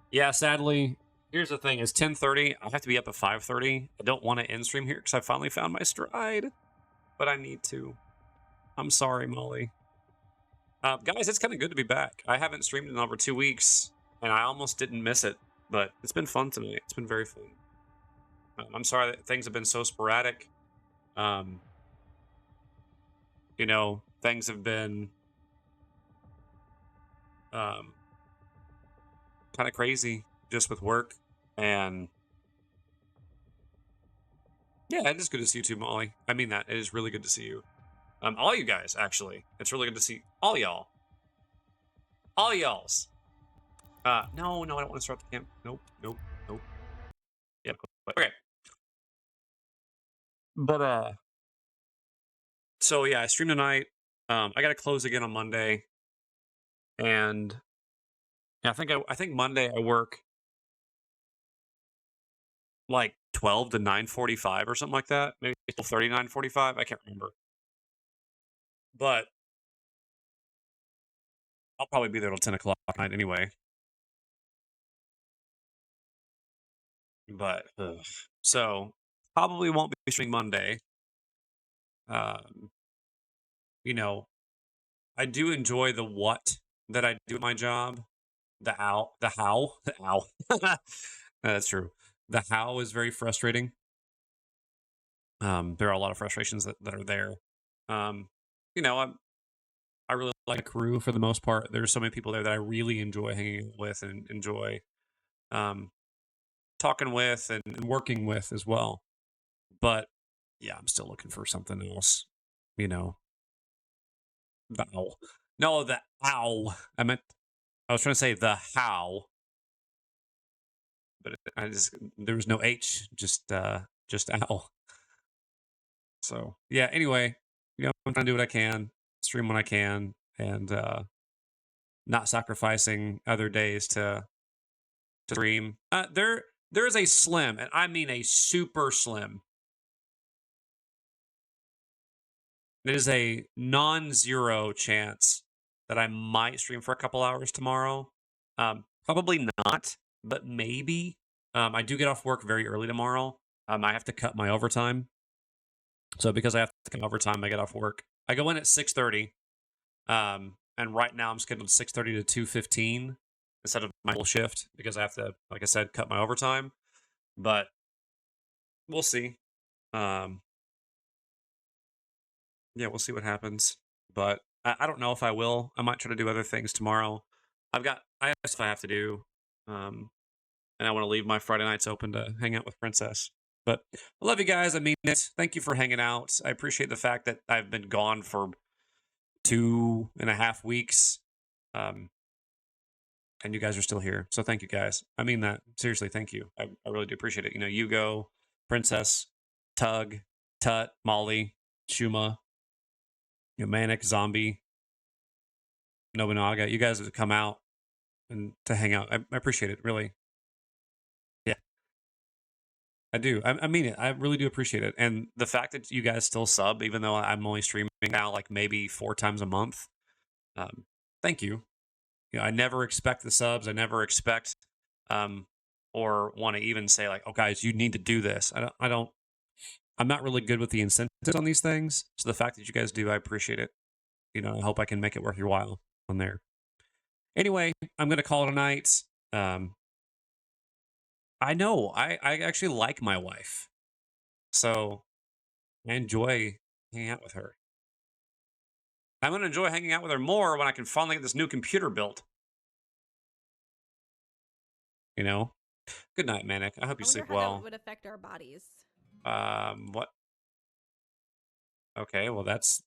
Yeah, sadly, here's the thing: it's 10:30. I have to be up at 5:30. I don't want to end stream here because I finally found my stride, but I need to. I'm sorry, Molly. Guys, it's kind of good to be back. I haven't streamed in over 2 weeks, and I almost didn't miss it, but it's been fun tonight. It's been very fun. I'm sorry that things have been so sporadic. You know, things have been kind of crazy just with work, and yeah, it is good to see you too, Molly. I mean that. It is really good to see you. All you guys, actually. It's really good to see all y'all. All y'alls. No, I don't want to start the camp. Nope. Yeah, okay. But so yeah, I stream tonight. I got to close again on Monday, and yeah, I think Monday I work like 12 to 9:45 or something like that. Maybe 12:30, 9:45. I can't remember. But I'll probably be there till 10 o'clock at night anyway. But so probably won't be streaming Monday. Um, you know, I do enjoy the what that I do at my job. The how. That's true. The how is very frustrating. There are a lot of frustrations that are there. Um, I really like the crew for the most part. There's so many people there that I really enjoy hanging out with and enjoy um, talking with and working with as well. But yeah, I'm still looking for something else. You know, the ow. No, the ow. I was trying to say the how, but there was no H, just ow. So yeah. Anyway, I'm trying to do what I can, stream when I can, and not sacrificing other days to stream. There is a slim, and I mean a super slim. It is a non-zero chance that I might stream for a couple hours tomorrow. Probably not, but maybe. I do get off work very early tomorrow. I have to cut my overtime. So because I have to cut overtime, I get off work. I go in at 6:30. And right now I'm scheduled 6:30 to 2:15 instead of my full shift because I have to, like I said, cut my overtime. But we'll see. Um, yeah, we'll see what happens. But I don't know if I will. I might try to do other things tomorrow. I have stuff I have to do. Um, and I want to leave my Friday nights open to hang out with Princess. But I love you guys. I mean it. Thank you for hanging out. I appreciate the fact that I've been gone for 2.5 weeks. And you guys are still here. So thank you guys. I mean that. Seriously, thank you. I really do appreciate it. Yugo, Princess, Tug, Tut, Molly, Shuma, Manic, Zombie, Nobunaga. You guys have come out and to hang out. I appreciate it, really. Yeah, I do. I mean it. I really do appreciate it. And the fact that you guys still sub, even though I'm only streaming now like maybe 4 times a month, thank you. I never expect the subs. I never expect or want to even say like, "Oh, guys, you need to do this." I'm not really good with the incentives on these things. So the fact that you guys do, I appreciate it. I hope I can make it worth your while on there. Anyway, I'm gonna call it a night. I know I actually like my wife, so I enjoy hanging out with her. I'm gonna enjoy hanging out with her more when I can finally get this new computer built. Good night, Manic. I hope you I wonder sleep how well. that would affect our bodies. What? Okay, well that's.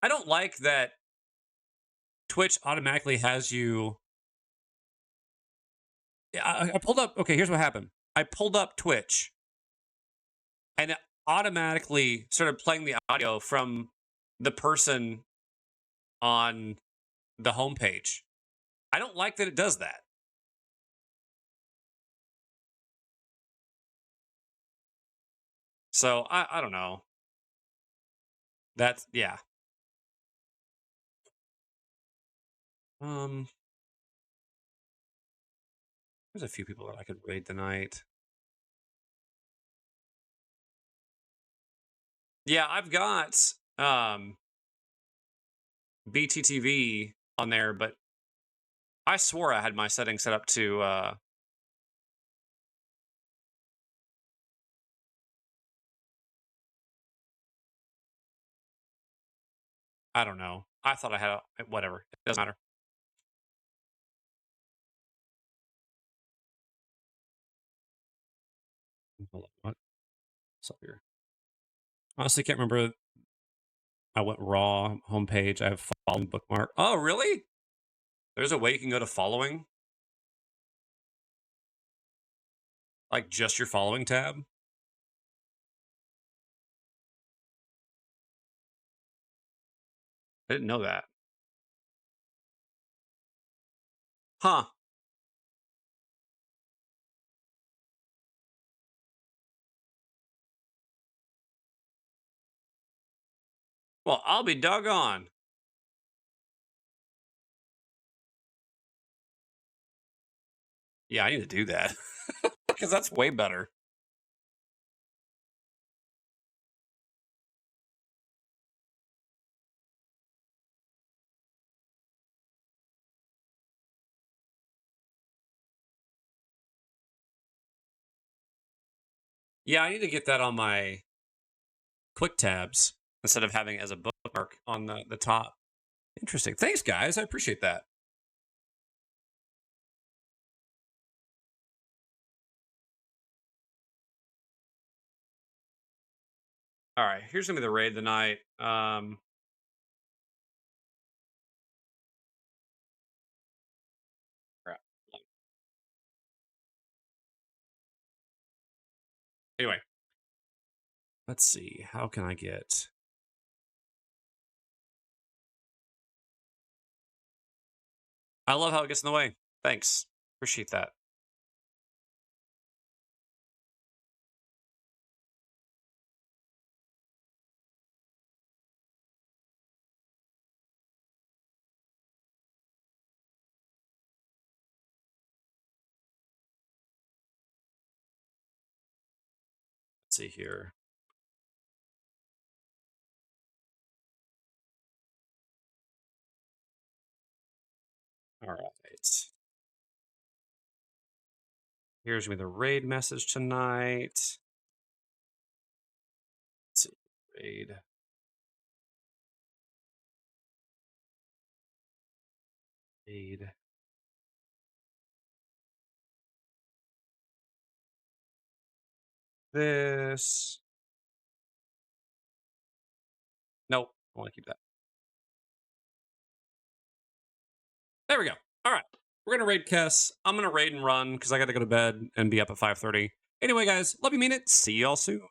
I don't like that Twitch automatically has you. I pulled up. Okay, here's what happened. I pulled up Twitch, and it automatically started playing the audio from the person on the homepage. I don't like that it does that. So I don't know. That's yeah. There's a few people that I could raid tonight. Yeah, I've got BTTV on there, but I swore I had my settings set up to I don't know. I thought I had whatever. It doesn't matter. Hold on, what? What's up here? Honestly, can't remember. I went raw homepage. I have following bookmark. Oh, really? There's a way you can go to following, like just your following tab. I didn't know that. Huh. Well, I'll be doggone. Yeah, I need to do that because that's way better. Yeah, I need to get that on my quick tabs instead of having it as a bookmark on the top. Interesting. Thanks, guys. I appreciate that. All right, here's gonna be the raid of the night. Crap. Anyway, let's see. How can I get? I love how it gets in the way. Thanks. Appreciate that. Let's see here. All right. Here's me the raid message tonight. Let's see. Raid. Raid. This. Nope. I want to keep that. There we go. All right. We're going to raid Kess. I'm going to raid and run because I got to go to bed and be up at 5:30. Anyway, guys, love you, mean it. See y'all soon.